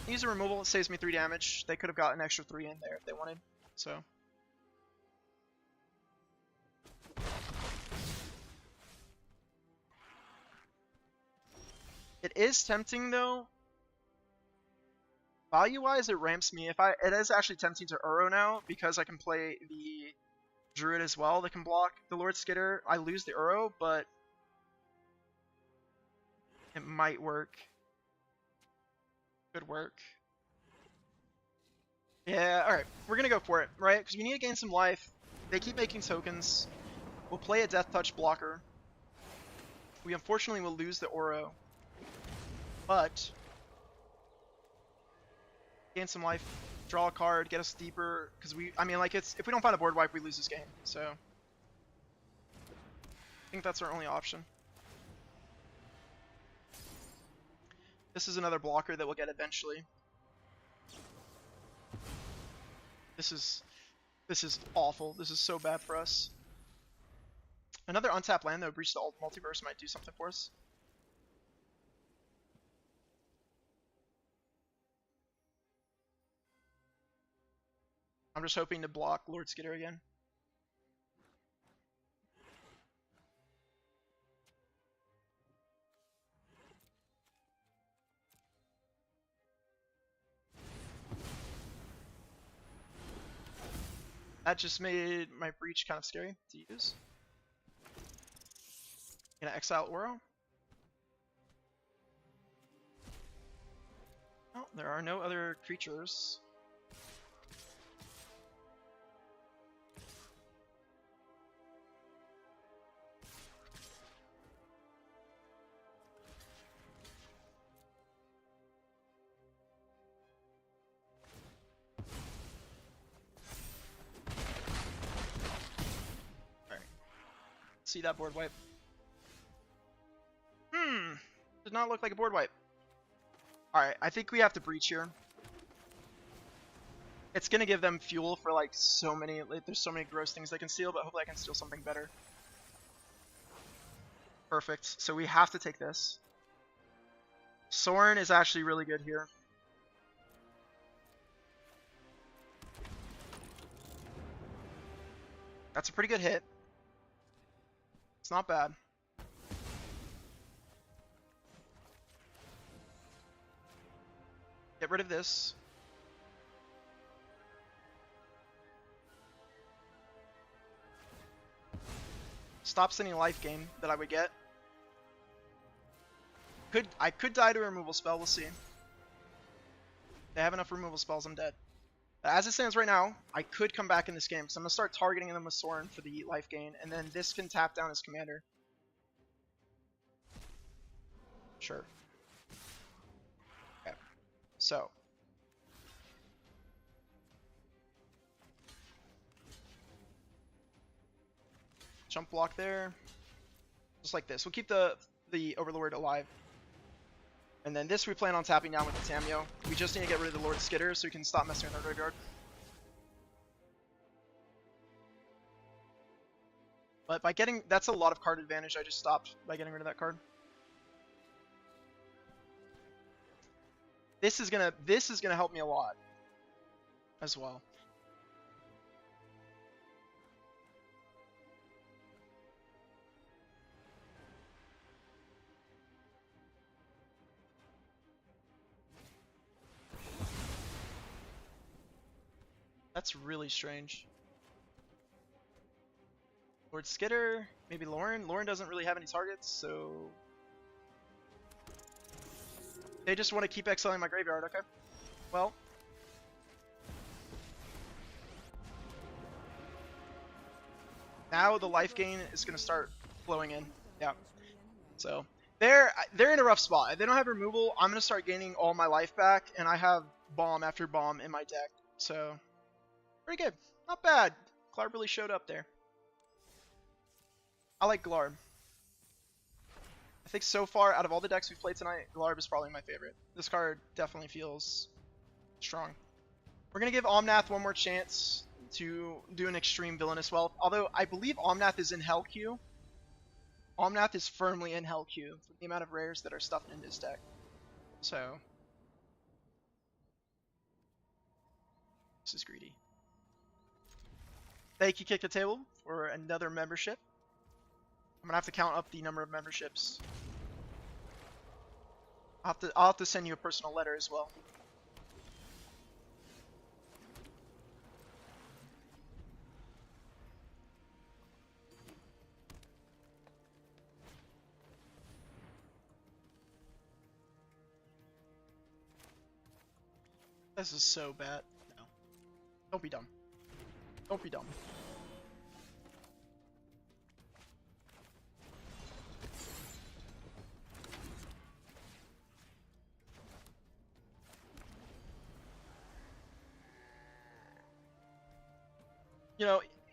Use a removal, it saves me 3 damage. They could have got an extra 3 in there if they wanted. So it is tempting though. Value-wise, it ramps me. It is actually tempting to Uro now because I can play the Druid as well that can block the Lord Skitter. I lose the Uro, but it might work. Could work. Yeah, alright. We're gonna go for it, right? Because we need to gain some life. They keep making tokens. We'll play a Death Touch blocker. We unfortunately will lose the Oro. But gain some life, draw a card, get us deeper. Because if we don't find a board wipe, we lose this game. So I think that's our only option. This is another blocker that we'll get eventually. This is awful. This is so bad for us. Another untapped land though, Breach the Multiverse might do something for us. I'm just hoping to block Lord Skitter again. That just made my Breach kind of scary to use. Gonna exile Oro. Oh, there are no other creatures. See that board wipe. Did not look like a board wipe. Alright, I think we have to breach here. It's gonna give them fuel for like so many, like, there's so many gross things they can steal, but hopefully I can steal something better. Perfect. So we have to take this. Sorin is actually really good here. That's a pretty good hit. It's not bad. Get rid of this. Stops any life gain that I would get. I could die to a removal spell, we'll see. If they have enough removal spells, I'm dead. But as it stands right now, I could come back in this game, so I'm going to start targeting them with Sorin for the life gain, and then this can tap down his commander. Sure. Okay. So. Jump block there. Just like this. We'll keep the Overlord alive. And then this we plan on tapping down with the Tameo. We just need to get rid of the Lord Skitter so we can stop messing with our graveyard. But by getting, that's a lot of card advantage I just stopped by getting rid of that card. This is gonna help me a lot as well. That's really strange. Lord Skitter, maybe Lauren. Lauren doesn't really have any targets, so they just want to keep exiling my graveyard. Okay. Well, now the life gain is going to start flowing in. Yeah. So they're in a rough spot. If they don't have removal, I'm going to start gaining all my life back, and I have bomb after bomb in my deck. So pretty good. Not bad. Glarb really showed up there. I like Glarb. I think so far, out of all the decks we've played tonight, Glarb is probably my favorite. This card definitely feels strong. We're going to give Omnath one more chance to do an extreme villainous wealth. Although, I believe Omnath is in Hell Queue. Omnath is firmly in Hell Queue for the amount of rares that are stuffed in this deck. So, this is greedy. Thank you, Kick the Table, for another membership. I'm gonna have to count up the number of memberships. I'll have to send you a personal letter as well. This is so bad. No. Don't be dumb. Don't be dumb.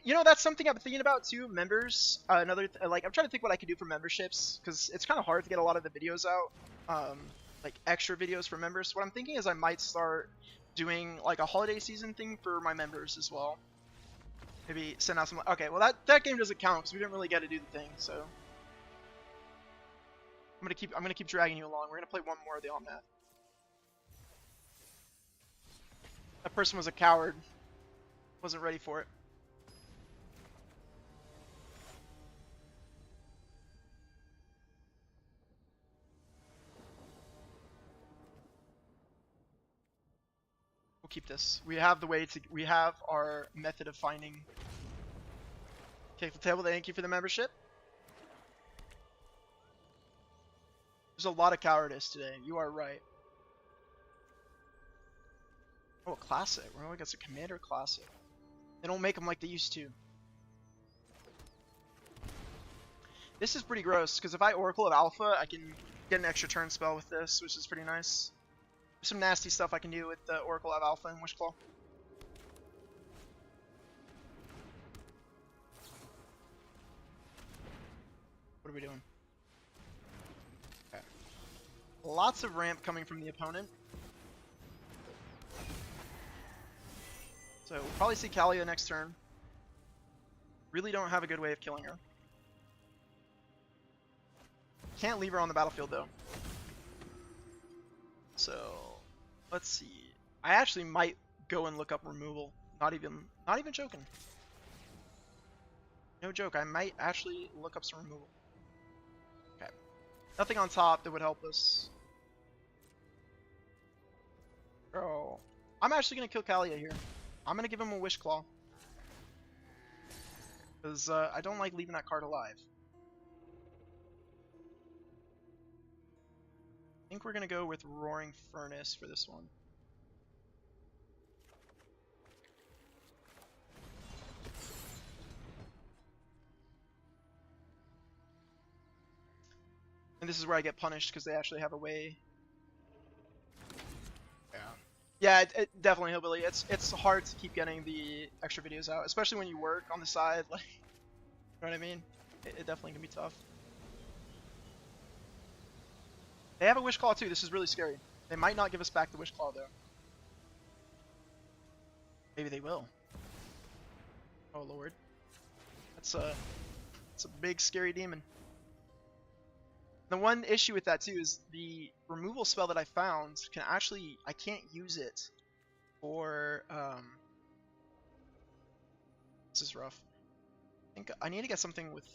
You know that's something I've been thinking about too. Members, like I'm trying to think what I could do for memberships because it's kind of hard to get a lot of the videos out, like extra videos for members. What I'm thinking is I might start doing like a holiday season thing for my members as well. Maybe send out some. Okay, well that game doesn't count because we didn't really get to do the thing. So I'm gonna keep dragging you along. We're gonna play one more of the Omnath. That person was a coward. Wasn't ready for it. We'll keep this. We have our method of finding. Kick the Table, thank you for the membership. There's a lot of cowardice today. You are right. Oh, a classic. We're going against a commander classic. They don't make them like they used to. This is pretty gross, because if I Oracle of Alpha, I can get an extra turn spell with this, which is pretty nice. There's some nasty stuff I can do with the Oracle of Alpha and Wishclaw. What are we doing? Okay. Lots of ramp coming from the opponent. So we'll probably see Kalia next turn. Really don't have a good way of killing her. Can't leave her on the battlefield though. So let's see. I actually might go and look up removal. Not even joking. No joke. I might actually look up some removal. Okay. Nothing on top that would help us. Bro, I'm actually gonna kill Kalia here. I'm gonna give him a Wish Claw. Because I don't like leaving that card alive. I think we're gonna go with Roaring Furnace for this one. And this is where I get punished because they actually have a way. Yeah, it definitely Hillbilly. It's hard to keep getting the extra videos out, especially when you work on the side. Like, you know what I mean? It definitely can be tough. They have a Wish Claw too. This is really scary. They might not give us back the Wish Claw though. Maybe they will. Oh lord, it's a big scary demon. The one issue with that too is the removal spell that I found can actually, I can't use it for, this is rough. I think I need to get something with,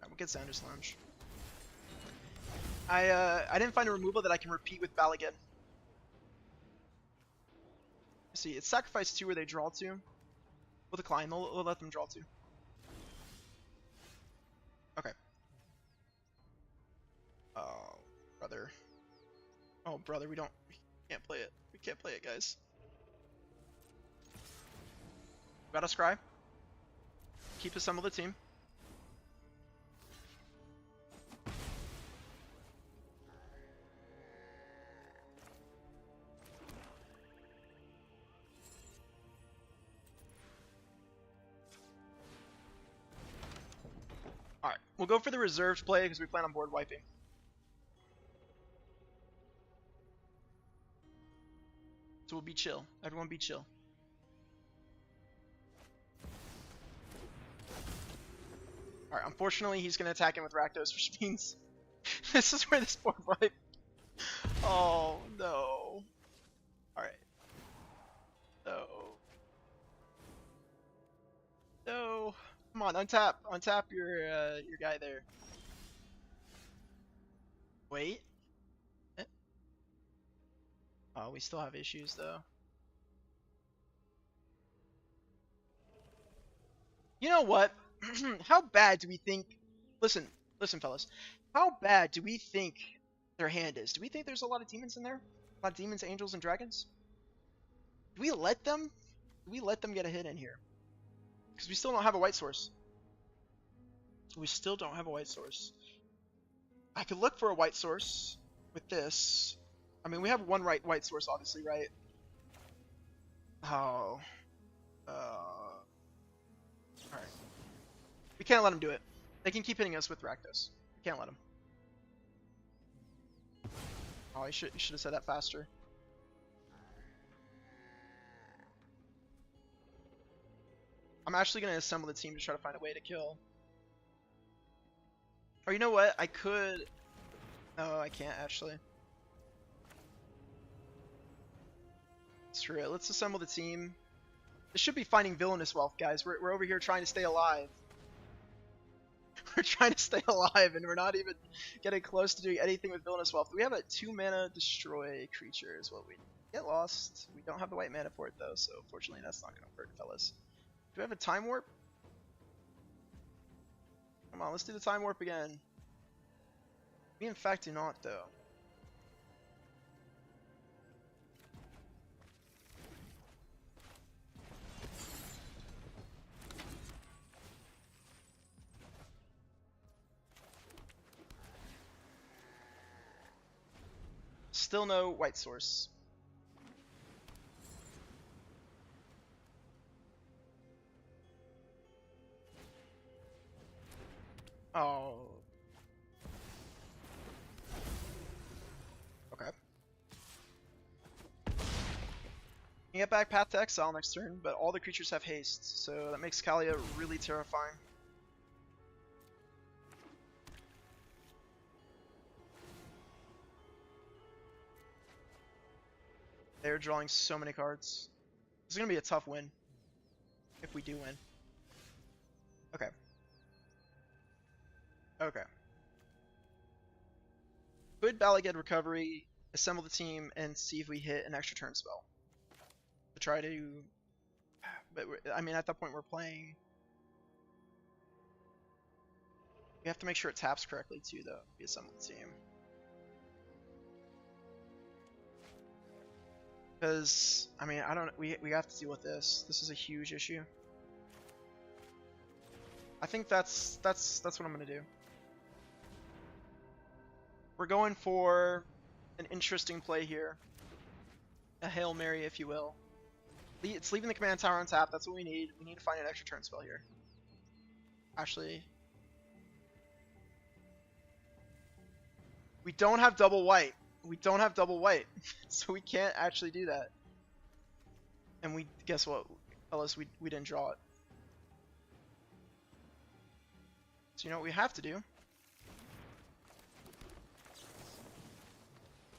we'll get Xander's Lounge. I didn't find a removal that I can repeat with Balagan. See, it's sacrifice 2 where they draw 2. We'll decline, we'll let them draw 2. Okay. Oh, brother. Oh, brother, we can't play it. We can't play it, guys. Got a scry. Keep assemble the team. Alright, we'll go for the reserved play because we plan on board wiping. So we'll be chill. Everyone be chill. Alright, unfortunately he's going to attack him with Rakdos, which means this is where this board wipe. Oh, no. Alright. No. No. Come on, untap. Untap your guy there. Wait. Oh, we still have issues though. You know what? How bad do we think... Listen, fellas. How bad do we think their hand is? Do we think there's a lot of demons in there? A lot of demons, angels, and dragons? Do we let them? Do we let them get a hit in here? Because we still don't have a white source. We still don't have a white source. I could look for a white source with this. I mean, we have one white source, obviously, right? Oh. Alright. We can't let them do it. They can keep hitting us with Rakdos. We can't let them. Oh, you should have said that faster. I'm actually going to assemble the team to try to find a way to kill. Or you know what? I could... No, I can't actually. Screw it. Let's assemble the team. This should be finding Villainous Wealth, guys. We're over here trying to stay alive. We're trying to stay alive, and we're not even getting close to doing anything with Villainous Wealth. We have a 2-mana destroy creature is what we get lost. We don't have the white mana for it, though, so fortunately that's not going to work, fellas. Do we have a Time Warp? Come on, let's do the Time Warp again. We in fact do not, though. Still no white source. Oh. Okay. You get back Path to Exile next turn, but all the creatures have haste, so that makes Kalia really terrifying. They're drawing so many cards. This is gonna be a tough win. If we do win. Okay. Okay. Good Balaged recovery, assemble the team, and see if we hit an extra turn spell. To try to... But, I mean, at that point we're playing... We have to make sure it taps correctly too, though. We assemble the team. Because, I mean, I don't... We have to deal with this. This is a huge issue. I think that's what I'm gonna do. We're going for an interesting play here. A Hail Mary, if you will. It's leaving the command tower on tap. That's what we need. We need to find an extra turn spell here. Actually, we don't have double white. We don't have double white, so we can't actually do that. And we guess what? Unless we didn't draw it. So you know what we have to do?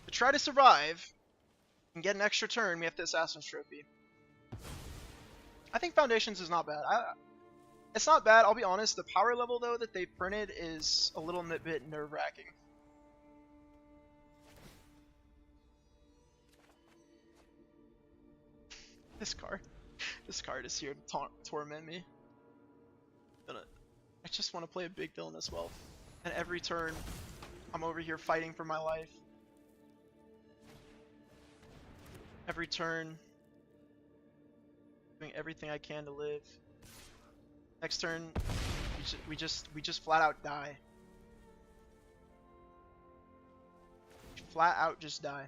To try to survive and get an extra turn, we have to Assassin's Trophy. I think Foundations is not bad. It's not bad, I'll be honest. The power level, though, that they printed is a little bit nerve-wracking. This card is here to torment me. I just want to play a big Villainous Wealth. And every turn, I'm over here fighting for my life. Every turn, doing everything I can to live. Next turn, we just flat out die. Flat out just die.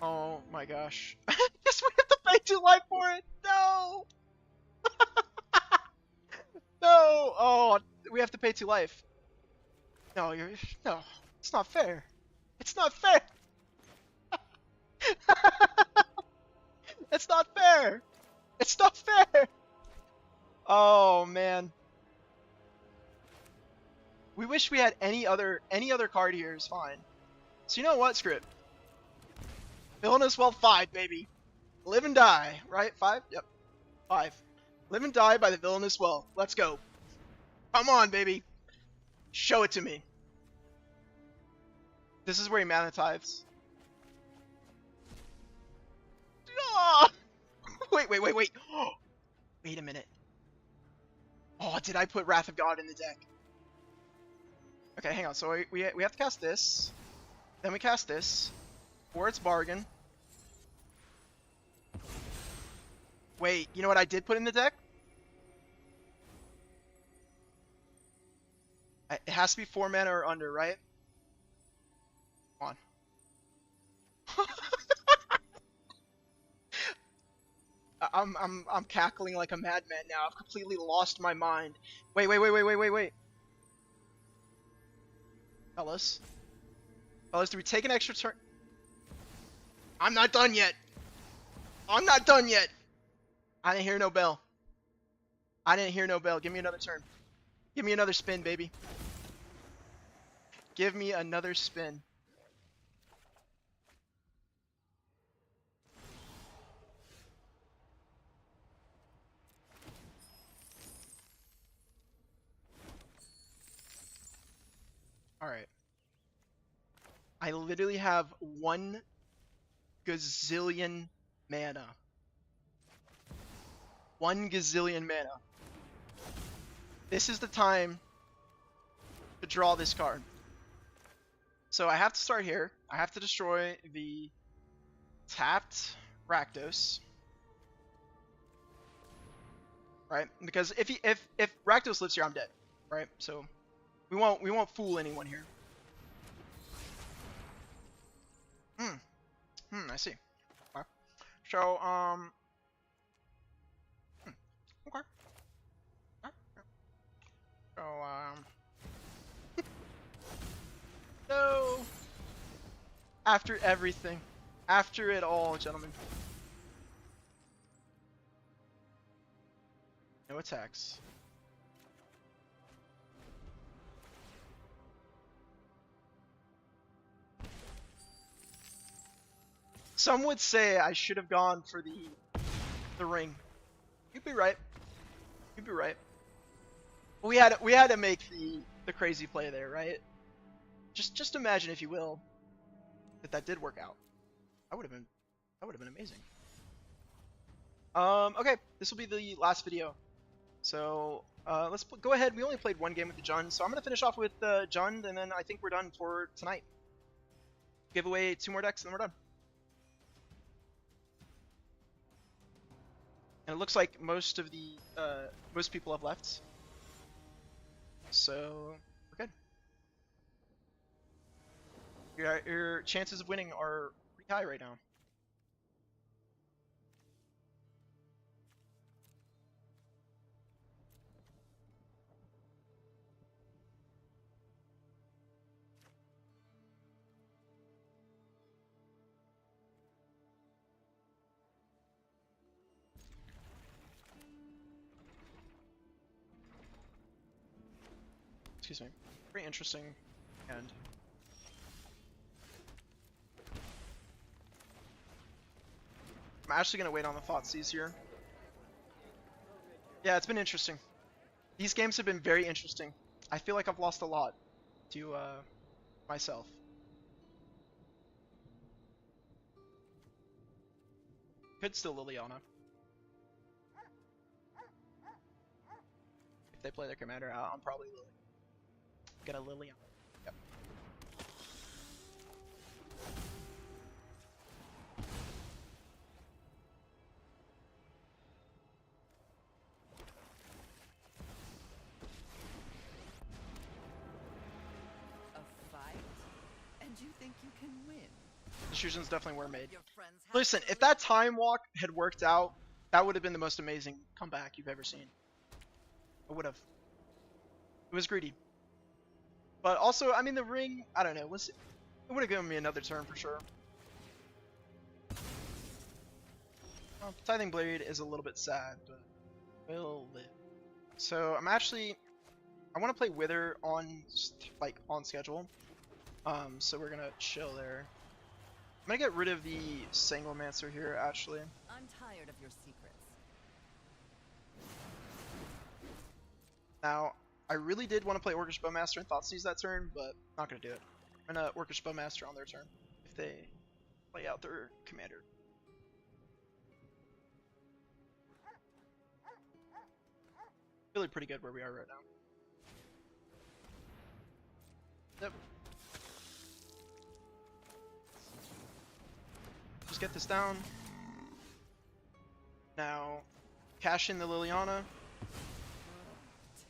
Oh my gosh. Guess we have to pay 2 life for it! No! No! Oh, we have to pay 2 life. No, no, it's not fair. It's not fair! It's not fair! It's not fair! Oh man. We wish we had any other card here is fine. So you know what, Script? Villainous Wealth 5, baby. Live and die, right? 5? Yep. 5. Live and die by the Villainous Wealth. Let's go. Come on, baby. Show it to me. This is where he mana tithes. Oh! Wait. Wait a minute. Oh, did I put Wrath of God in the deck? Okay, hang on. So we have to cast this. Then we cast this. Or it's bargain. Wait, you know what I did put in the deck? It has to be 4 mana or under, right? Come on. I'm cackling like a madman now. I've completely lost my mind. Wait. Fellas, do we take an extra turn? I'm not done yet. I didn't hear no bell. Give me another turn. Give me another spin, baby. Give me another spin. Alright. I literally have 1 gazillion mana. 1 gazillion mana. This is the time to draw this card. So I have to start here. I have to destroy the tapped Rakdos. Right? Because if Rakdos lives here, I'm dead. Right? So we won't fool anyone here. I see. Okay. So Oh, no. After everything. After it all, gentlemen. No attacks. Some would say I should have gone for the ring. You'd be right. You'd be right. We had to make the crazy play there, right? Just imagine, if you will, that did work out. That would have been amazing. Okay, this will be the last video. So let's go ahead. We only played one game with the Jund, so I'm gonna finish off with Jund, and then I think we're done for tonight. Give away 2 more decks, and then we're done. And it looks like most people have left, so we're good. Your chances of winning are pretty high right now. Excuse me. Pretty interesting hand. I'm actually gonna wait on the Thoughtseize here. Yeah, it's been interesting. These games have been very interesting. I feel like I've lost a lot to myself. Could still Liliana. If they play their commander out, I'm probably gonna Liliana. Yep. A fight? And you think you can win? Decisions definitely were made. Your friends have Listen, to if that time walk had worked out, that would have been the most amazing comeback you've ever seen. It would have. It was greedy. But also, I mean, the ring, I don't know, it would have given me another turn for sure. Well, Tithing Blade is a little bit sad, but will live. So I'm actually, I want to play Wither on schedule. So we're gonna chill there. I'm gonna get rid of the Sanglemancer here, actually. I'm tired of your secrets. Now, I really did want to play Orcish Bowmaster and Thoughtseize that turn, but not gonna do it. I'm gonna Orcish Bowmaster on their turn if they play out their commander. Really pretty good where we are right now. Yep. Just get this down. Now, cash in the Liliana.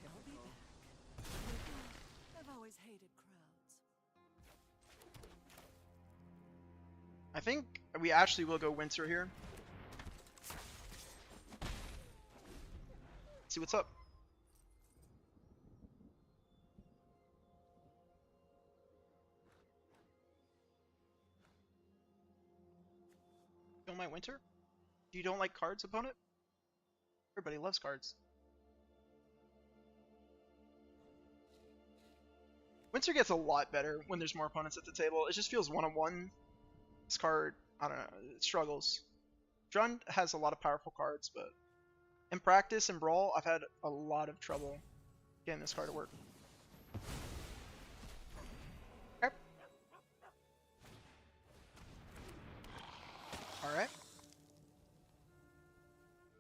Tell me back. I've always hated crowds. I think we actually will go Winter here. See what's up. Kill my Winter? You don't like cards, opponent? Everybody loves cards. Winter gets a lot better when there's more opponents at the table. It just feels one-on-one. This card, I don't know, it struggles. Jund has a lot of powerful cards, but in practice and Brawl, I've had a lot of trouble getting this card to work. Okay. Alright.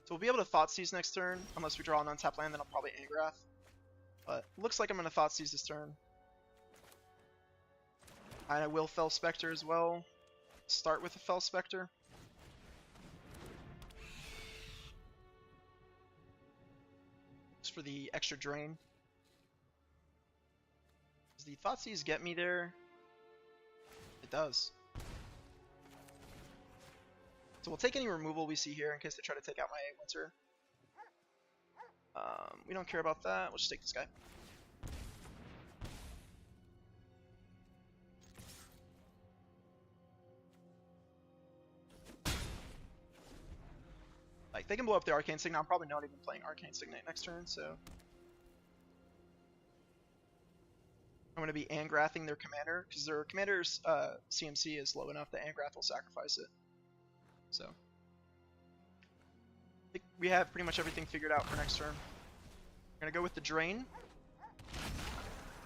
So we'll be able to Thoughtseize next turn, unless we draw an untapped land, then I'll probably Angrath. But looks like I'm going to Thoughtseize this turn. And I will Fell Spectre as well. Start with a Fell Spectre. Just for the extra drain. Does the Thoughtseize get me there? It does. So we'll take any removal we see here in case they try to take out my Winter. We don't care about that. We'll just take this guy. they can blow up the Arcane Signet. I'm probably not even playing Arcane Signet next turn, so I'm going to be Angrathing their commander, because their commander's CMC is low enough that Angrath will sacrifice it. So I think we have pretty much everything figured out for next turn. We're going to go with the Drain.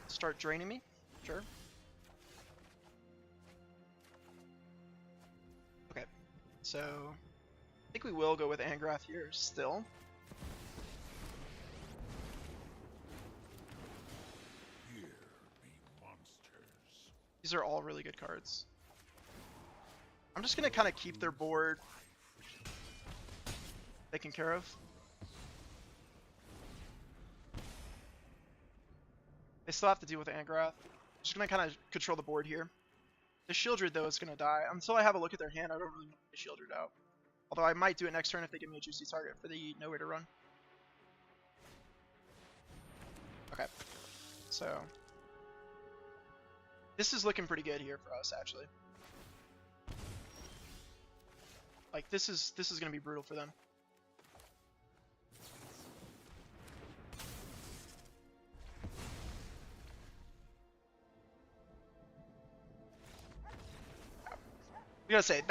Start draining me. Sure. Okay, so I think we will go with Angrath here still. Here be monsters. These are all really good cards. I'm just gonna kind of keep their board taken care of. They still have to deal with Angrath. Just gonna kind of control the board here. The Shieldred though is gonna die. Until I have a look at their hand, I don't really want the Shieldred out. Although I might do it next turn if they give me a juicy target for the nowhere to run. Okay, so this is looking pretty good here for us actually. Like this is gonna be brutal for them. I gotta say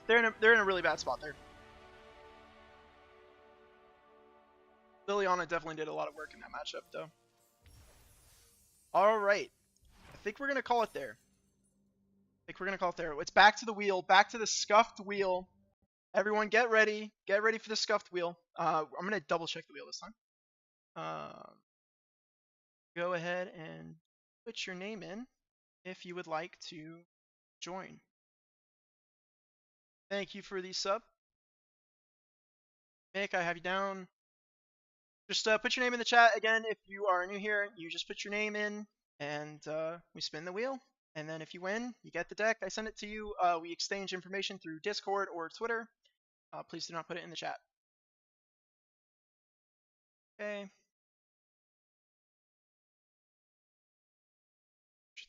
they're in a really bad spot there. Liliana definitely did a lot of work in that matchup though. All right, I think we're gonna call it there. It's back to the wheel, back to the scuffed wheel. Everyone, get ready for the scuffed wheel. I'm gonna double check the wheel this time. Go ahead and put your name in if you would like to join. Thank you for the sub. Mick, I have you down. Just put your name in the chat. Again, if you are new here, you just put your name in, and we spin the wheel. And then if you win, you get the deck. I send it to you. We exchange information through Discord or Twitter. Please do not put it in the chat. Okay.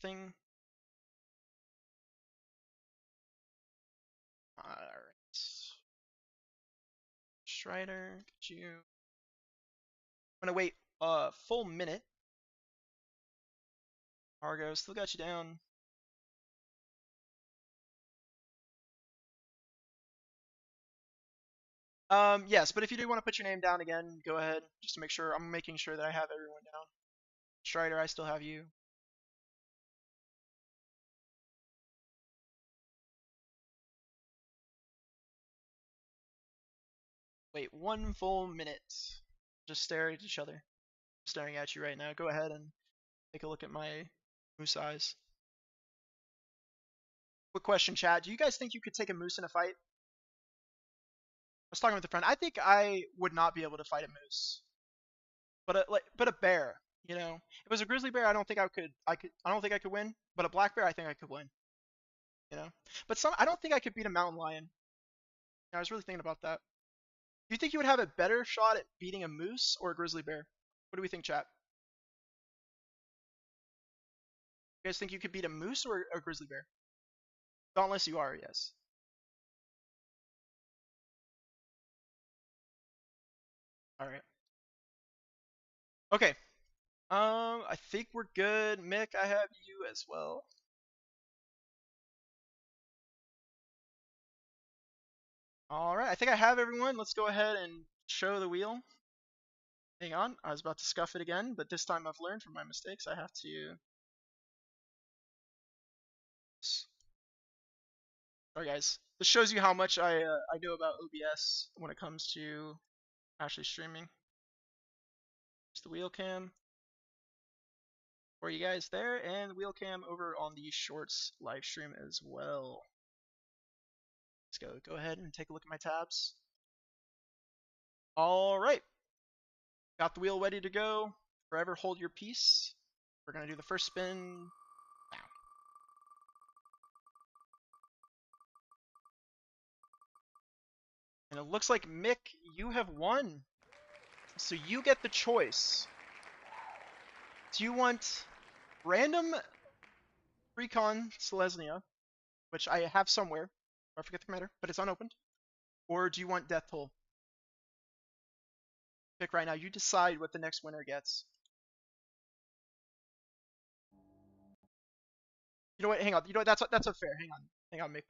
Thing. Alright. Strider, get you. I'm gonna wait a full minute. Argo, still got you down. Yes, but if you do want to put your name down again, go ahead, just to make sure. I'm making sure that I have everyone down. Strider, I still have you. Wait, one full minute. Just stare at each other. I'm staring at you right now. Go ahead and take a look at my moose eyes. Quick question, chat. Do you guys think you could take a moose in a fight? I was talking with a friend. I think I would not be able to fight a moose, but a bear. You know, if it was a grizzly bear, I don't think I could. I don't think I could win. But a black bear, I think I could win. You know, but I don't think I could beat a mountain lion. I was really thinking about that. Do you think you would have a better shot at beating a moose or a grizzly bear? What do we think, chat? You guys think you could beat a moose or a grizzly bear? Dauntless, you are, yes. All right. Okay. I think we're good. Mick, I have you as well. All right. I think I have everyone. Let's go ahead and show the wheel. Hang on. I was about to scuff it again, but this time I've learned from my mistakes. I have to. Sorry, guys. This shows you how much I know about OBS when it comes to actually streaming. It's the wheel cam for you guys there, and the wheel cam over on the shorts live stream as well. Let's go ahead and take a look at my tabs. All right, got the wheel ready to go. Forever hold your peace. We're gonna do the first spin now. And it looks like Mick, you have won. So you get the choice. Do you want random Recon Selesnya, which I have somewhere, I forget the matter, but it's unopened, or do you want Death Toll? Pick right now. You decide what the next winner gets. You know what? Hang on. You know what? That's unfair. Hang on, Mick.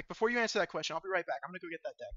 Before you answer that question, I'll be right back. I'm gonna go get that deck.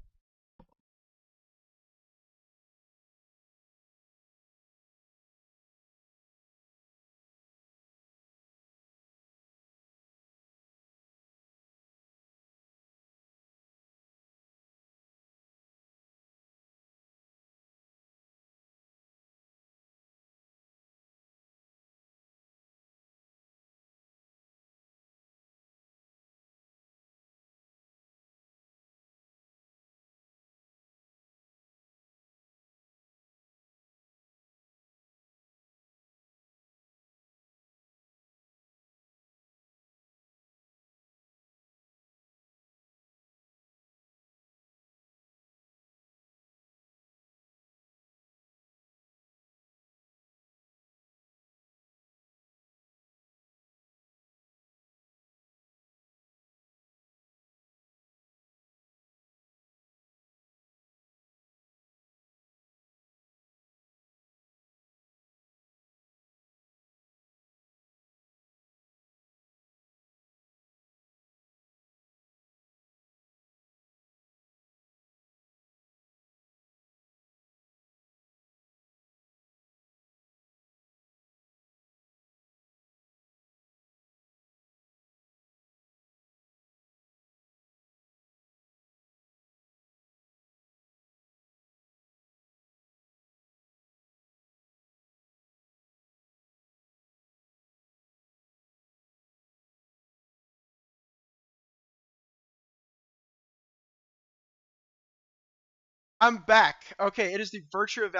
I'm back. Okay, it is the Virtue of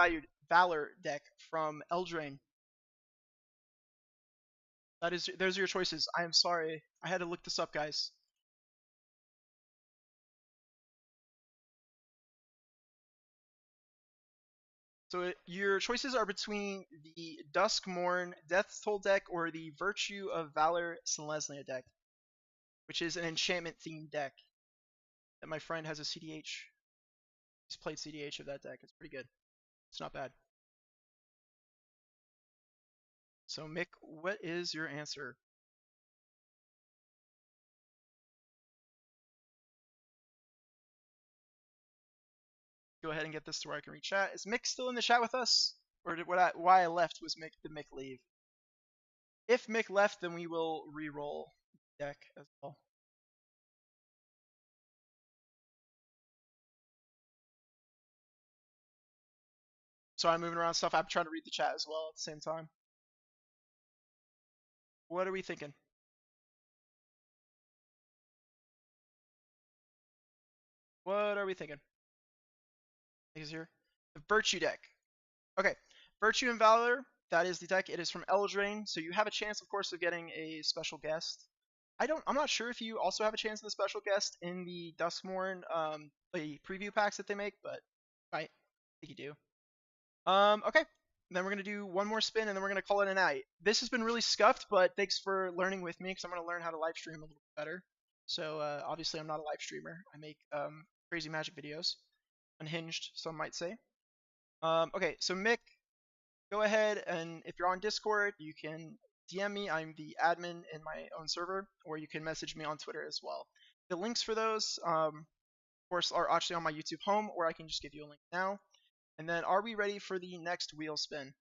Valor deck from Eldraine. Those are your choices. I am sorry. I had to look this up, guys. So your choices are between the Duskmourn Death's Toll deck or the Virtue of Valor Selesnya deck, which is an enchantment themed deck that my friend has a CDH. He's played CDH of that deck. It's pretty good. It's not bad. So Mick, what is your answer? Go ahead and get this to where I can read chat. Is Mick still in the chat with us? Or why I left was did Mick leave? If Mick left, then we will re-roll deck as well. So I'm moving around stuff. I'm trying to read the chat as well at the same time. What are we thinking? What are we thinking? Is here the Virtue deck. Okay, Virtue and Valor. That is the deck. It is from Eldraine, so you have a chance, of course, of getting a special guest. I'm not sure if you also have a chance of the special guest in the Duskmourn the preview packs that they make, but I think you do. Okay. Then we're gonna do one more spin, and then we're gonna call it a night. This has been really scuffed, but thanks for learning with me, because I'm gonna learn how to live stream a little bit better. So obviously, I'm not a live streamer. I make crazy Magic videos, unhinged, some might say. Okay, so Mick, go ahead, and if you're on Discord, you can DM me. I'm the admin in my own server, or you can message me on Twitter as well. The links for those, of course, are actually on my YouTube home, or I can just give you a link now. And then, are we ready for the next wheel spin?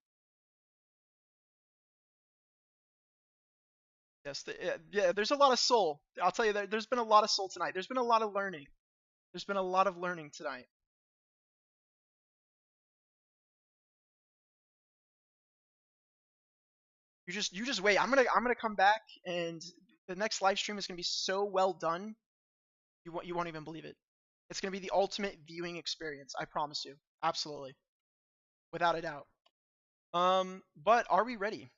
Yes, yeah, there's a lot of soul. I'll tell you that there's been a lot of soul tonight. There's been a lot of learning. There's been a lot of learning tonight. You just wait. I'm gonna come back, and the next live stream is gonna be so well done. You won't even believe it. It's gonna be the ultimate viewing experience. I promise you. Absolutely, without a doubt. But are we ready?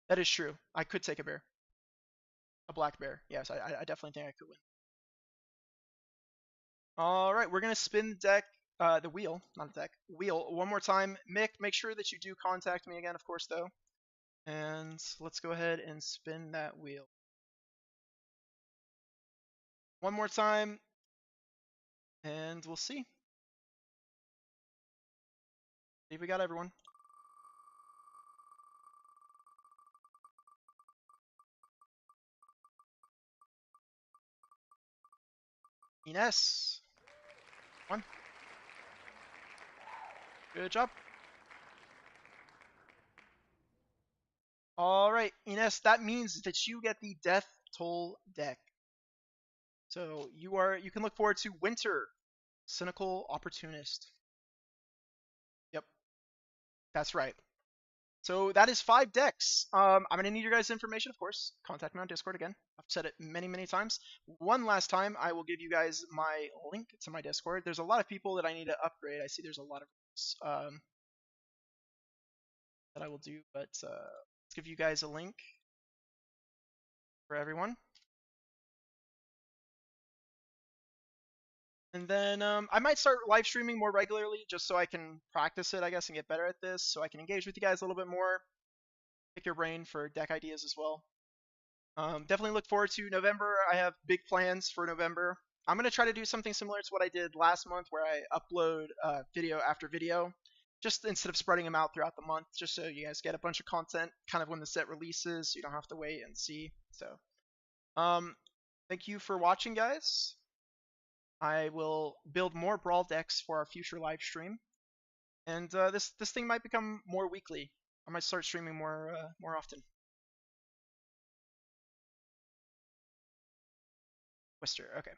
That is true. I could take a bear. A black bear. Yes, I definitely think I could win. All right, we're gonna spin the deck, the wheel, not the deck, wheel one more time. Mick, make sure that you do contact me again, of course, though. And let's go ahead and spin that wheel. One more time. and we'll see. See if we got everyone. Ines. One. Good job. Alright, Ines, that means that you get the Death Toll deck. So you can look forward to Winter, Cynical Opportunist. Yep, that's right. So that is 5 decks. I'm gonna need your guys' information, of course. Contact me on Discord again. I've said it many, many times. One last time, I will give you guys my link to my Discord. There's a lot of people that I need to upgrade. I see there's a lot of that I will do, but let's give you guys a link for everyone. And then I might start live streaming more regularly just so I can practice it, I guess, and get better at this, so I can engage with you guys a little bit more, pick your brain for deck ideas as well. Definitely look forward to November. I have big plans for November. I'm going to try to do something similar to what I did last month where I upload video after video, just instead of spreading them out throughout the month, just so you guys get a bunch of content kind of when the set releases, so you don't have to wait and see. So thank you for watching, guys. I will build more Brawl decks for our future live stream, and this thing might become more weekly. I might start streaming more often. Twister, okay.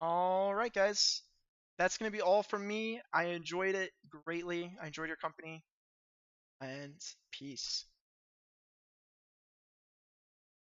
All right, guys. That's gonna be all from me. I enjoyed it greatly. I enjoyed your company, and peace.